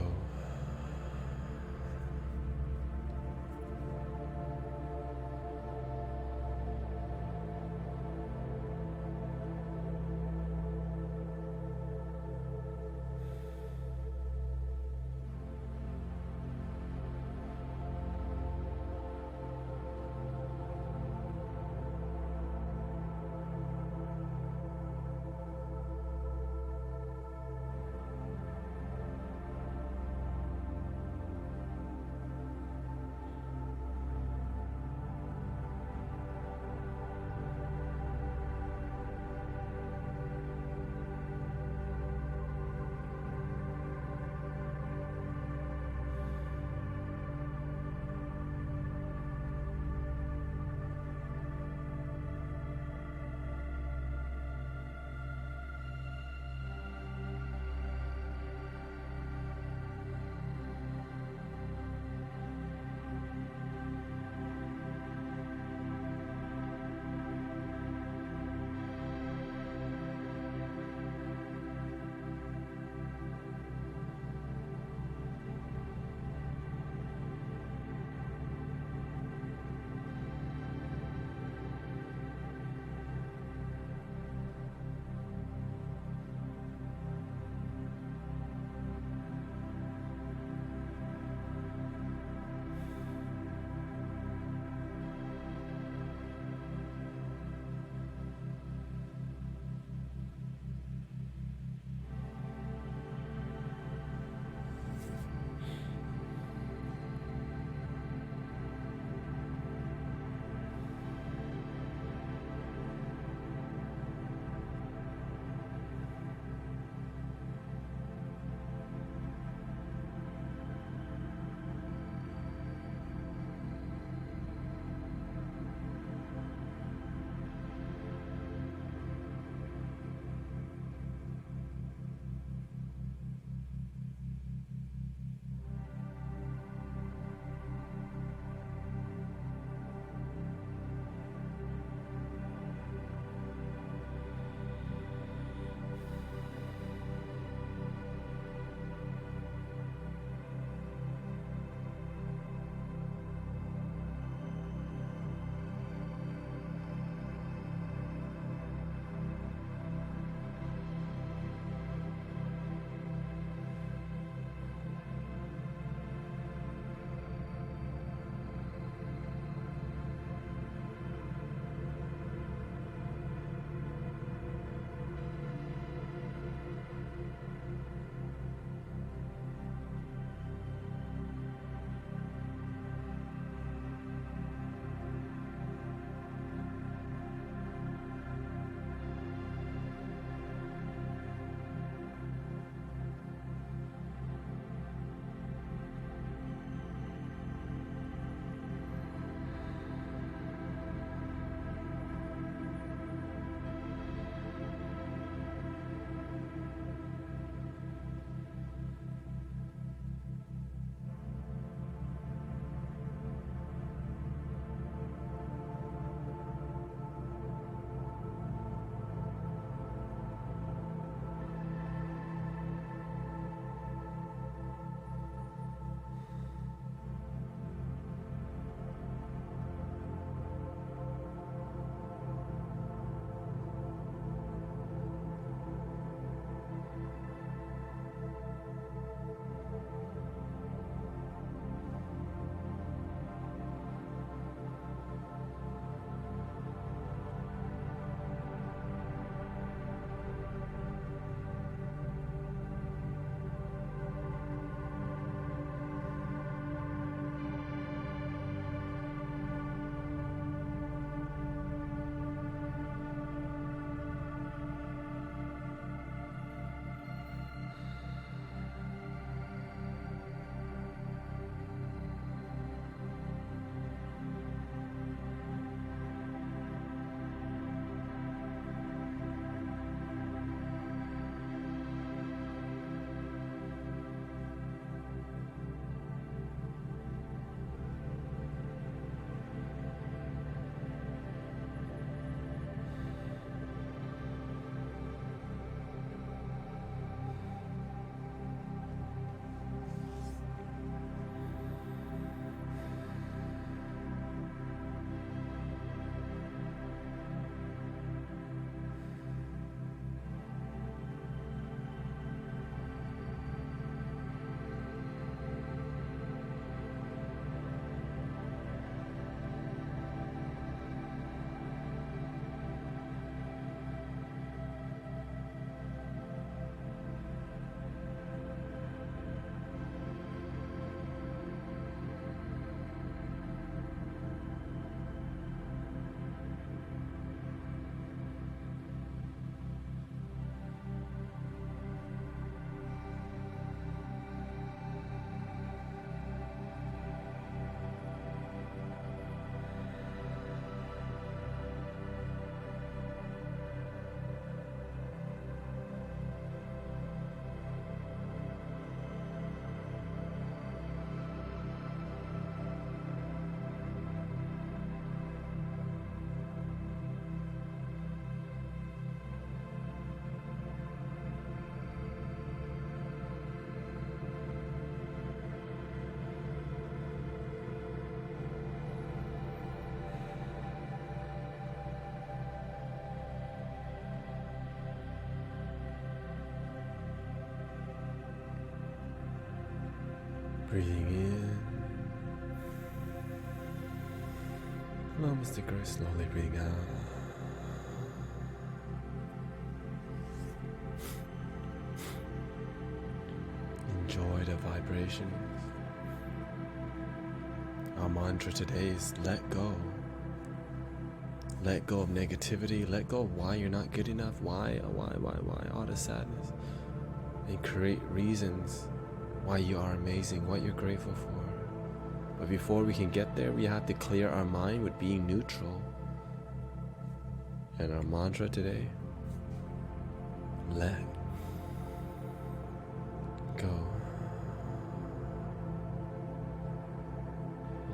Speaker 1: Breathing in. Hello, Mr. Grace. Slowly breathing out. Enjoy the vibrations. Our mantra today is let go. Let go of negativity. Let go of why you're not good enough. Why, all the sadness. And create reasons why you are amazing, what you're grateful for. But before we can get there, we have to clear our mind with being neutral. And our mantra today, let go.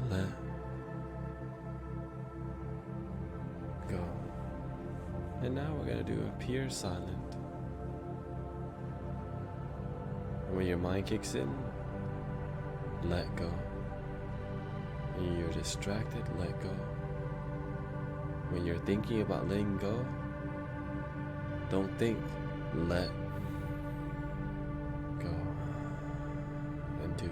Speaker 1: Let go. And now we're going to do a pure silent. And when your mind kicks in, let go. When you're distracted, let go. When you're thinking about letting go, don't think, let go. And do.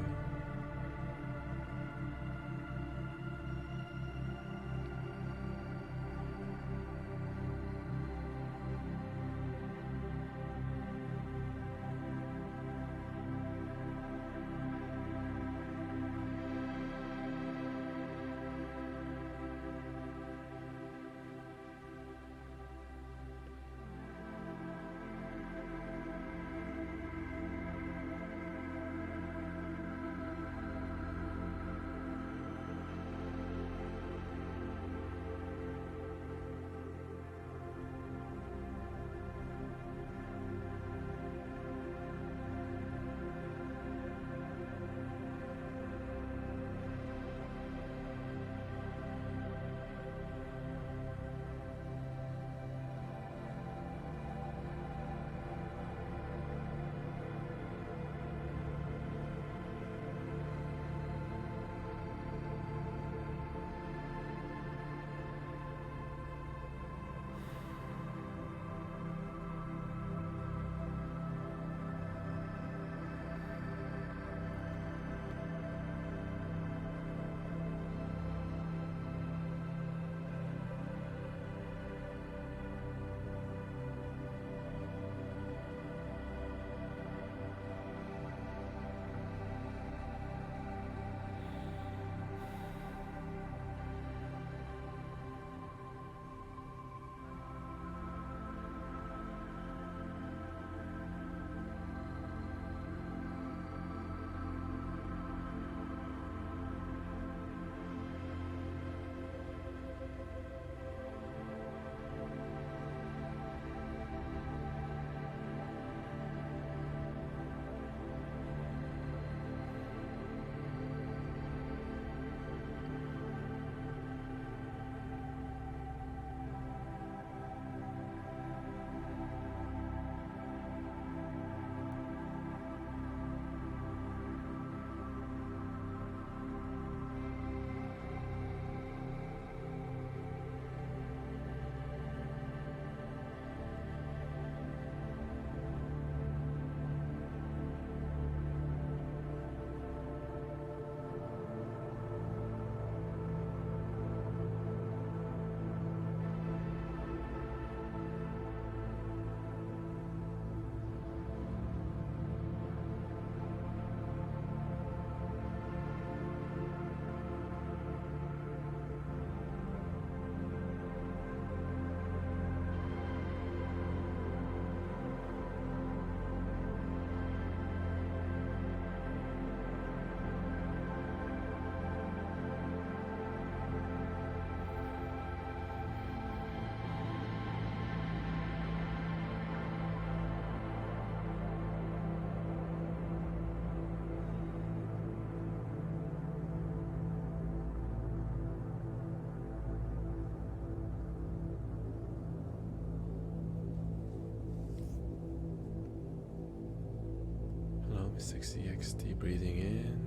Speaker 1: Hello, 60XT, breathing in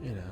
Speaker 1: and out.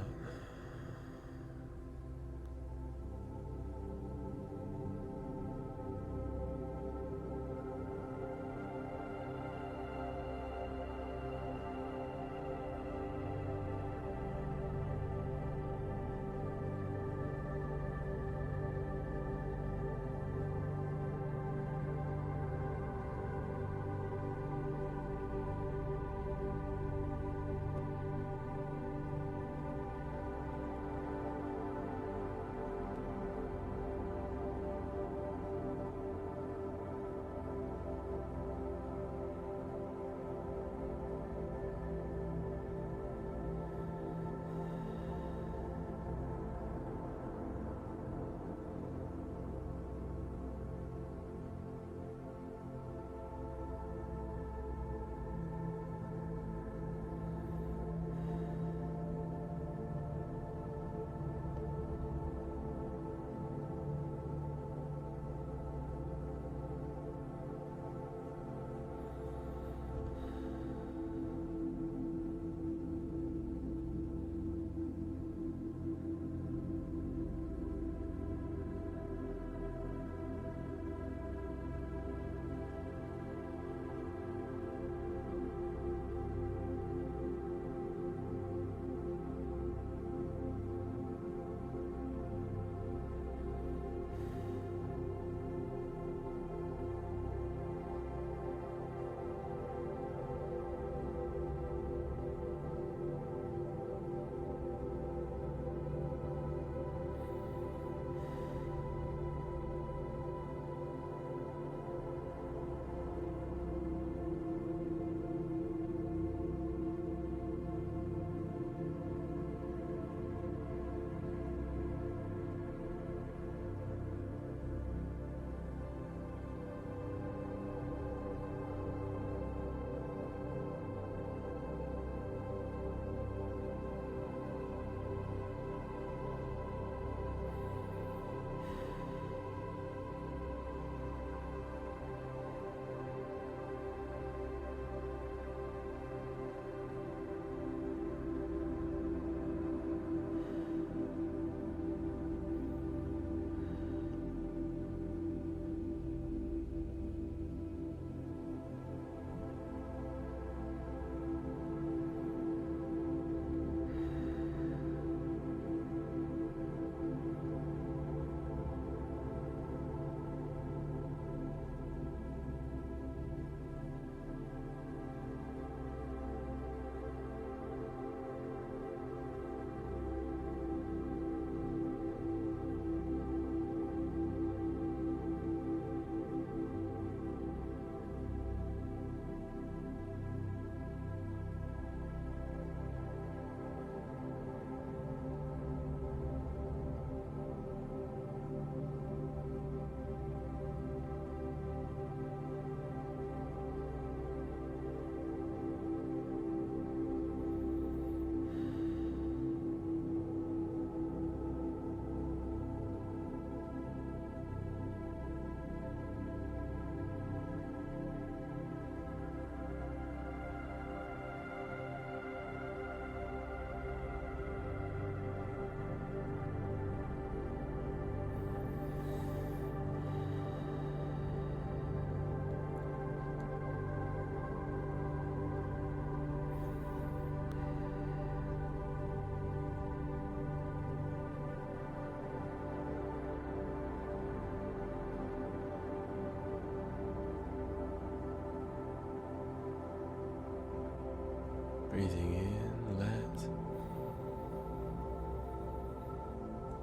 Speaker 1: Breathing in, let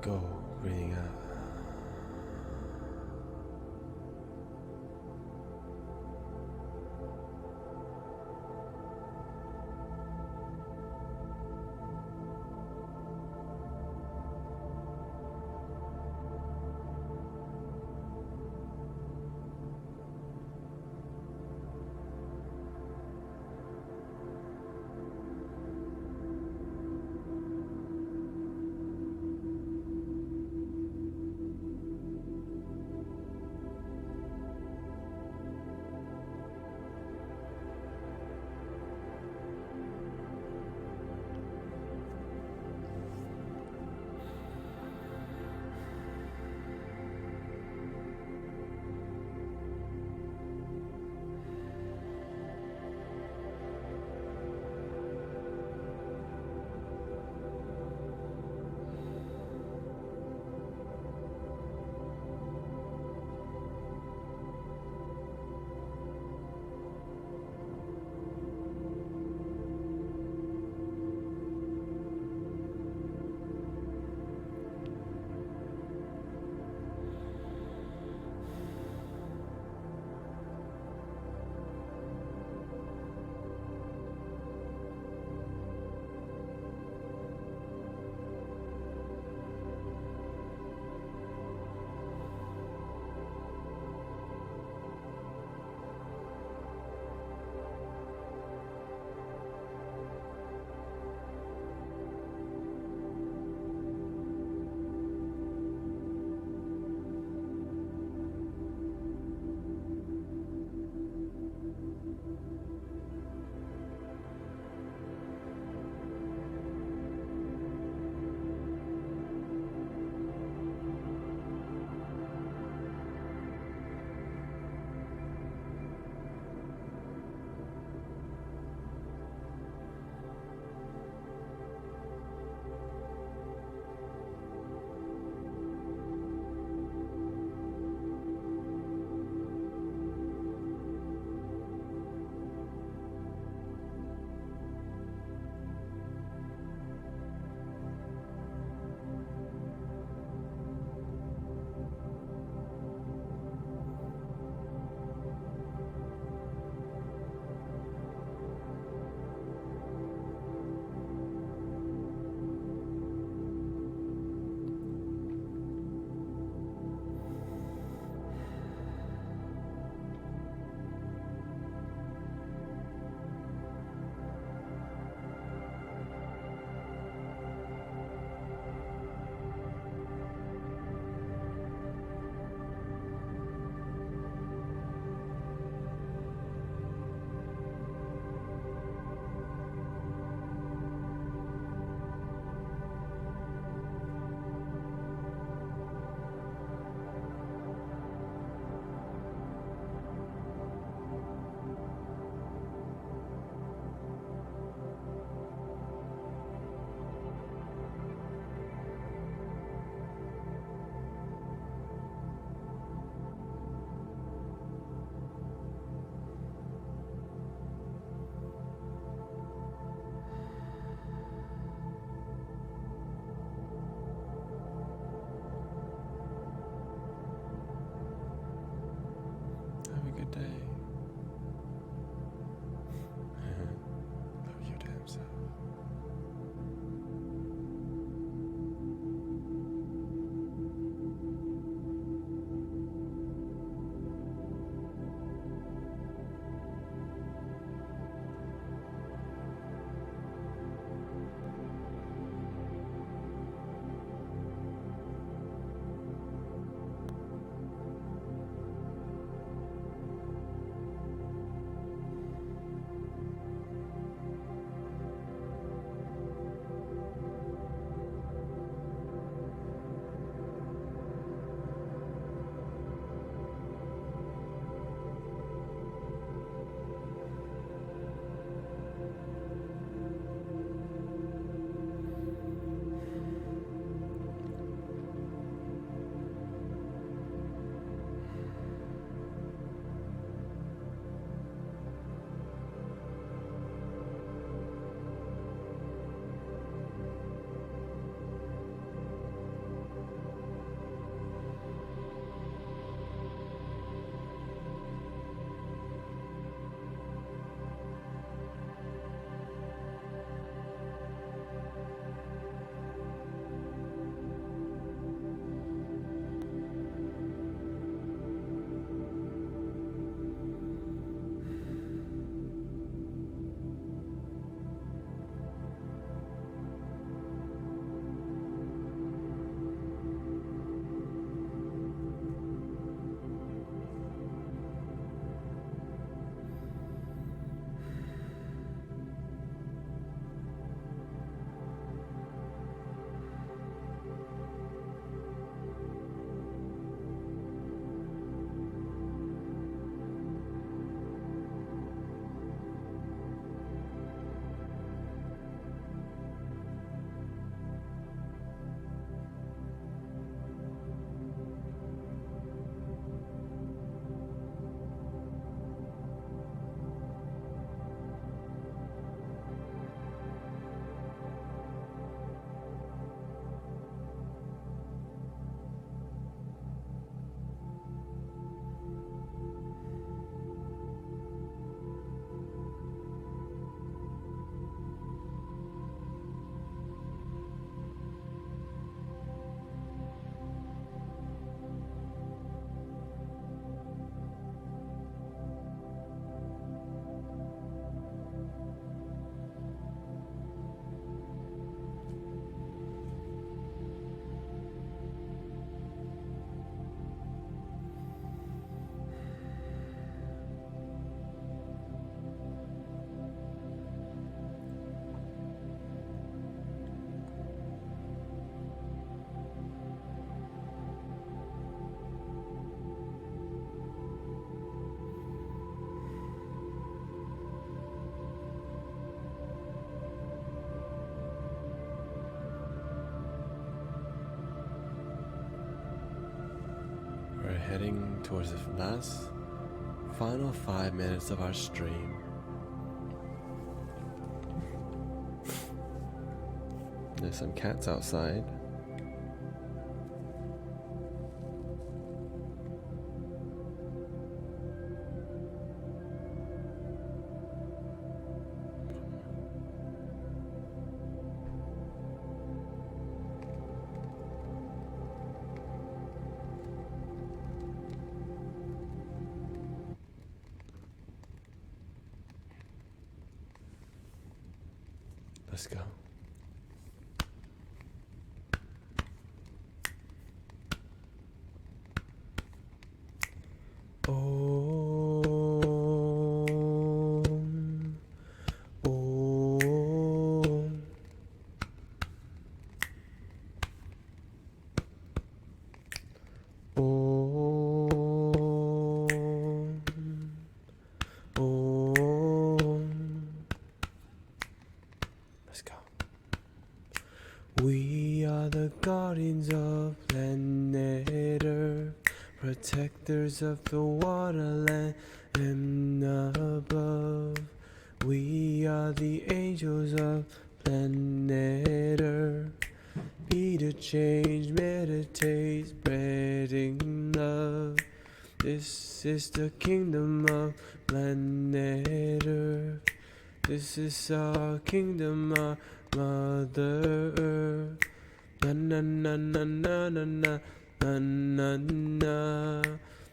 Speaker 1: go. Breathing out. towards the last final 5 minutes of our stream. There's some cats outside. Let's go. Let's go. We are the guardians of planet Earth, protectors of the waterland and above. We are the angels of planet Earth. Be the change, meditate, spreading love. This is the kingdom of planet Earth. This is our kingdom, our Mother Earth. Na na na na na na na na na na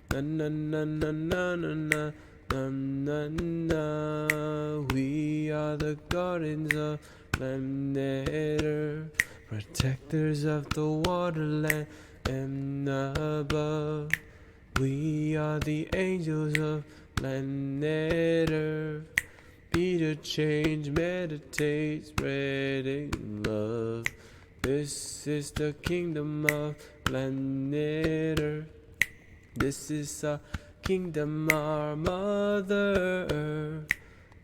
Speaker 1: na na na na na na na na. We are the guardians of planet Earth, protectors of the waterland and above. We are the angels of planet Earth. Be the change, meditate, spreading love. This is the kingdom of planet Earth. This is our kingdom, our Mother Earth.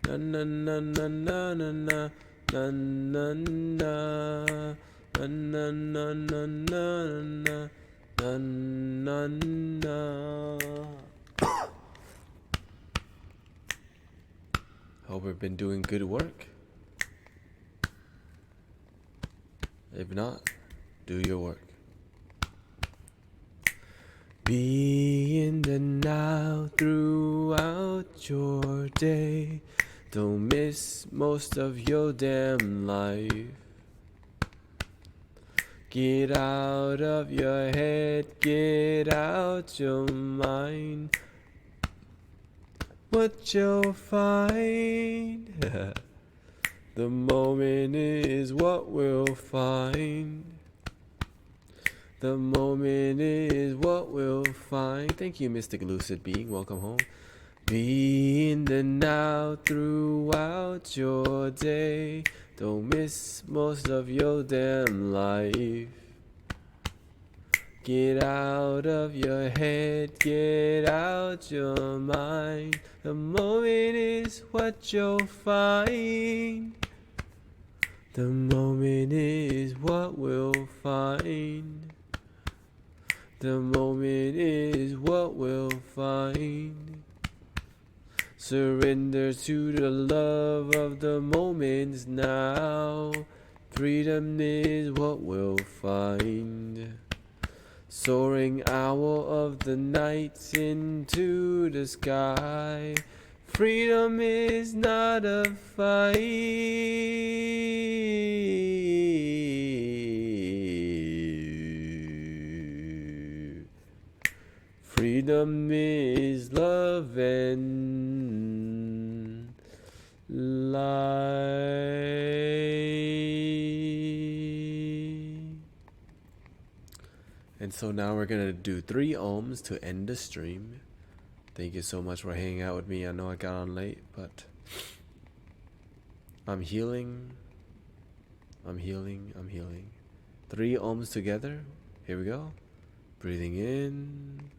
Speaker 1: Na na na na na na na na na na na na na na na na na. Hope we've been doing good work. If not, do your work. Be in the now throughout your day. Don't miss most of your damn life. Get out of your head, get out your mind. What you'll find, the moment is what we'll find. The moment is what we'll find. Thank you, Mystic Lucid Being. Welcome home. Be in the now throughout your day. Don't miss most of your damn life. Get out of your head, get out your mind. The moment is what you'll find. The moment is what we'll find. The moment is what we'll find. Surrender to the love of the moments now. Freedom is what we'll find. Soaring owl of the nights into the sky. Freedom is not a fight. Freedom is love and light. And so now we're gonna do 3 ohms to end the stream. Thank you so much for hanging out with me. I know I got on late, but I'm healing. I'm healing. 3 ohms together. Here we go. Breathing in.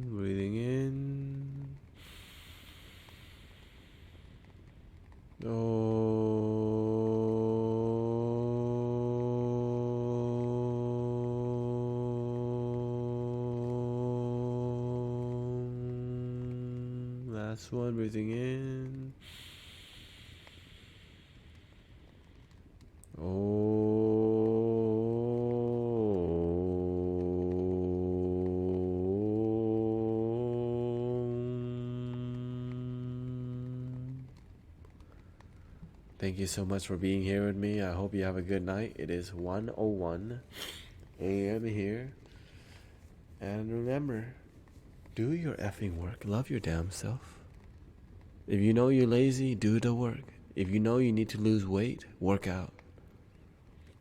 Speaker 1: Breathing in. Last one, breathing in. Thank you so much for being here with me. I hope you have a good night. It is 1:01 a.m. here. And remember, do your effing work. Love your damn self. If you know you're lazy, do the work. If you know you need to lose weight, work out.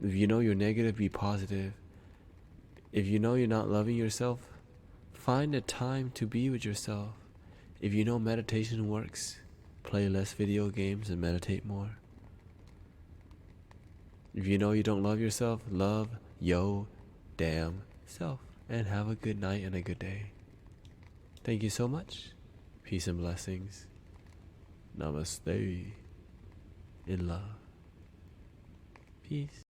Speaker 1: If you know you're negative, be positive. If you know you're not loving yourself, find a time to be with yourself. If you know meditation works, play less video games and meditate more. If you know you don't love yourself, love yo damn self. And have a good night and a good day. Thank you so much. Peace and blessings. Namaste. In love. Peace.